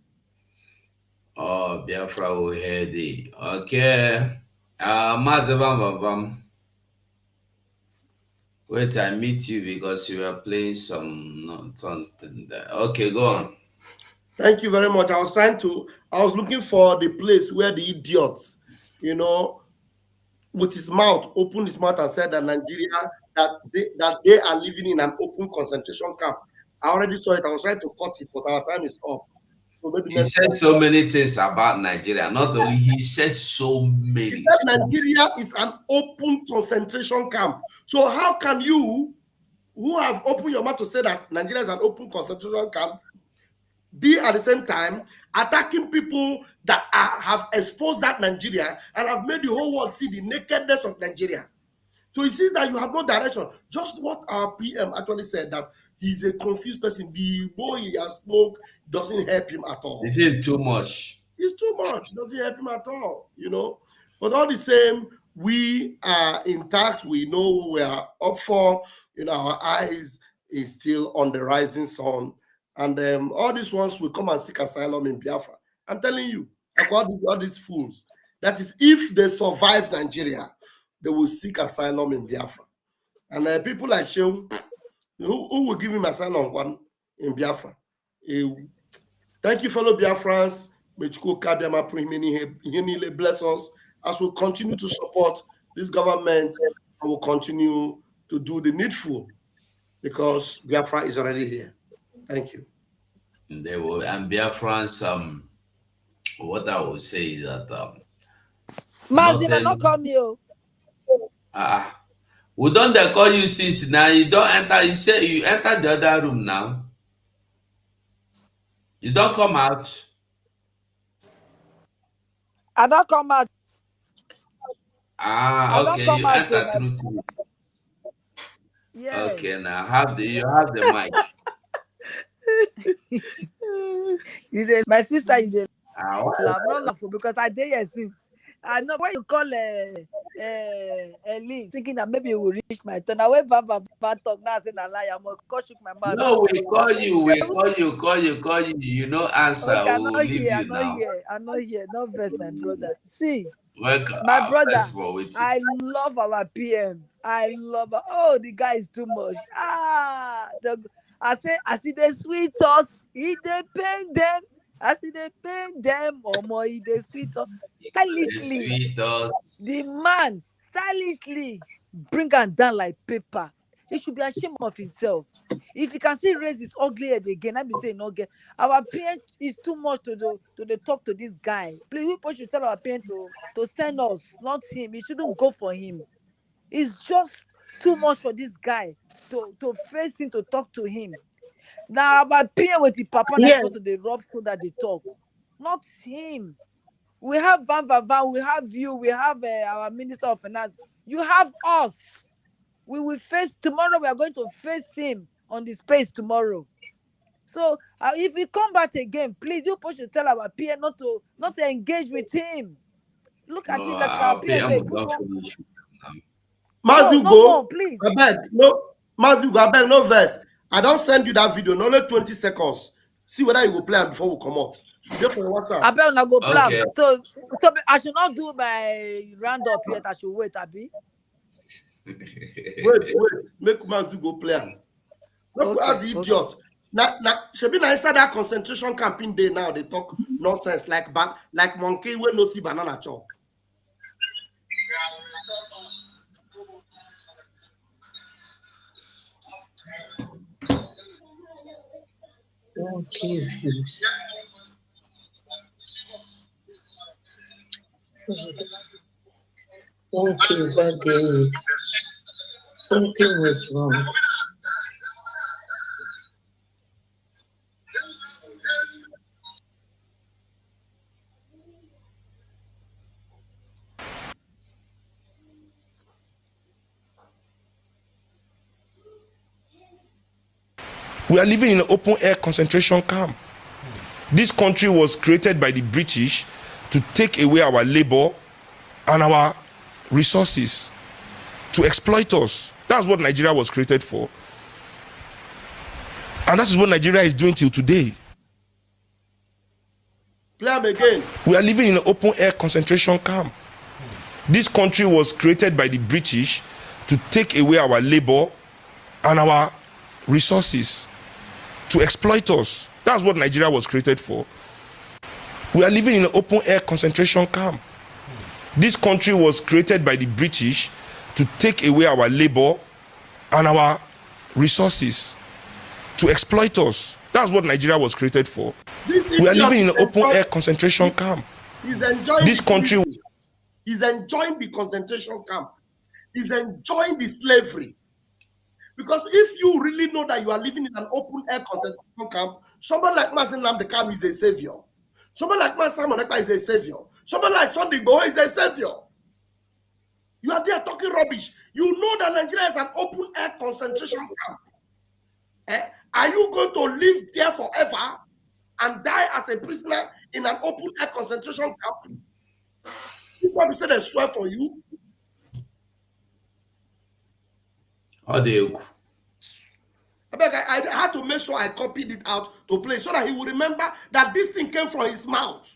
Oh, Biafra will hear thee. Okay. Mazevam. Wait, I meet you because you were playing some nonsense there. Okay, go on. Thank you very much. I was looking for the place where the idiot, you know, with his mouth, opened his mouth and said that Nigeria, that they are living in an open concentration camp. I already saw it. I was trying to cut it, but our time is up. So maybe He said so many things about Nigeria. Not only he said so many. He said Nigeria is an open concentration camp. So how can you, who have opened your mouth to say that Nigeria is an open concentration camp, be at the same time attacking people that have exposed that Nigeria and have made the whole world see the nakedness of Nigeria? So it seems that you have no direction. Just what our PM actually said, that he's a confused person. The boy he has smoked doesn't help him at all. It is too much. It's too much. It doesn't help him at all, you know. But all the same, we are intact. We know what we are up for. You know, our eyes is still on the rising sun. And all these ones will come and seek asylum in Biafra. I'm telling you, like all these fools, that is, if they survive Nigeria, they will seek asylum in Biafra. And people like Shehu, who will give him asylum in Biafra? Thank you, fellow Biafrans. May Chukwu bless us as we continue to support this government and will continue to do the needful, because Biafra is already here. Thank you. They will, and Biafrans, what I would say is that Mazina, not come you. We don't call you since now. You don't enter. You say you enter the other room now. You don't come out. I don't come out. Okay. You enter through. Yeah. Okay, now you have the mic. My sister, you did laugh, not laughing, because I did yes since. I know when you call Lee, thinking that maybe it will reach my turn. I went back talk now, saying a lie. I'm gonna shook my mouth. No, we call you. You know, answer. Okay, I'm we'll not leave here. you now. I'm not here. No verse, my brother. See, welcome. My brother, I love our PM. Oh, the guy is too much. I see they sweet us. He they pain them. I see they pain them or more. He they sweet us. Stylishly, the man stylishly bring him down like paper. He should be ashamed of himself. If he can see raise his ugly head again, I be saying no again. Our parent is too much to talk to this guy. Please, we should tell our parent to send us, not him. He shouldn't go for him. It's just too much for this guy to face him, to talk to him. Now our parent with the papa that's supposed to the rub so that they talk, not him. We have Van, we have you, we have our Minister of Finance. You have us. We will face tomorrow. We are going to face him on the space tomorrow. So if we come back again, please, you should tell our peer not to engage with him. Look at it like our peer. Mazugo, please. I beg, Mazugo, I beg, no verse. I don't send you that video, only 20 seconds. See whether you will play before we come out. I better not go play. Okay. So I should not do my roundup yet. I should wait, Abi. wait. Make Mazugo play. Look as the idiot. Now, should be inside that concentration camping day now. They talk nonsense like monkey when no see banana chop. Okay. But something was wrong. We are living in an open air concentration camp. This country was created by the British to take away our labor and our resources, to exploit us. That's what Nigeria was created for. And that is what Nigeria is doing till today. Play them again. We are living in an open air concentration camp. This country was created by the British to take away our labor and our resources, to exploit us. That's what Nigeria was created for. We are living in an open air concentration camp. This country was created by the British to take away our labor and our resources, to exploit us. That's what Nigeria was created for. We are living in an open air concentration camp. He's enjoying this country. He's enjoying the concentration camp. He's enjoying the slavery. Because if you really know that you are living in an open air concentration camp, someone like Mazen Lamdekam is a savior. Someone like Simon Ekpa is a savior. Someone like Sunday Igboho is a savior. You are there talking rubbish. You know that Nigeria is an open air concentration camp. Are you going to live there forever and die as a prisoner in an open air concentration camp? This is what we said they swear for you. I had to make sure I copied it out to play so that he would remember that this thing came from his mouth.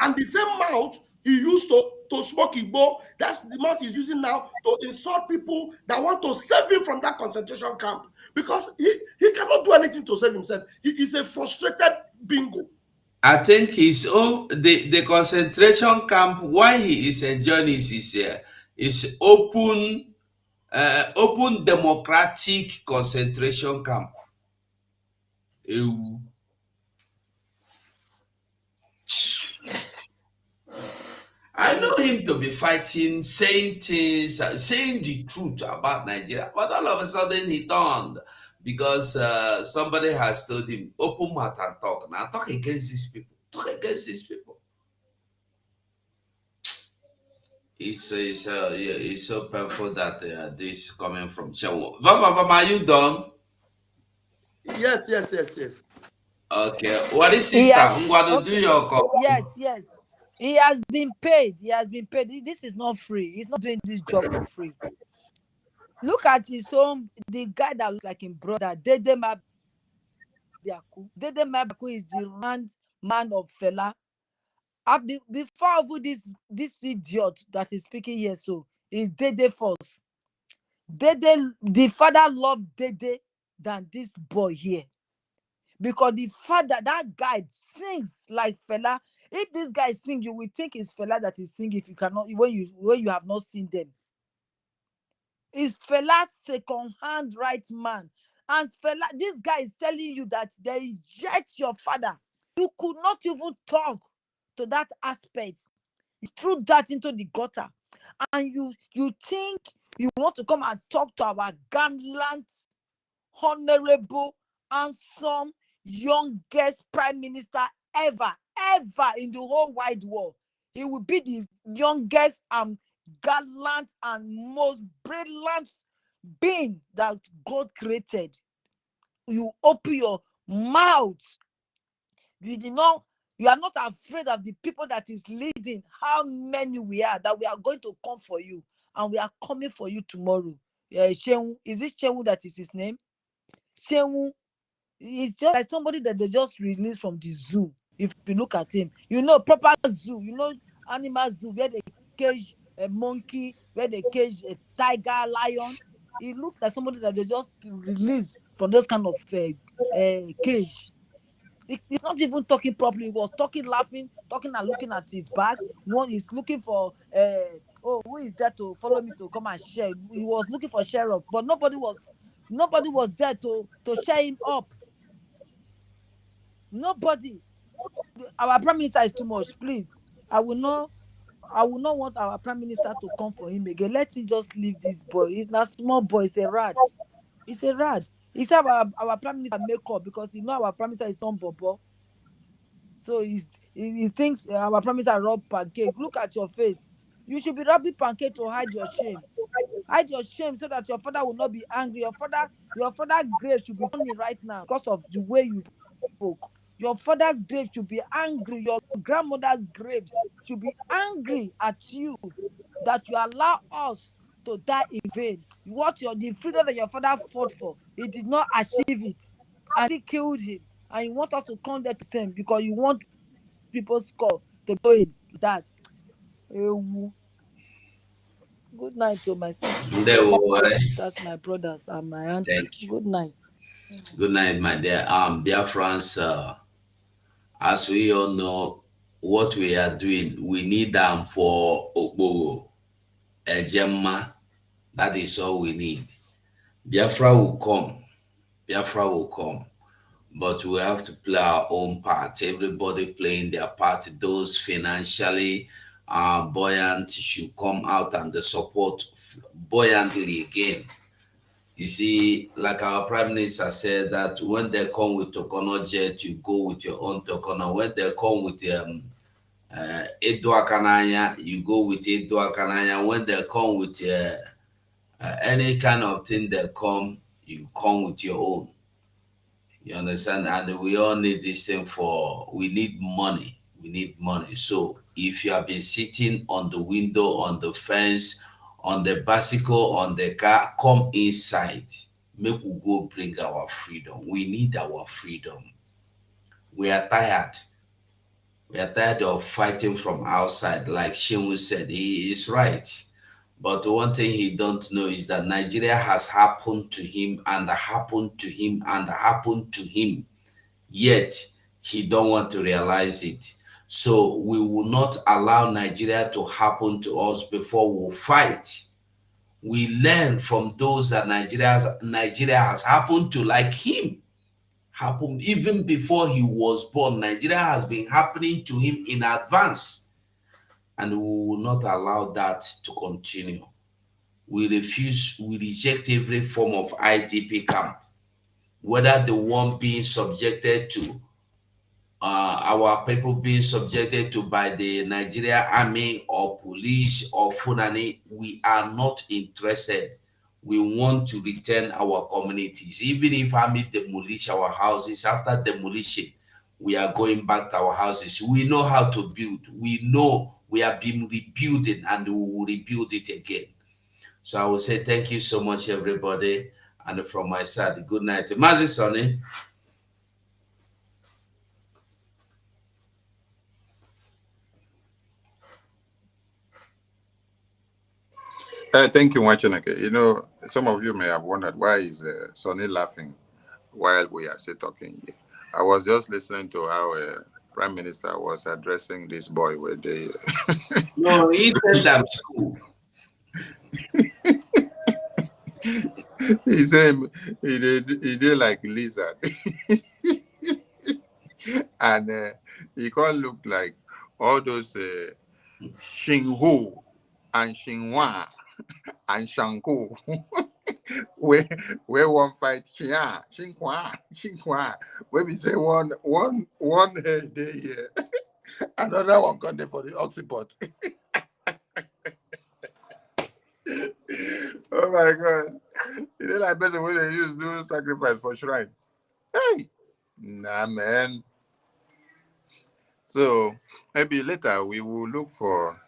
And the same mouth he used to smoke Igbo, that's the mouth he's using now to insult people that want to save him from that concentration camp. Because he cannot do anything to save himself. He is a frustrated bingo. I think the concentration camp, why he is enjoying is open democratic concentration camp. I know him to be fighting, saying things, saying the truth about Nigeria, but all of a sudden he turned because somebody has told him, open mouth and talk. Now talk against these people. Talk against these people. It's so painful that this coming from Chewo. Vama, are you done? Yes. Okay. What is sister? Okay. Do your call. Yes. He has been paid. This is not free. He's not doing this job for free. Look at his own, the guy that looks like his brother, Dede Mabiaku. Dede Mabiaku is the grand man of Fela. Before this idiot that is speaking here, so is Dede first. Dede, the father loved Dede than this boy here. Because the father, that guy sings like Fela. If this guy sings, you will think it's Fela that is singing if you cannot, when you have not seen them. Is Fela's second-hand right man. And Fela, this guy is telling you that they reject your father. You could not even talk to that aspect. You threw that into the gutter. And you think you want to come and talk to our gallant, honorable, handsome, youngest prime minister ever in the whole wide world. He will be the youngest and gallant and most brilliant being that God created. You open your mouth. You are not afraid of the people that is leading, how many we are, that we are going to come for you. And we are coming for you tomorrow. Shehu, is it Shehu that is his name? Shehu is just like somebody that they just released from the zoo. If you look at him, proper zoo, animal zoo, where they cage a monkey, where they cage a tiger, lion. It looks like somebody that they just released from those kind of cage. He's not even talking properly. He was talking, laughing, talking and looking at his bag. One is looking for, who is there to follow me to come and share? He was looking for share up, but nobody was there to share him up. Nobody. Our prime minister is too much. Please, I will not want our prime minister to come for him again. Let him just leave this boy. He's not small boy. He's a rat. He said our prime minister make up because our prime minister is on bobo. So he thinks our prime minister rub pancake. Look at your face. You should be rubbing pancake to hide your shame. Hide your shame so that your father will not be angry. Your father's grave should be funny right now because of the way you spoke. Your father's grave should be angry. Your grandmother's grave should be angry at you that you allow us to die in vain. The freedom that your father fought for, he did not achieve it. And he killed him. And you want us to come there to him because you want people's skull to go in that. Good night to my sister. That's my brothers and my auntie. Good night. Good night, my dear. Biafrans, as we all know, what we are doing, we need them for Okbogo, Ejemma. That is all we need. Biafra will come. Biafra will come. But we have to play our own part. Everybody playing their part. Those financially buoyant should come out and support buoyantly again. You see, like our prime minister said, that when they come with Tokono jet, you go with your own Tokono. When they come with Edo Akananya, you go with Edo Akananya. When they come with any kind of thing they come, you come with your own. You understand? And we all need this thing we need money. We need money. So if you have been sitting on the window, on the fence, on the bicycle, on the car, come inside. Make we go bring our freedom. We need our freedom. We are tired. We are tired of fighting from outside. Like Shinwu said, he is right. But one thing he don't know is that Nigeria has happened to him and happened to him and happened to him. Yet he don't want to realize it. So we will not allow Nigeria to happen to us before we fight. We learn from those that Nigeria has happened to, like him. Happened even before he was born. Nigeria has been happening to him in advance. And we will not allow that to continue. We reject every form of IDP camp, whether the one being subjected to our people being subjected to by the Nigeria army or police or Funani. We are not interested. We want to return our communities. Even if army demolish our houses, after demolition, we are going back to our houses. We know how to build. We know we have been rebuilding and we will rebuild it again. So I will say thank you so much, everybody. And from my side, good night. Mazi Sonny. Thank you, Wacheneke. You know, some of you may have wondered why is Sonny laughing while we are still talking here. I was just listening to how Prime Minister was addressing this boy with the. No, he said that school. He said he did like lizard, and he can't look like all those Xinghu and Xinhua and Shanku. where one fight Xinhua, where we say one head day here, another one got there for the occiput. Oh my God! You know, like person when they use do sacrifice for shrine. Hey, nah, man. So maybe later we will look for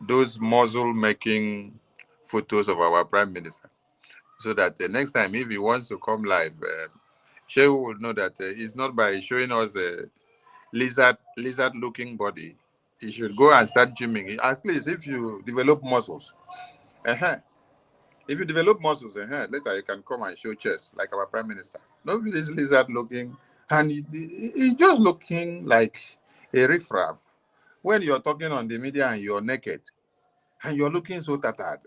those muzzle making photos of our prime minister, so that the next time if he wants to come live, Shehu will know that it's not by showing us a lizard looking body. He should go and start gymming. At least if you develop muscles. If you develop muscles, later you can come and show chest like our prime minister. Nobody is lizard looking, and he's just looking like a riffraff. When you're talking on the media and you're naked, and you're looking so tattered,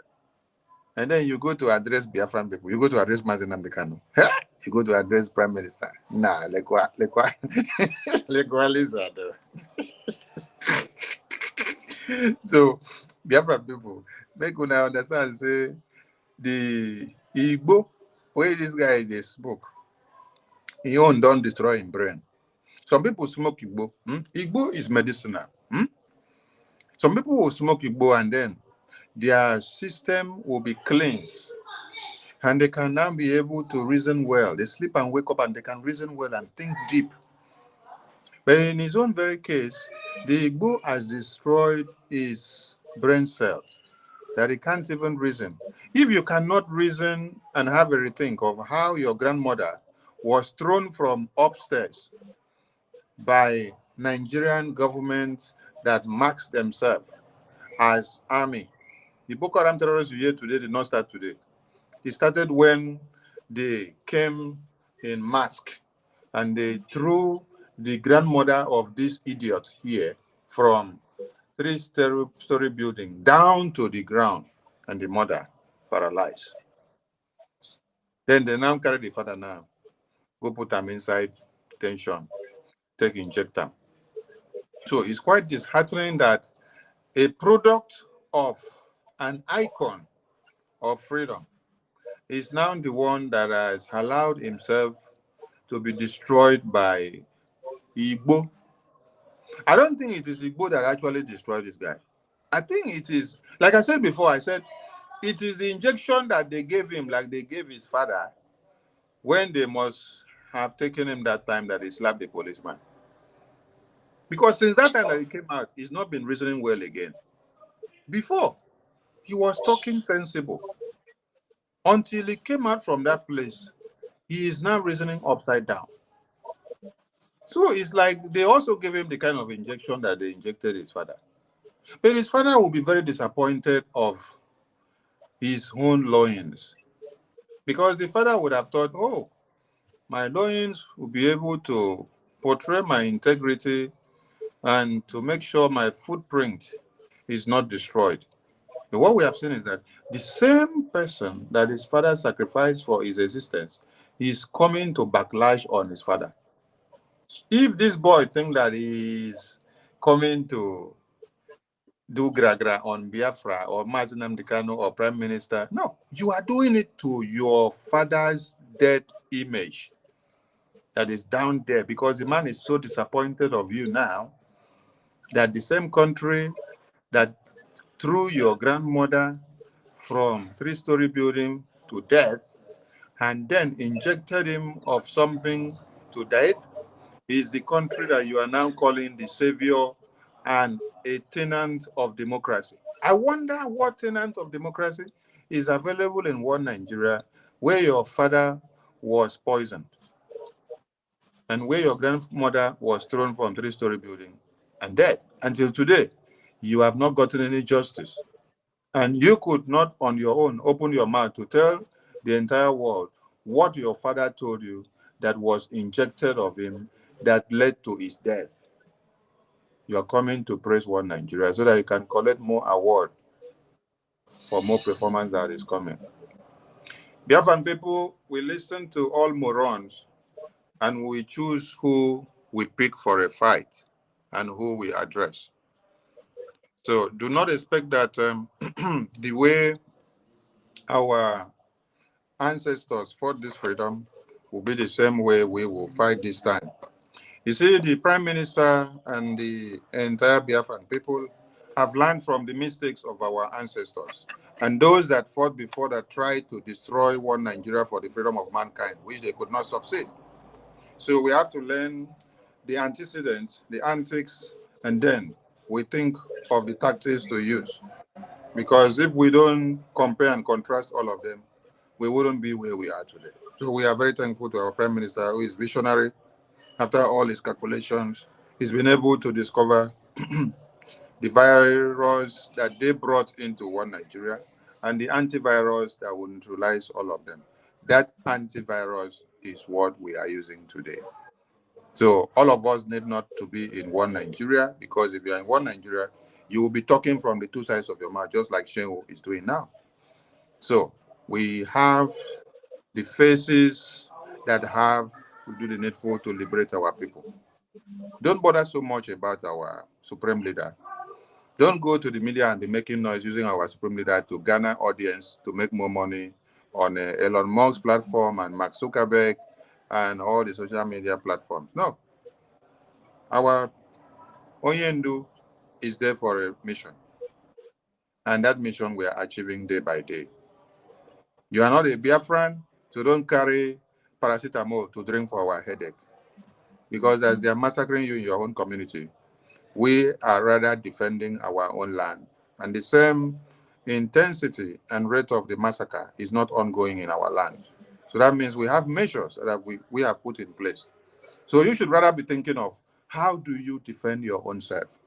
and then you go to address Biafran people, you go to address Mazen Namdekano, you go to address prime minister. Nah, like what lizard. So Biafran people, make una understand, say, the Igbo, where this guy they smoke, he own don't destroy his brain. Some people smoke Igbo. Igbo is medicinal. Some people will smoke Igbo and then their system will be cleansed. And they can now be able to reason well. They sleep and wake up and they can reason well and think deep. But in his own very case, the Igbo has destroyed his brain cells, that he can't even reason. If you cannot reason and have a rethink of how your grandmother was thrown from upstairs by Nigerian government that marks themselves as army. The Boko Haram terrorists you hear today did not start today. It started when they came in mask, and they threw the grandmother of this idiot here from 3-story building down to the ground, and the mother paralyzed. Then they now carry the father now, go put him inside tension, take inject him. So it's quite disheartening that a product of an icon of freedom is now the one that has allowed himself to be destroyed by Igbo. I don't think it is Igbo that actually destroyed this guy. I think it is, like I said before, I said it is the injection that they gave him, like they gave his father, when they must have taken him that time that he slapped the policeman. Because since that time that he came out, he's not been reasoning well again. Before, he was talking sensible. Until he came out from that place, he is now reasoning upside down. So it's like they also gave him the kind of injection that they injected his father. But his father will be very disappointed of his own loins. Because the father would have thought, oh, my loins will be able to portray my integrity and to make sure my footprint is not destroyed. But what we have seen is that the same person that his father sacrificed for his existence is coming to backlash on his father. If this boy thinks that he is coming to do gra-gra on Biafra or Mazi Nnamdi Kanu or Prime Minister, no, you are doing it to your father's dead image that is down there, because the man is so disappointed of you now that the same country that threw your grandmother from 3-story building to death and then injected him of something to death is the country that you are now calling the savior and a tenant of democracy. I wonder what tenant of democracy is available in one Nigeria where your father was poisoned and where your grandmother was thrown from 3-story building and dead. Until today, you have not gotten any justice. And you could not on your own open your mouth to tell the entire world what your father told you that was injected of him that led to his death. You are coming to praise one Nigeria so that you can collect more award for more performance that is coming. Biafran people, we listen to all morons and we choose who we pick for a fight and who we address. So do not expect that the way our ancestors fought this freedom will be the same way we will fight this time. You see, the Prime Minister and the entire Biafran people have learned from the mistakes of our ancestors and those that fought before that tried to destroy one Nigeria for the freedom of mankind, which they could not succeed. So we have to learn the antecedents, the antics, and then we think of the tactics to use. Because if we don't compare and contrast all of them, we wouldn't be where we are today. So we are very thankful to our Prime Minister, who is visionary. After all his calculations, he's been able to discover the virus that they brought into one Nigeria and the antivirus that will neutralize all of them. That antivirus is what we are using today. So all of us need not to be in one Nigeria, because if you're in one Nigeria, you will be talking from the two sides of your mouth, just like Shehu is doing now. So we have the faces that have to do the needful to liberate our people. Don't bother so much about our supreme leader. Don't go to the media and be making noise using our supreme leader to garner audience, to make more money on Elon Musk's platform and Mark Zuckerberg and all the social media platforms. No. Our Onyendu is there for a mission. And that mission we are achieving day by day. You are not a Biafran, so don't carry paracetamol to drink for our headache. Because as they are massacring you in your own community, we are rather defending our own land. And the same intensity and rate of the massacre is not ongoing in our land. So that means we have measures that we have put in place. So you should rather be thinking of how do you defend your own self,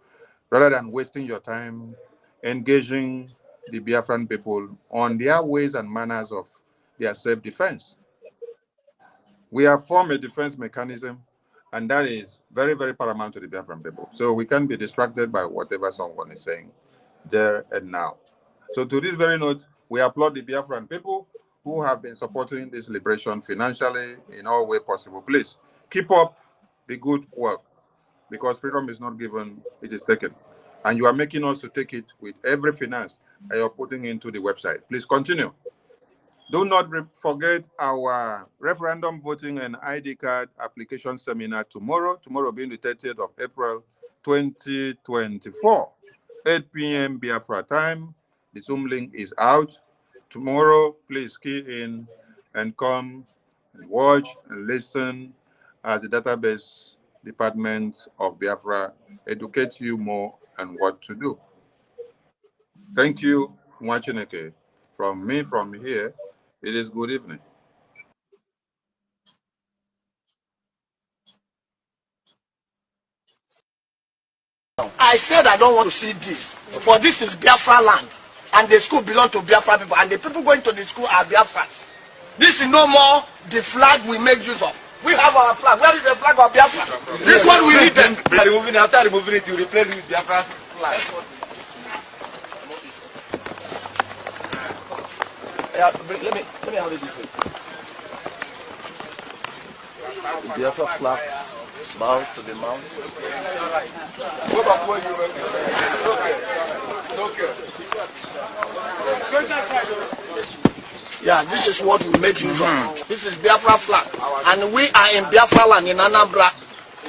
rather than wasting your time engaging the Biafran people on their ways and manners of their self-defense. We have formed a defense mechanism, and that is very, very paramount to the Biafran people. So we can't be distracted by whatever someone is saying there and now. So to this very note, we applaud the Biafran people who have been supporting this liberation financially in all way possible. Please keep up the good work, because freedom is not given, it is taken. And you are making us to take it with every finance that you're putting into the website. Please continue. Do not forget our referendum voting and ID card application seminar tomorrow being the 30th of April, 2024, 8 p.m. Biafra time. The Zoom link is out. Tomorrow, please key in and come and watch and listen as the database department of Biafra educates you more on what to do. Thank you, Mwachineke. From me, from here, it is good evening. I said I don't want to see this, but this is Biafra land, and the school belongs to Biafra people, and the people going to the school are Biafrans. This is no more the flag we make use of. We have our flag. Where is the flag of Biafra? This one we need them. After removing it, you replace it with Biafra flag. Yeah, let me have it this way. The Biafra flag, mount to the mount. Go back where you were. It's okay. Yeah, this is what we make use of. This is Biafra flag, and we are in Biafra land in Anambra,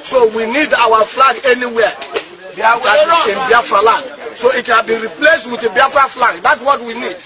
so we need our flag anywhere that is in Biafra land. So it has been replaced with the Biafra flag. That's what we need.